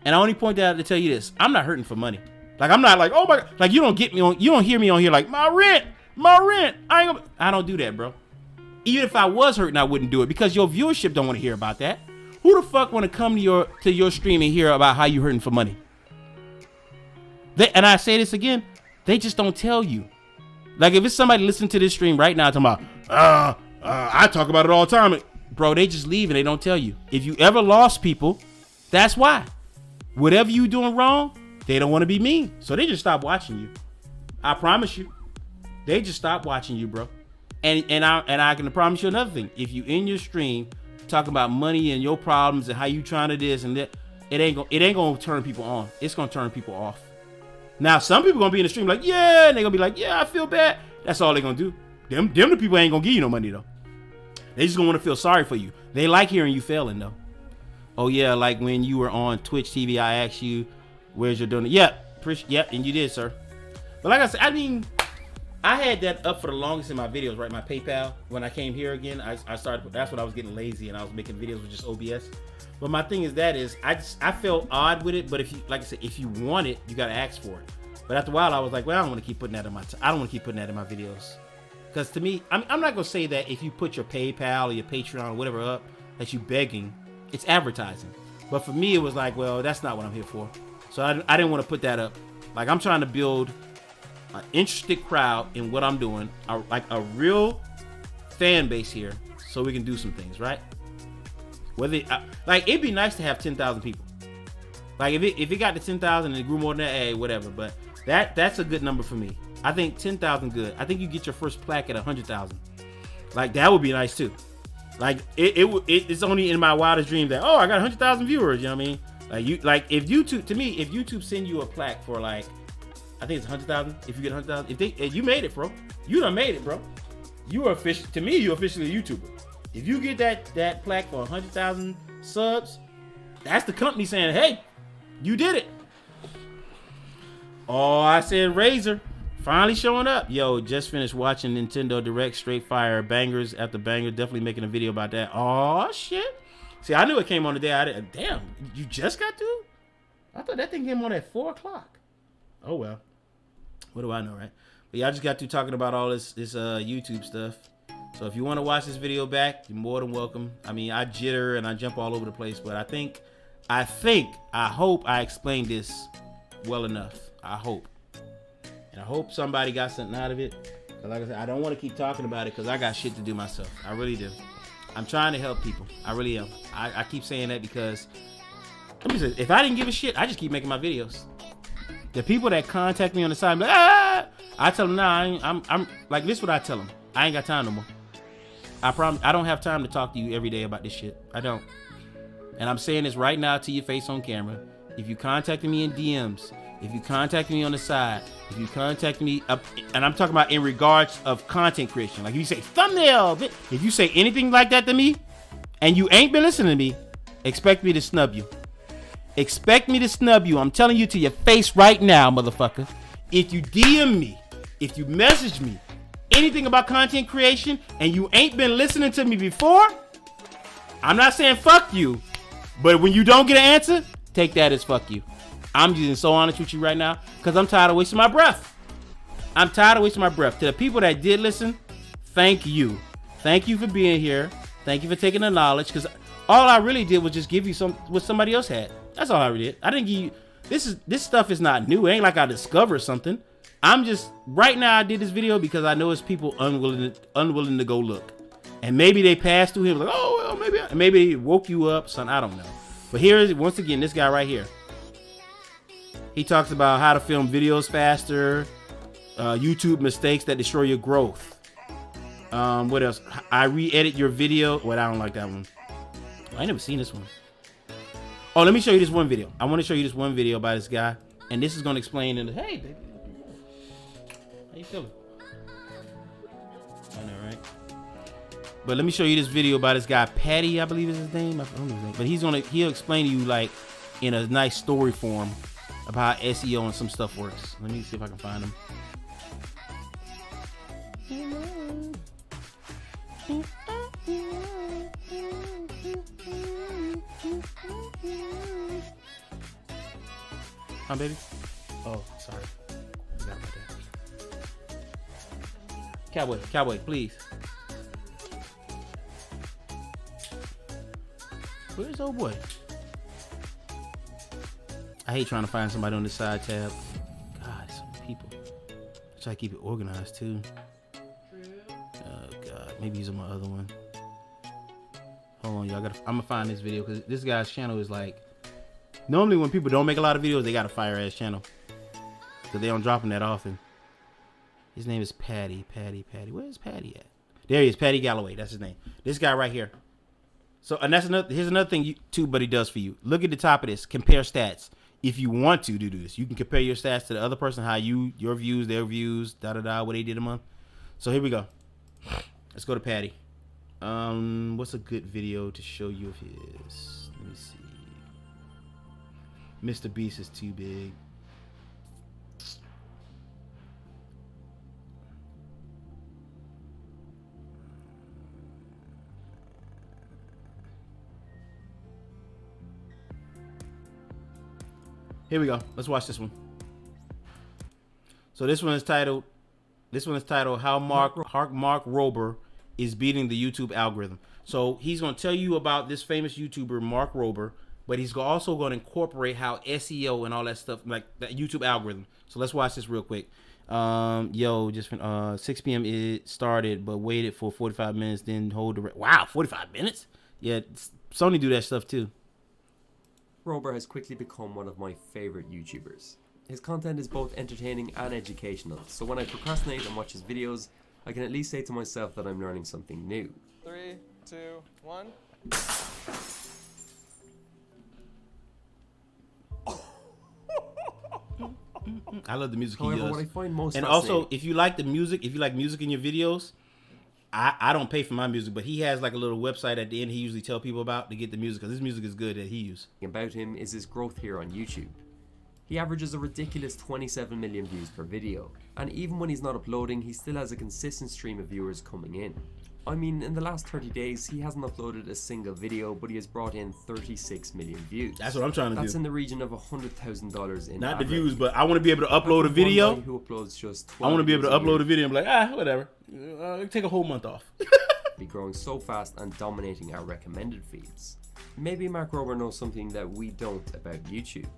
And I only point that out to tell you this. I'm not hurting for money. Like, I'm not like, oh my God. Like, you don't hear me on here like, my rent. I don't do that, bro. Even if I was hurting, I wouldn't do it because your viewership don't want to hear about that. Who the fuck want to come to your stream and hear about how you hurting for money? And I say this again, They just don't tell you. Like if it's somebody listening to this stream right now talking about, I talk about it all the time. Bro, they just leave and they don't tell you. If you ever lost people, that's why. Whatever you doing wrong, they don't want to be mean. So they just stop watching you. I promise you. They just stop watching you, bro. And I can promise you another thing. If you in your stream talking about money and your problems and how you trying to this and that, it ain't gonna turn people on. It's gonna turn people off. Now some people gonna be in the stream like, yeah, and they gonna be like, yeah, I feel bad. That's all they gonna do. Them the people ain't gonna give you no money though. They just gonna want to feel sorry for you. They like hearing you failing though. Oh yeah, like when you were on Twitch TV, I asked you, where's your donation? Yep, and you did, sir. But like I said, I mean, I had that up for the longest in my videos, right? My PayPal. When I came here again, I started. That's when I was getting lazy and I was making videos with just OBS. But my thing is I felt odd with it. But if you, like I said, if you want it, you gotta ask for it. But after a while, I was like, well, I don't want to keep putting that in my. I don't want to keep putting that in my videos. Because to me, I'm not gonna say that if you put your PayPal or your Patreon or whatever up, that you begging, it's advertising. But for me, it was like, well, that's not what I'm here for. So I didn't want to put that up. Like I'm trying to build an interested crowd in what I'm doing, like a real fan base here, so we can do some things, right? Whether like it'd be nice to have 10,000 people. Like if it got to 10,000 and it grew more than that, hey, whatever. But that's a good number for me. I think 10,000 good. I think you get your first plaque at 100,000. Like that would be nice too. Like it's only in my wildest dream that I got 100,000 viewers. You know what I mean? Like if YouTube send you a plaque for like, I think it's 100,000. If you get 100,000, if you made it, bro, you done made it, bro. You are official. To me, you're officially a YouTuber. If you get that plaque for 100,000 subs, that's the company saying, hey, you did it. Oh, I said Razer finally showing up. Yo, just finished watching Nintendo Direct, straight fire, bangers after banger. Definitely making a video about that. Oh shit. See, I knew it came on today. Damn, you just got to? I thought that thing came on at 4 o'clock. Oh well. What do I know, right? But yeah, I just got to talking about all this YouTube stuff. So if you want to watch this video back, you're more than welcome. I mean, I jitter and I jump all over the place, but I hope I explained this well enough. I hope. And I hope somebody got something out of it. But like I said, I don't want to keep talking about it because I got shit to do myself. I really do. I'm trying to help people. I really am. I keep saying that because, let me say, if I didn't give a shit, I just keep making my videos. The people that contact me on the side, like, I tell them, nah, I'm like, this is what I tell them. I ain't got time no more. I promise, I don't have time to talk to you every day about this shit. I don't. And I'm saying this right now to your face on camera. If you contacted me in DMs, if you contact me on the side, if you contact me up, and I'm talking about in regards of content creation, like if you say thumbnail, if you say anything like that to me, and you ain't been listening to me, expect me to snub you. Expect me to snub you. I'm telling you to your face right now, motherfucker. If you DM me, if you message me, anything about content creation, and you ain't been listening to me before, I'm not saying fuck you, but when you don't get an answer, take that as fuck you. I'm being so honest with you right now because I'm tired of wasting my breath. I'm tired of wasting my breath. To the people that did listen, thank you. Thank you for being here. Thank you for taking the knowledge, because all I really did was just give you what somebody else had. That's all I did. I didn't give you this stuff is not new. It ain't like I discovered something. I'm just right now I did this video because I know it's people unwilling to go look. And maybe they passed through here like, oh well, maybe it woke you up, son. I don't know. But here is once again this guy right here. He talks about how to film videos faster, YouTube mistakes that destroy your growth. What else? I re-edit your video. Well, I don't like that one. I ain't never seen this one. Oh, let me show you this one video. I want to show you this one video by this guy, and this is going to explain in the, hey, baby, how you feeling? I know, right? But let me show you this video by this guy, Patty, I believe is his name. I don't know his name. But he'll explain to you like in a nice story form about how SEO and some stuff works. Let me see if I can find him. Huh, baby? Oh, sorry. Forgot about that. Cowboy, please. Where's old boy? I hate trying to find somebody on this side tab. God, so many people. Try to keep it organized too. Oh god, maybe use my other one. Hold on, y'all. I'm gonna find this video because this guy's channel is like. Normally, when people don't make a lot of videos, they got a fire ass channel because they don't drop them that often. His name is Patty. Where is Patty at? There he is, Patty Galloway. That's his name. This guy right here. So, and that's another. Here's another thing TubeBuddy does for you. Look at the top of this. Compare stats. If you want to do this, you can compare your stats to the other person, how your views, their views, what they did a month. So here we go. Let's go to Patty. What's a good video to show you of his? Let me see. Mr. Beast is too big. Here we go. Let's watch this one. So this one is titled How Mark Rober is beating the YouTube algorithm. So he's going to tell you about this famous YouTuber Mark Rober, but he's also going to incorporate how SEO and all that stuff, like that YouTube algorithm. So let's watch this real quick. Just 6 p.m. it started, but waited for 45 minutes, then hold the wow, 45 minutes? Yeah, Sony do that stuff too. Rober has quickly become one of my favorite YouTubers. His content is both entertaining and educational, so when I procrastinate and watch his videos, I can at least say to myself that I'm learning something new. 3, 2, 1. I love the music However, he does. what I find most and fascinating, also, if you like the music, in your videos, I don't pay for my music, but he has like a little website at the end he usually tell people about to get the music, because his music is good that he uses. about him is his growth here on YouTube. He averages a ridiculous 27 million views per video, and even when he's not uploading, he still has a consistent stream of viewers coming in. I mean, in the last 30 days, he hasn't uploaded a single video, but he has brought in 36 million views. That's what I'm trying to do. That's in the region of $100,000 in Not average. the views, but I want to be able to upload a video. Who uploads just I want to be able to 12 upload a video and be like, whatever. Take a whole month off. be growing so fast and dominating our recommended feeds. Maybe Mark Rober knows something that we don't about YouTube.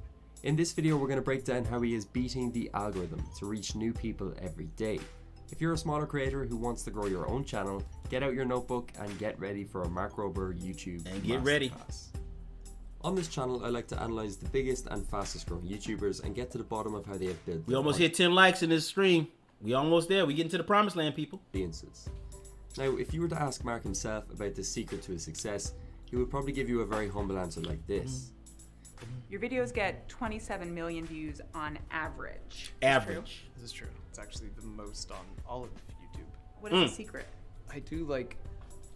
In this video, we're going to break down how he is beating the algorithm to reach new people every day. If you're a smaller creator who wants to grow your own channel, get out your notebook and get ready for a Mark Rober YouTube and get ready. On this channel, I like to analyze the biggest and fastest growing YouTubers and get to the bottom of how they have built. We almost hit 10 likes in this stream. We almost there. We getting to the promised land, people. Audiences. Now, if you were to ask Mark himself about the secret to his success, he would probably give you a very humble answer like this. Your videos get 27 million views on average. Average. This is true. It's actually the most on all of YouTube. What is the secret? I do like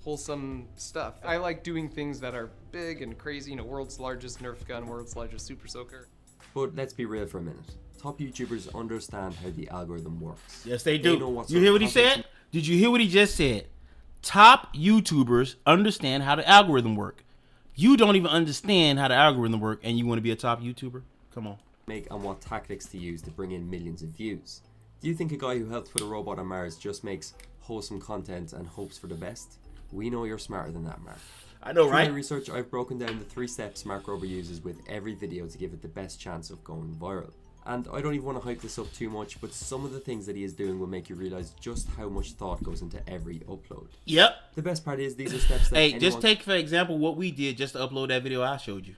wholesome stuff. I like doing things that are big and crazy, you know, world's largest Nerf gun, world's largest super soaker. But let's be real for a minute. Top YouTubers understand how the algorithm works. Yes, they do. know what You sort hear of what he content said? Did you hear what he just said? Top YouTubers understand how the algorithm works. You don't even understand how the algorithm works, and you want to be a top YouTuber? Come on. make and what tactics to use to bring in millions of views. Do you think a guy who helped with a robot on Mars just makes wholesome content and hopes for the best? We know you're smarter than that, Mark. I know, Through right? my research, I've broken down the 3 steps Mark Rober uses with every video to give it the best chance of going viral. And I don't even want to hype this up too much, but some of the things that he is doing will make you realize just how much thought goes into every upload. Yep. The best part is these are steps that Hey, anyone just take for example what we did just to upload that video I showed you.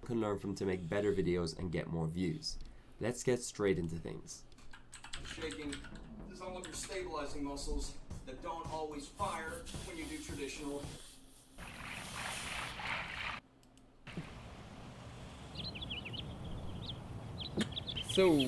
can learn from to make better videos and get more views. Let's get straight into things. Shaking is all of your stabilizing muscles that don't always fire when you do traditional. So,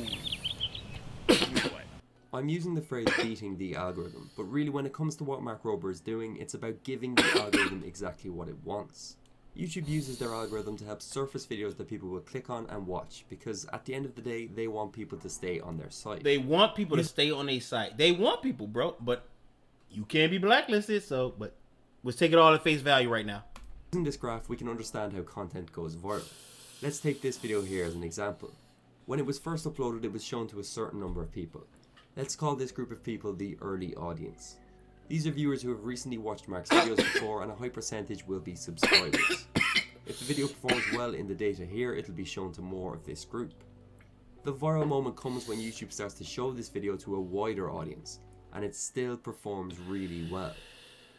I'm using the phrase beating the algorithm, but really when it comes to what Mark Rober is doing, it's about giving the algorithm exactly what it wants. YouTube uses their algorithm to help surface videos that people will click on and watch, because at the end of the day, they want people to stay on their site. They want people to stay on their site. They want people, bro, but you can't be blacklisted, so, but let's take it all at face value right now. Using this graph, we can understand how content goes viral. Let's take this video here as an example. When it was first uploaded, it was shown to a certain number of people. Let's call this group of people the early audience. These are viewers who have recently watched Mark's videos before, and a high percentage will be subscribers. If the video performs well in the data here, it'll be shown to more of this group. The viral moment comes when YouTube starts to show this video to a wider audience, and it still performs really well.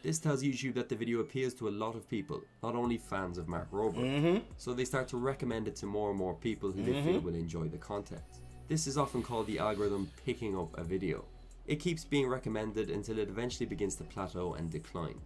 This tells YouTube that the video appeals to a lot of people, not only fans of Mark Rober, so they start to recommend it to more and more people who they feel will enjoy the content. This is often called the algorithm picking up a video. It keeps being recommended until it eventually begins to plateau and decline.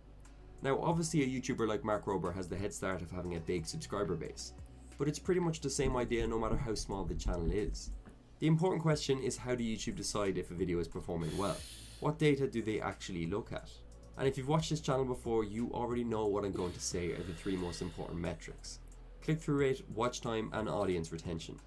Now obviously a YouTuber like Mark Rober has the head start of having a big subscriber base, but it's pretty much the same idea no matter how small the channel is. The important question is, how do YouTube decide if a video is performing well? What data do they actually look at? And if you've watched this channel before, you already know what I'm going to say are the three most important metrics: click-through rate, watch time, and audience retention.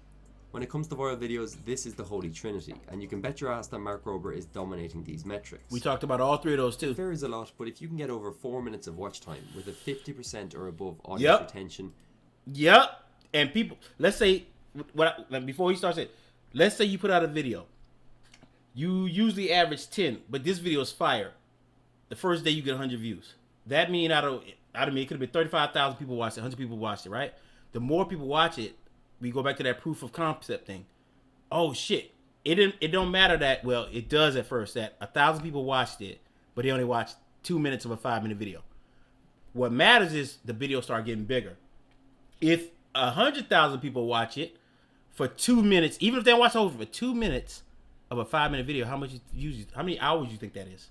When it comes to viral videos, this is the holy trinity, and you can bet your ass that Mark Rober is dominating these metrics. We talked about all three of those too. It varies a lot, but if you can get over 4 minutes of watch time with a 50% or above audience retention. Yep. And people, let's say, before he starts it, let's say you put out a video. You usually average 10, but this video is fire. The first day you get 100 views. That means out of me, it could have been 35,000 people watched it, 100 people watched it, right? The more people watch it, we go back to that proof of concept thing. Oh shit! It don't matter that, well, it does at first, that 1,000 people watched it, but they only watched 2 minutes of a 5-minute video. What matters is the video start getting bigger. If 100,000 people watch it for 2 minutes, even if they watch over for 2 minutes of a 5-minute video, how many hours you think that is?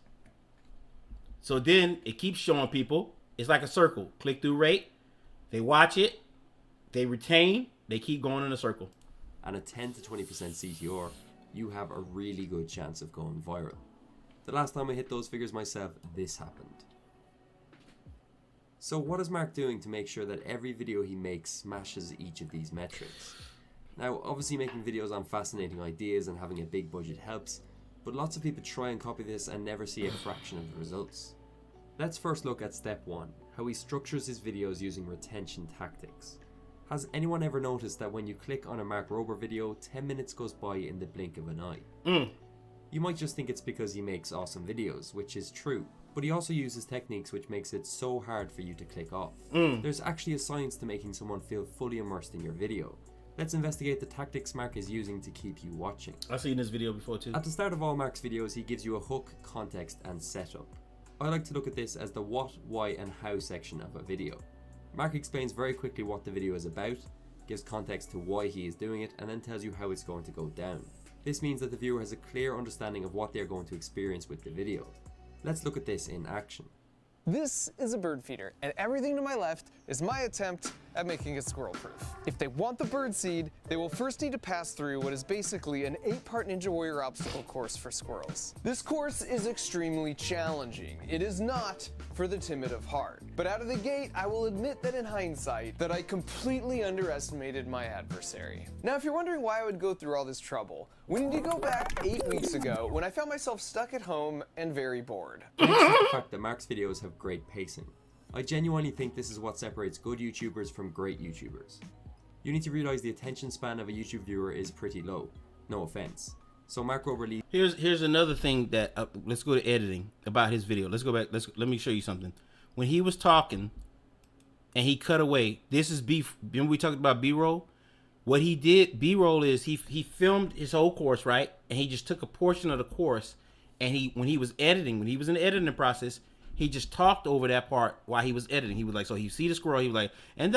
So then it keeps showing people. It's like a circle. Click-through rate. They watch it. They retain. They keep going in a circle. And a 10 to 20% CTR, you have a really good chance of going viral. The last time I hit those figures myself, this happened. So what is Mark doing to make sure that every video he makes smashes each of these metrics? Now, obviously making videos on fascinating ideas and having a big budget helps, but lots of people try and copy this and never see a fraction of the results. Let's first look at step 1, how he structures his videos using retention tactics. Has anyone ever noticed that when you click on a Mark Rober video, 10 minutes goes by in the blink of an eye? You might just think it's because he makes awesome videos, which is true, but he also uses techniques which makes it so hard for you to click off. There's actually a science to making someone feel fully immersed in your video. Let's investigate the tactics Mark is using to keep you watching. I've seen this video before too. At the start of all Mark's videos, he gives you a hook, context, and setup. I like to look at this as the what, why, and how section of a video. Mark explains very quickly what the video is about, gives context to why he is doing it, and then tells you how it's going to go down. This means that the viewer has a clear understanding of what they are going to experience with the video. Let's look at this in action. This is a bird feeder, and everything to my left is my attempt at making it squirrel-proof. If they want the bird seed, they will first need to pass through what is basically an 8-part Ninja Warrior obstacle course for squirrels. This course is extremely challenging. It is not for the timid of heart. But out of the gate, I will admit that in hindsight, that I completely underestimated my adversary. Now, if you're wondering why I would go through all this trouble, we need to go back 8 weeks ago when I found myself stuck at home and very bored. Next is the fact that Mark's videos have great pacing. I genuinely think this is what separates good YouTubers from great YouTubers. You need to realize the attention span of a YouTube viewer is pretty low. No offense. So Mark Rober leaves. Here's another thing that let's go to editing about his video. Let's go back. Let me show you something. When he was talking and he cut away, this is remember we talked about B-roll? What he did, B-roll, is he filmed his whole course, right? And he just took a portion of the course, and when he was in the editing process, he just talked over that part while he was editing. He was like, so you see the squirrel, he was like, and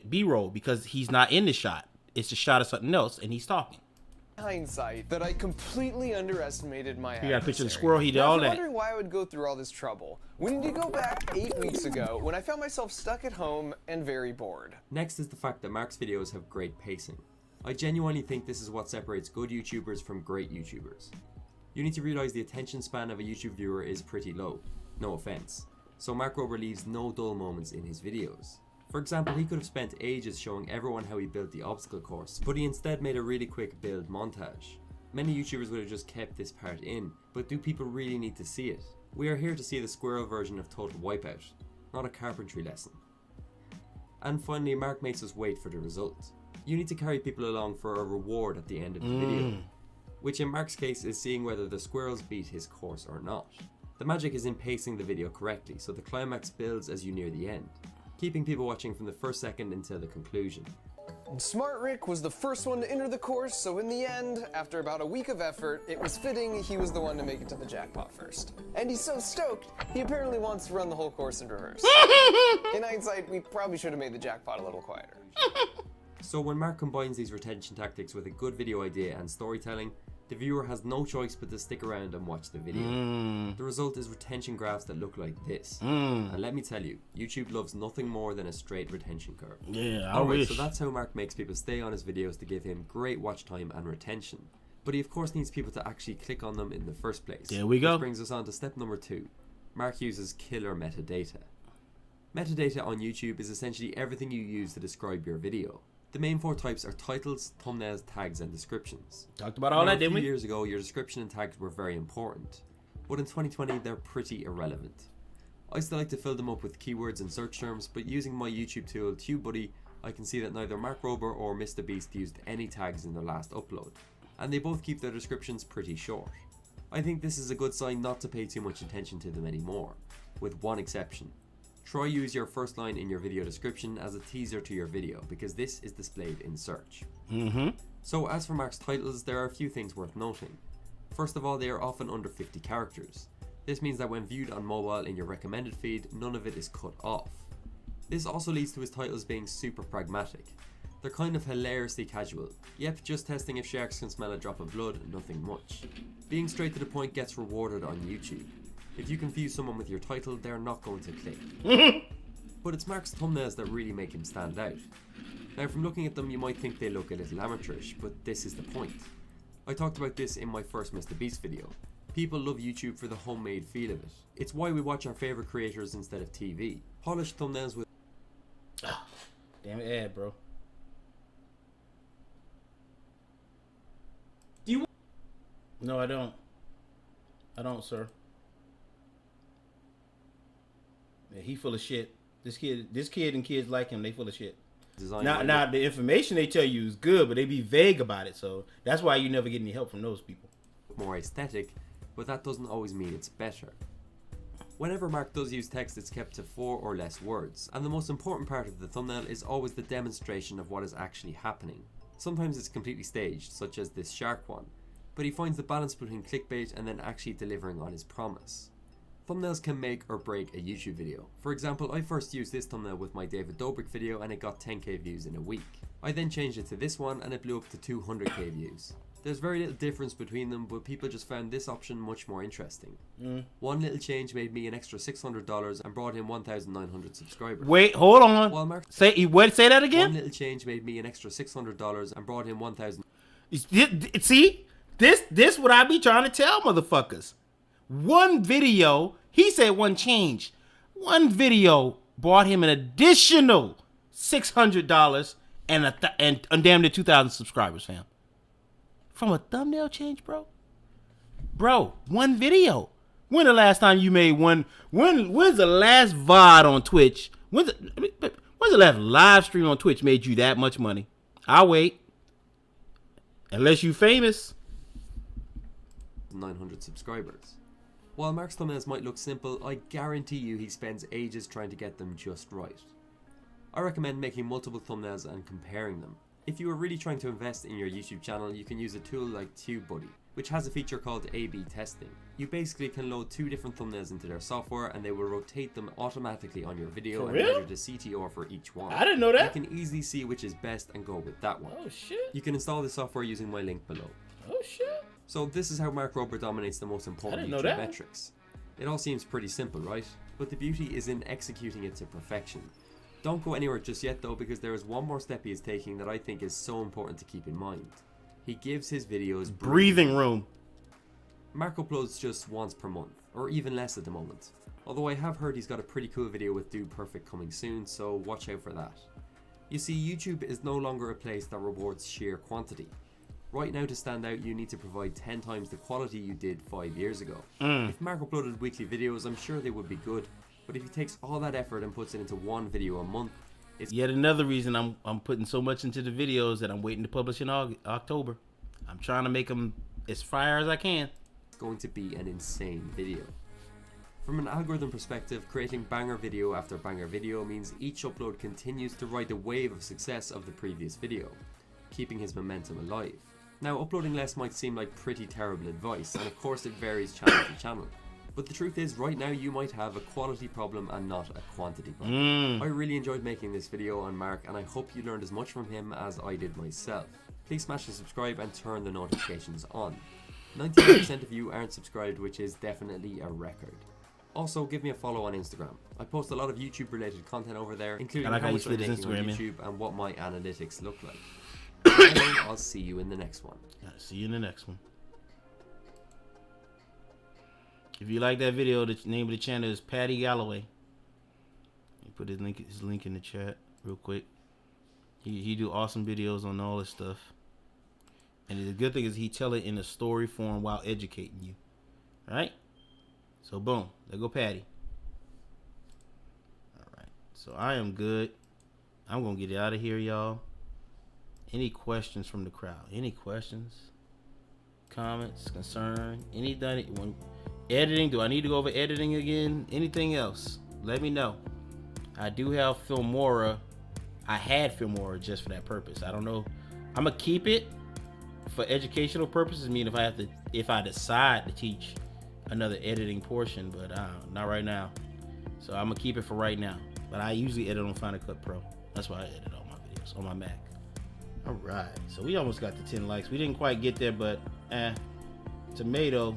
B-roll, because he's not in the shot. It's a shot of something else, and he's talking. Hindsight, that I completely underestimated my adversary. You got a picture of the squirrel, he did all that. If you're wondering why I would go through all this trouble, we need to go back 8 weeks ago when I found myself stuck at home and very bored. Next is the fact that Mark's videos have great pacing. I genuinely think this is what separates good YouTubers from great YouTubers. You need to realize the attention span of a YouTube viewer is pretty low. No offense. So Mark Rober leaves no dull moments in his videos. For example, he could have spent ages showing everyone how he built the obstacle course, but he instead made a really quick build montage. Many YouTubers would have just kept this part in, but do people really need to see it? We are here to see the squirrel version of Total Wipeout, not a carpentry lesson. And finally, Mark makes us wait for the result. You need to carry people along for a reward at the end of the video, which in Mark's case is seeing whether the squirrels beat his course or not. The magic is in pacing the video correctly, so the climax builds as you near the end, keeping people watching from the first second until the conclusion. Smart Rick was the first one to enter the course, so in the end, after about a week of effort, it was fitting he was the one to make it to the jackpot first. And he's so stoked, he apparently wants to run the whole course in reverse. In hindsight, we probably should have made the jackpot a little quieter. So when Mark combines these retention tactics with a good video idea and storytelling, the viewer has no choice but to stick around and watch the video. The result is retention graphs that look like this. And let me tell you, YouTube loves nothing more than a straight retention curve. Yeah, I wish. So that's how Mark makes people stay on his videos to give him great watch time and retention. But he of course needs people to actually click on them in the first place. There we go. Which brings us on to step number 2. Mark uses killer metadata. Metadata on YouTube is essentially everything you use to describe your video. The main 4 types are titles, thumbnails, tags, and descriptions. Talked about all that, didn't we? A few years ago, your description and tags were very important, but in 2020, they're pretty irrelevant. I still like to fill them up with keywords and search terms, but using my YouTube tool, TubeBuddy, I can see that neither Mark Rober or MrBeast used any tags in their last upload, and they both keep their descriptions pretty short. I think this is a good sign not to pay too much attention to them anymore, with one exception. Try use your first line in your video description as a teaser to your video, because this is displayed in search. So as for Mark's titles, there are a few things worth noting. First of all, they are often under 50 characters. This means that when viewed on mobile in your recommended feed, none of it is cut off. This also leads to his titles being super pragmatic. They're kind of hilariously casual. Yep, just testing if sharks can smell a drop of blood, nothing much. Being straight to the point gets rewarded on YouTube. If you confuse someone with your title, they're not going to click. But it's Mark's thumbnails that really make him stand out. Now from looking at them, you might think they look a little amateurish, but this is the point. I talked about this in my first MrBeast video. People love YouTube for the homemade feel of it. It's why we watch our favourite creators instead of TV. Polished thumbnails with... Damn it, ad, bro. Do you... No, I don't. I don't, sir. Yeah, he full of shit. This kid and kids like him, they full of shit. Now the information they tell you is good, but they be vague about it, so that's why you never get any help from those people. More aesthetic, but that doesn't always mean it's better. Whenever Mark does use text, it's kept to 4 or less words, and the most important part of the thumbnail is always the demonstration of what is actually happening. Sometimes it's completely staged, such as this shark one, but he finds the balance between clickbait and then actually delivering on his promise. Thumbnails can make or break a YouTube video. For example, I first used this thumbnail with my David Dobrik video and it got 10k views in a week. I then changed it to this one and it blew up to 200k views. There's very little difference between them, but people just found this option much more interesting. One little change made me an extra $600 and brought him 1,900 subscribers. Wait, hold on. Say that again? One little change made me an extra $600 and brought him 1,000. See? This what I be trying to tell motherfuckers. One video, he said one change. One video bought him an additional $600 and damn near 2,000 subscribers, fam. From a thumbnail change, bro. Bro, one video. When the last time you made one? When's the last VOD on Twitch? When's the last live stream on Twitch made you that much money? I'll wait. Unless you famous. 900 subscribers. While Mark's thumbnails might look simple, I guarantee you he spends ages trying to get them just right. I recommend making multiple thumbnails and comparing them. If you are really trying to invest in your YouTube channel, you can use a tool like TubeBuddy, which has a feature called A/B testing. You basically can load 2 different thumbnails into their software and they will rotate them automatically on your video and measure the CTR for each one. I didn't know that. You can easily see which is best and go with that one. Oh shit. You can install the software using my link below. Oh shit. So this is how Mark Rober dominates the most important YouTube metrics. It all seems pretty simple, right? But the beauty is in executing it to perfection. Don't go anywhere just yet though, because there is one more step he is taking that I think is so important to keep in mind. He gives his videos breathing room. Mark uploads just once per month, or even less at the moment. Although I have heard he's got a pretty cool video with Dude Perfect coming soon, so watch out for that. You see, YouTube is no longer a place that rewards sheer quantity. Right now, to stand out, you need to provide 10 times the quality you did 5 years ago. If Mark uploaded weekly videos, I'm sure they would be good, but if he takes all that effort and puts it into one video a month, it's yet another reason I'm putting so much into the videos that I'm waiting to publish in October. I'm trying to make them as fire as I can. It's going to be an insane video. From an algorithm perspective, creating banger video after banger video means each upload continues to ride the wave of success of the previous video, keeping his momentum alive. Now, uploading less might seem like pretty terrible advice, and of course it varies channel to channel. But the truth is, right now you might have a quality problem and not a quantity problem. I really enjoyed making this video on Mark, and I hope you learned as much from him as I did myself. Please smash the subscribe and turn the notifications on. 99% of you aren't subscribed, which is definitely a record. Also, give me a follow on Instagram. I post a lot of YouTube related content over there, including how much I'm making on YouTube and what my analytics look like. Anyway, I'll see you in the next one. See you in the next one. If you like that video, the name of the channel is Patty Galloway. You put his link in the chat real quick. He do awesome videos on all this stuff. And the good thing is he tell it in a story form while educating you. Alright? So boom, there go Patty. Alright, so I am good. I'm gonna get out of here, y'all. Any questions from the crowd? Any questions? Comments? Concern? Anything? When editing? Do I need to go over editing again? Anything else? Let me know. I do have Filmora. I had Filmora just for that purpose. I don't know. I'm gonna keep it for educational purposes. I mean, if I decide to teach another editing portion, but not right now. So I'm gonna keep it for right now. But I usually edit on Final Cut Pro. That's why I edit all my videos on my Mac. All right, so we almost got to 10 likes. We didn't quite get there, but tomato,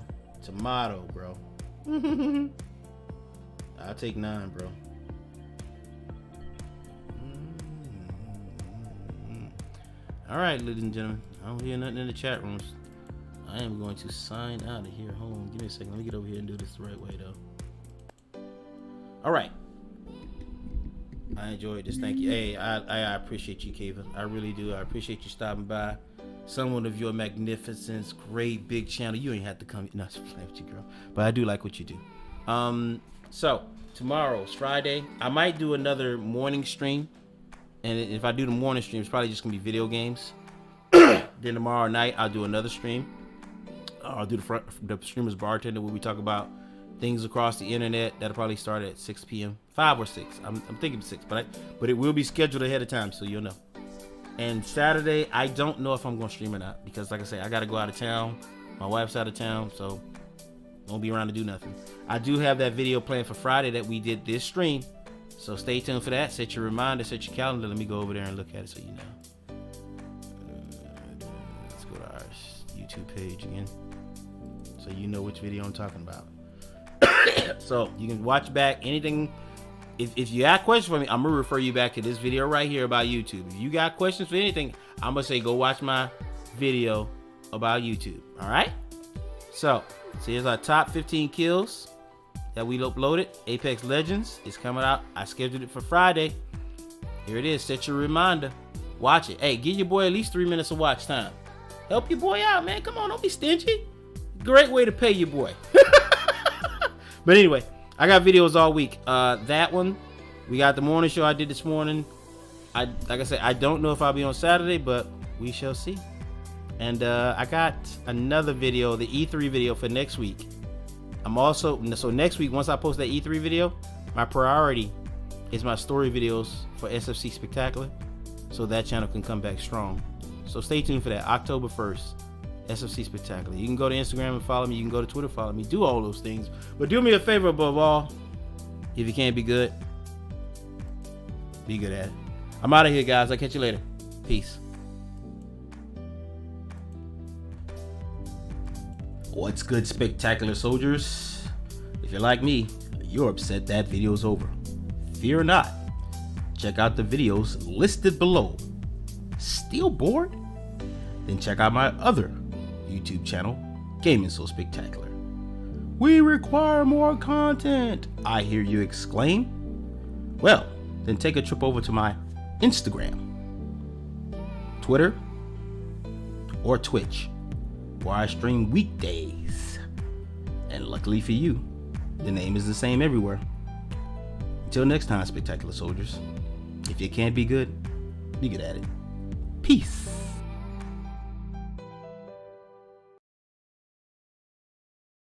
bro. I'll take 9, bro. All right, ladies and gentlemen, I don't hear nothing in the chat rooms. I am going to sign out of here. Hold on, give me a second. Let me get over here and do this the right way, though. All right. I enjoyed this. Thank you. Hey, I appreciate you, Keva. I really do. I appreciate you stopping by. Someone of your magnificence, great big channel. You ain't have to come. No, I'm playing with you, girl. But I do like what you do. So tomorrow's Friday. I might do another morning stream. And if I do the morning stream, it's probably just gonna be video games. Then tomorrow night, I'll do another stream. I'll do the Streamer's Bartender, where we talk about things across the internet. That'll probably start at 6 p.m. 5 or 6. I'm thinking 6, but it will be scheduled ahead of time, so you'll know. And Saturday, I don't know if I'm gonna stream or not, because like I say, I gotta go out of town. My wife's out of town, so won't be around to do nothing. I do have that video planned for Friday that we did this stream, so stay tuned for that. Set your reminder, set your calendar. Let me go over there and look at it so you know. Let's go to our YouTube page again, so you know which video I'm talking about. So you can watch back anything. If you got questions for me, I'm gonna refer you back to this video right here about YouTube. If you got questions for anything, I'm gonna say go watch my video about YouTube. All right. So here's our top 15 kills that we uploaded. Apex Legends is coming out. I scheduled it for Friday. Here it is. Set your reminder. Watch it. Hey, give your boy at least 3 minutes of watch time. Help your boy out, man. Come on, don't be stingy. Great way to pay your boy. But anyway, I got videos all week. That one, we got the morning show I did this morning. Like I said, I don't know if I'll be on Saturday, but we shall see. And I got another video, the E3 video for next week. So next week, once I post that E3 video, my priority is my story videos for SFC Spectacular, so that channel can come back strong. So stay tuned for that. October 1st, SFC Spectacular. You can go to Instagram and follow me. You can go to Twitter, follow me. Do all those things. But do me a favor above all. If you can't be good, be good at it. I'm out of here, guys. I'll catch you later. Peace. What's good, Spectacular Soldiers? If you're like me, you're upset that video's over. Fear not. Check out the videos listed below. Still bored? Then check out my other YouTube channel, Gaming So Spectacular. We require more content, I hear you exclaim. Well, then take a trip over to my Instagram, Twitter, or Twitch, where I stream weekdays. And luckily for you, the name is the same everywhere. Until next time, Spectacular Soldiers, if you can't be good at it. Peace.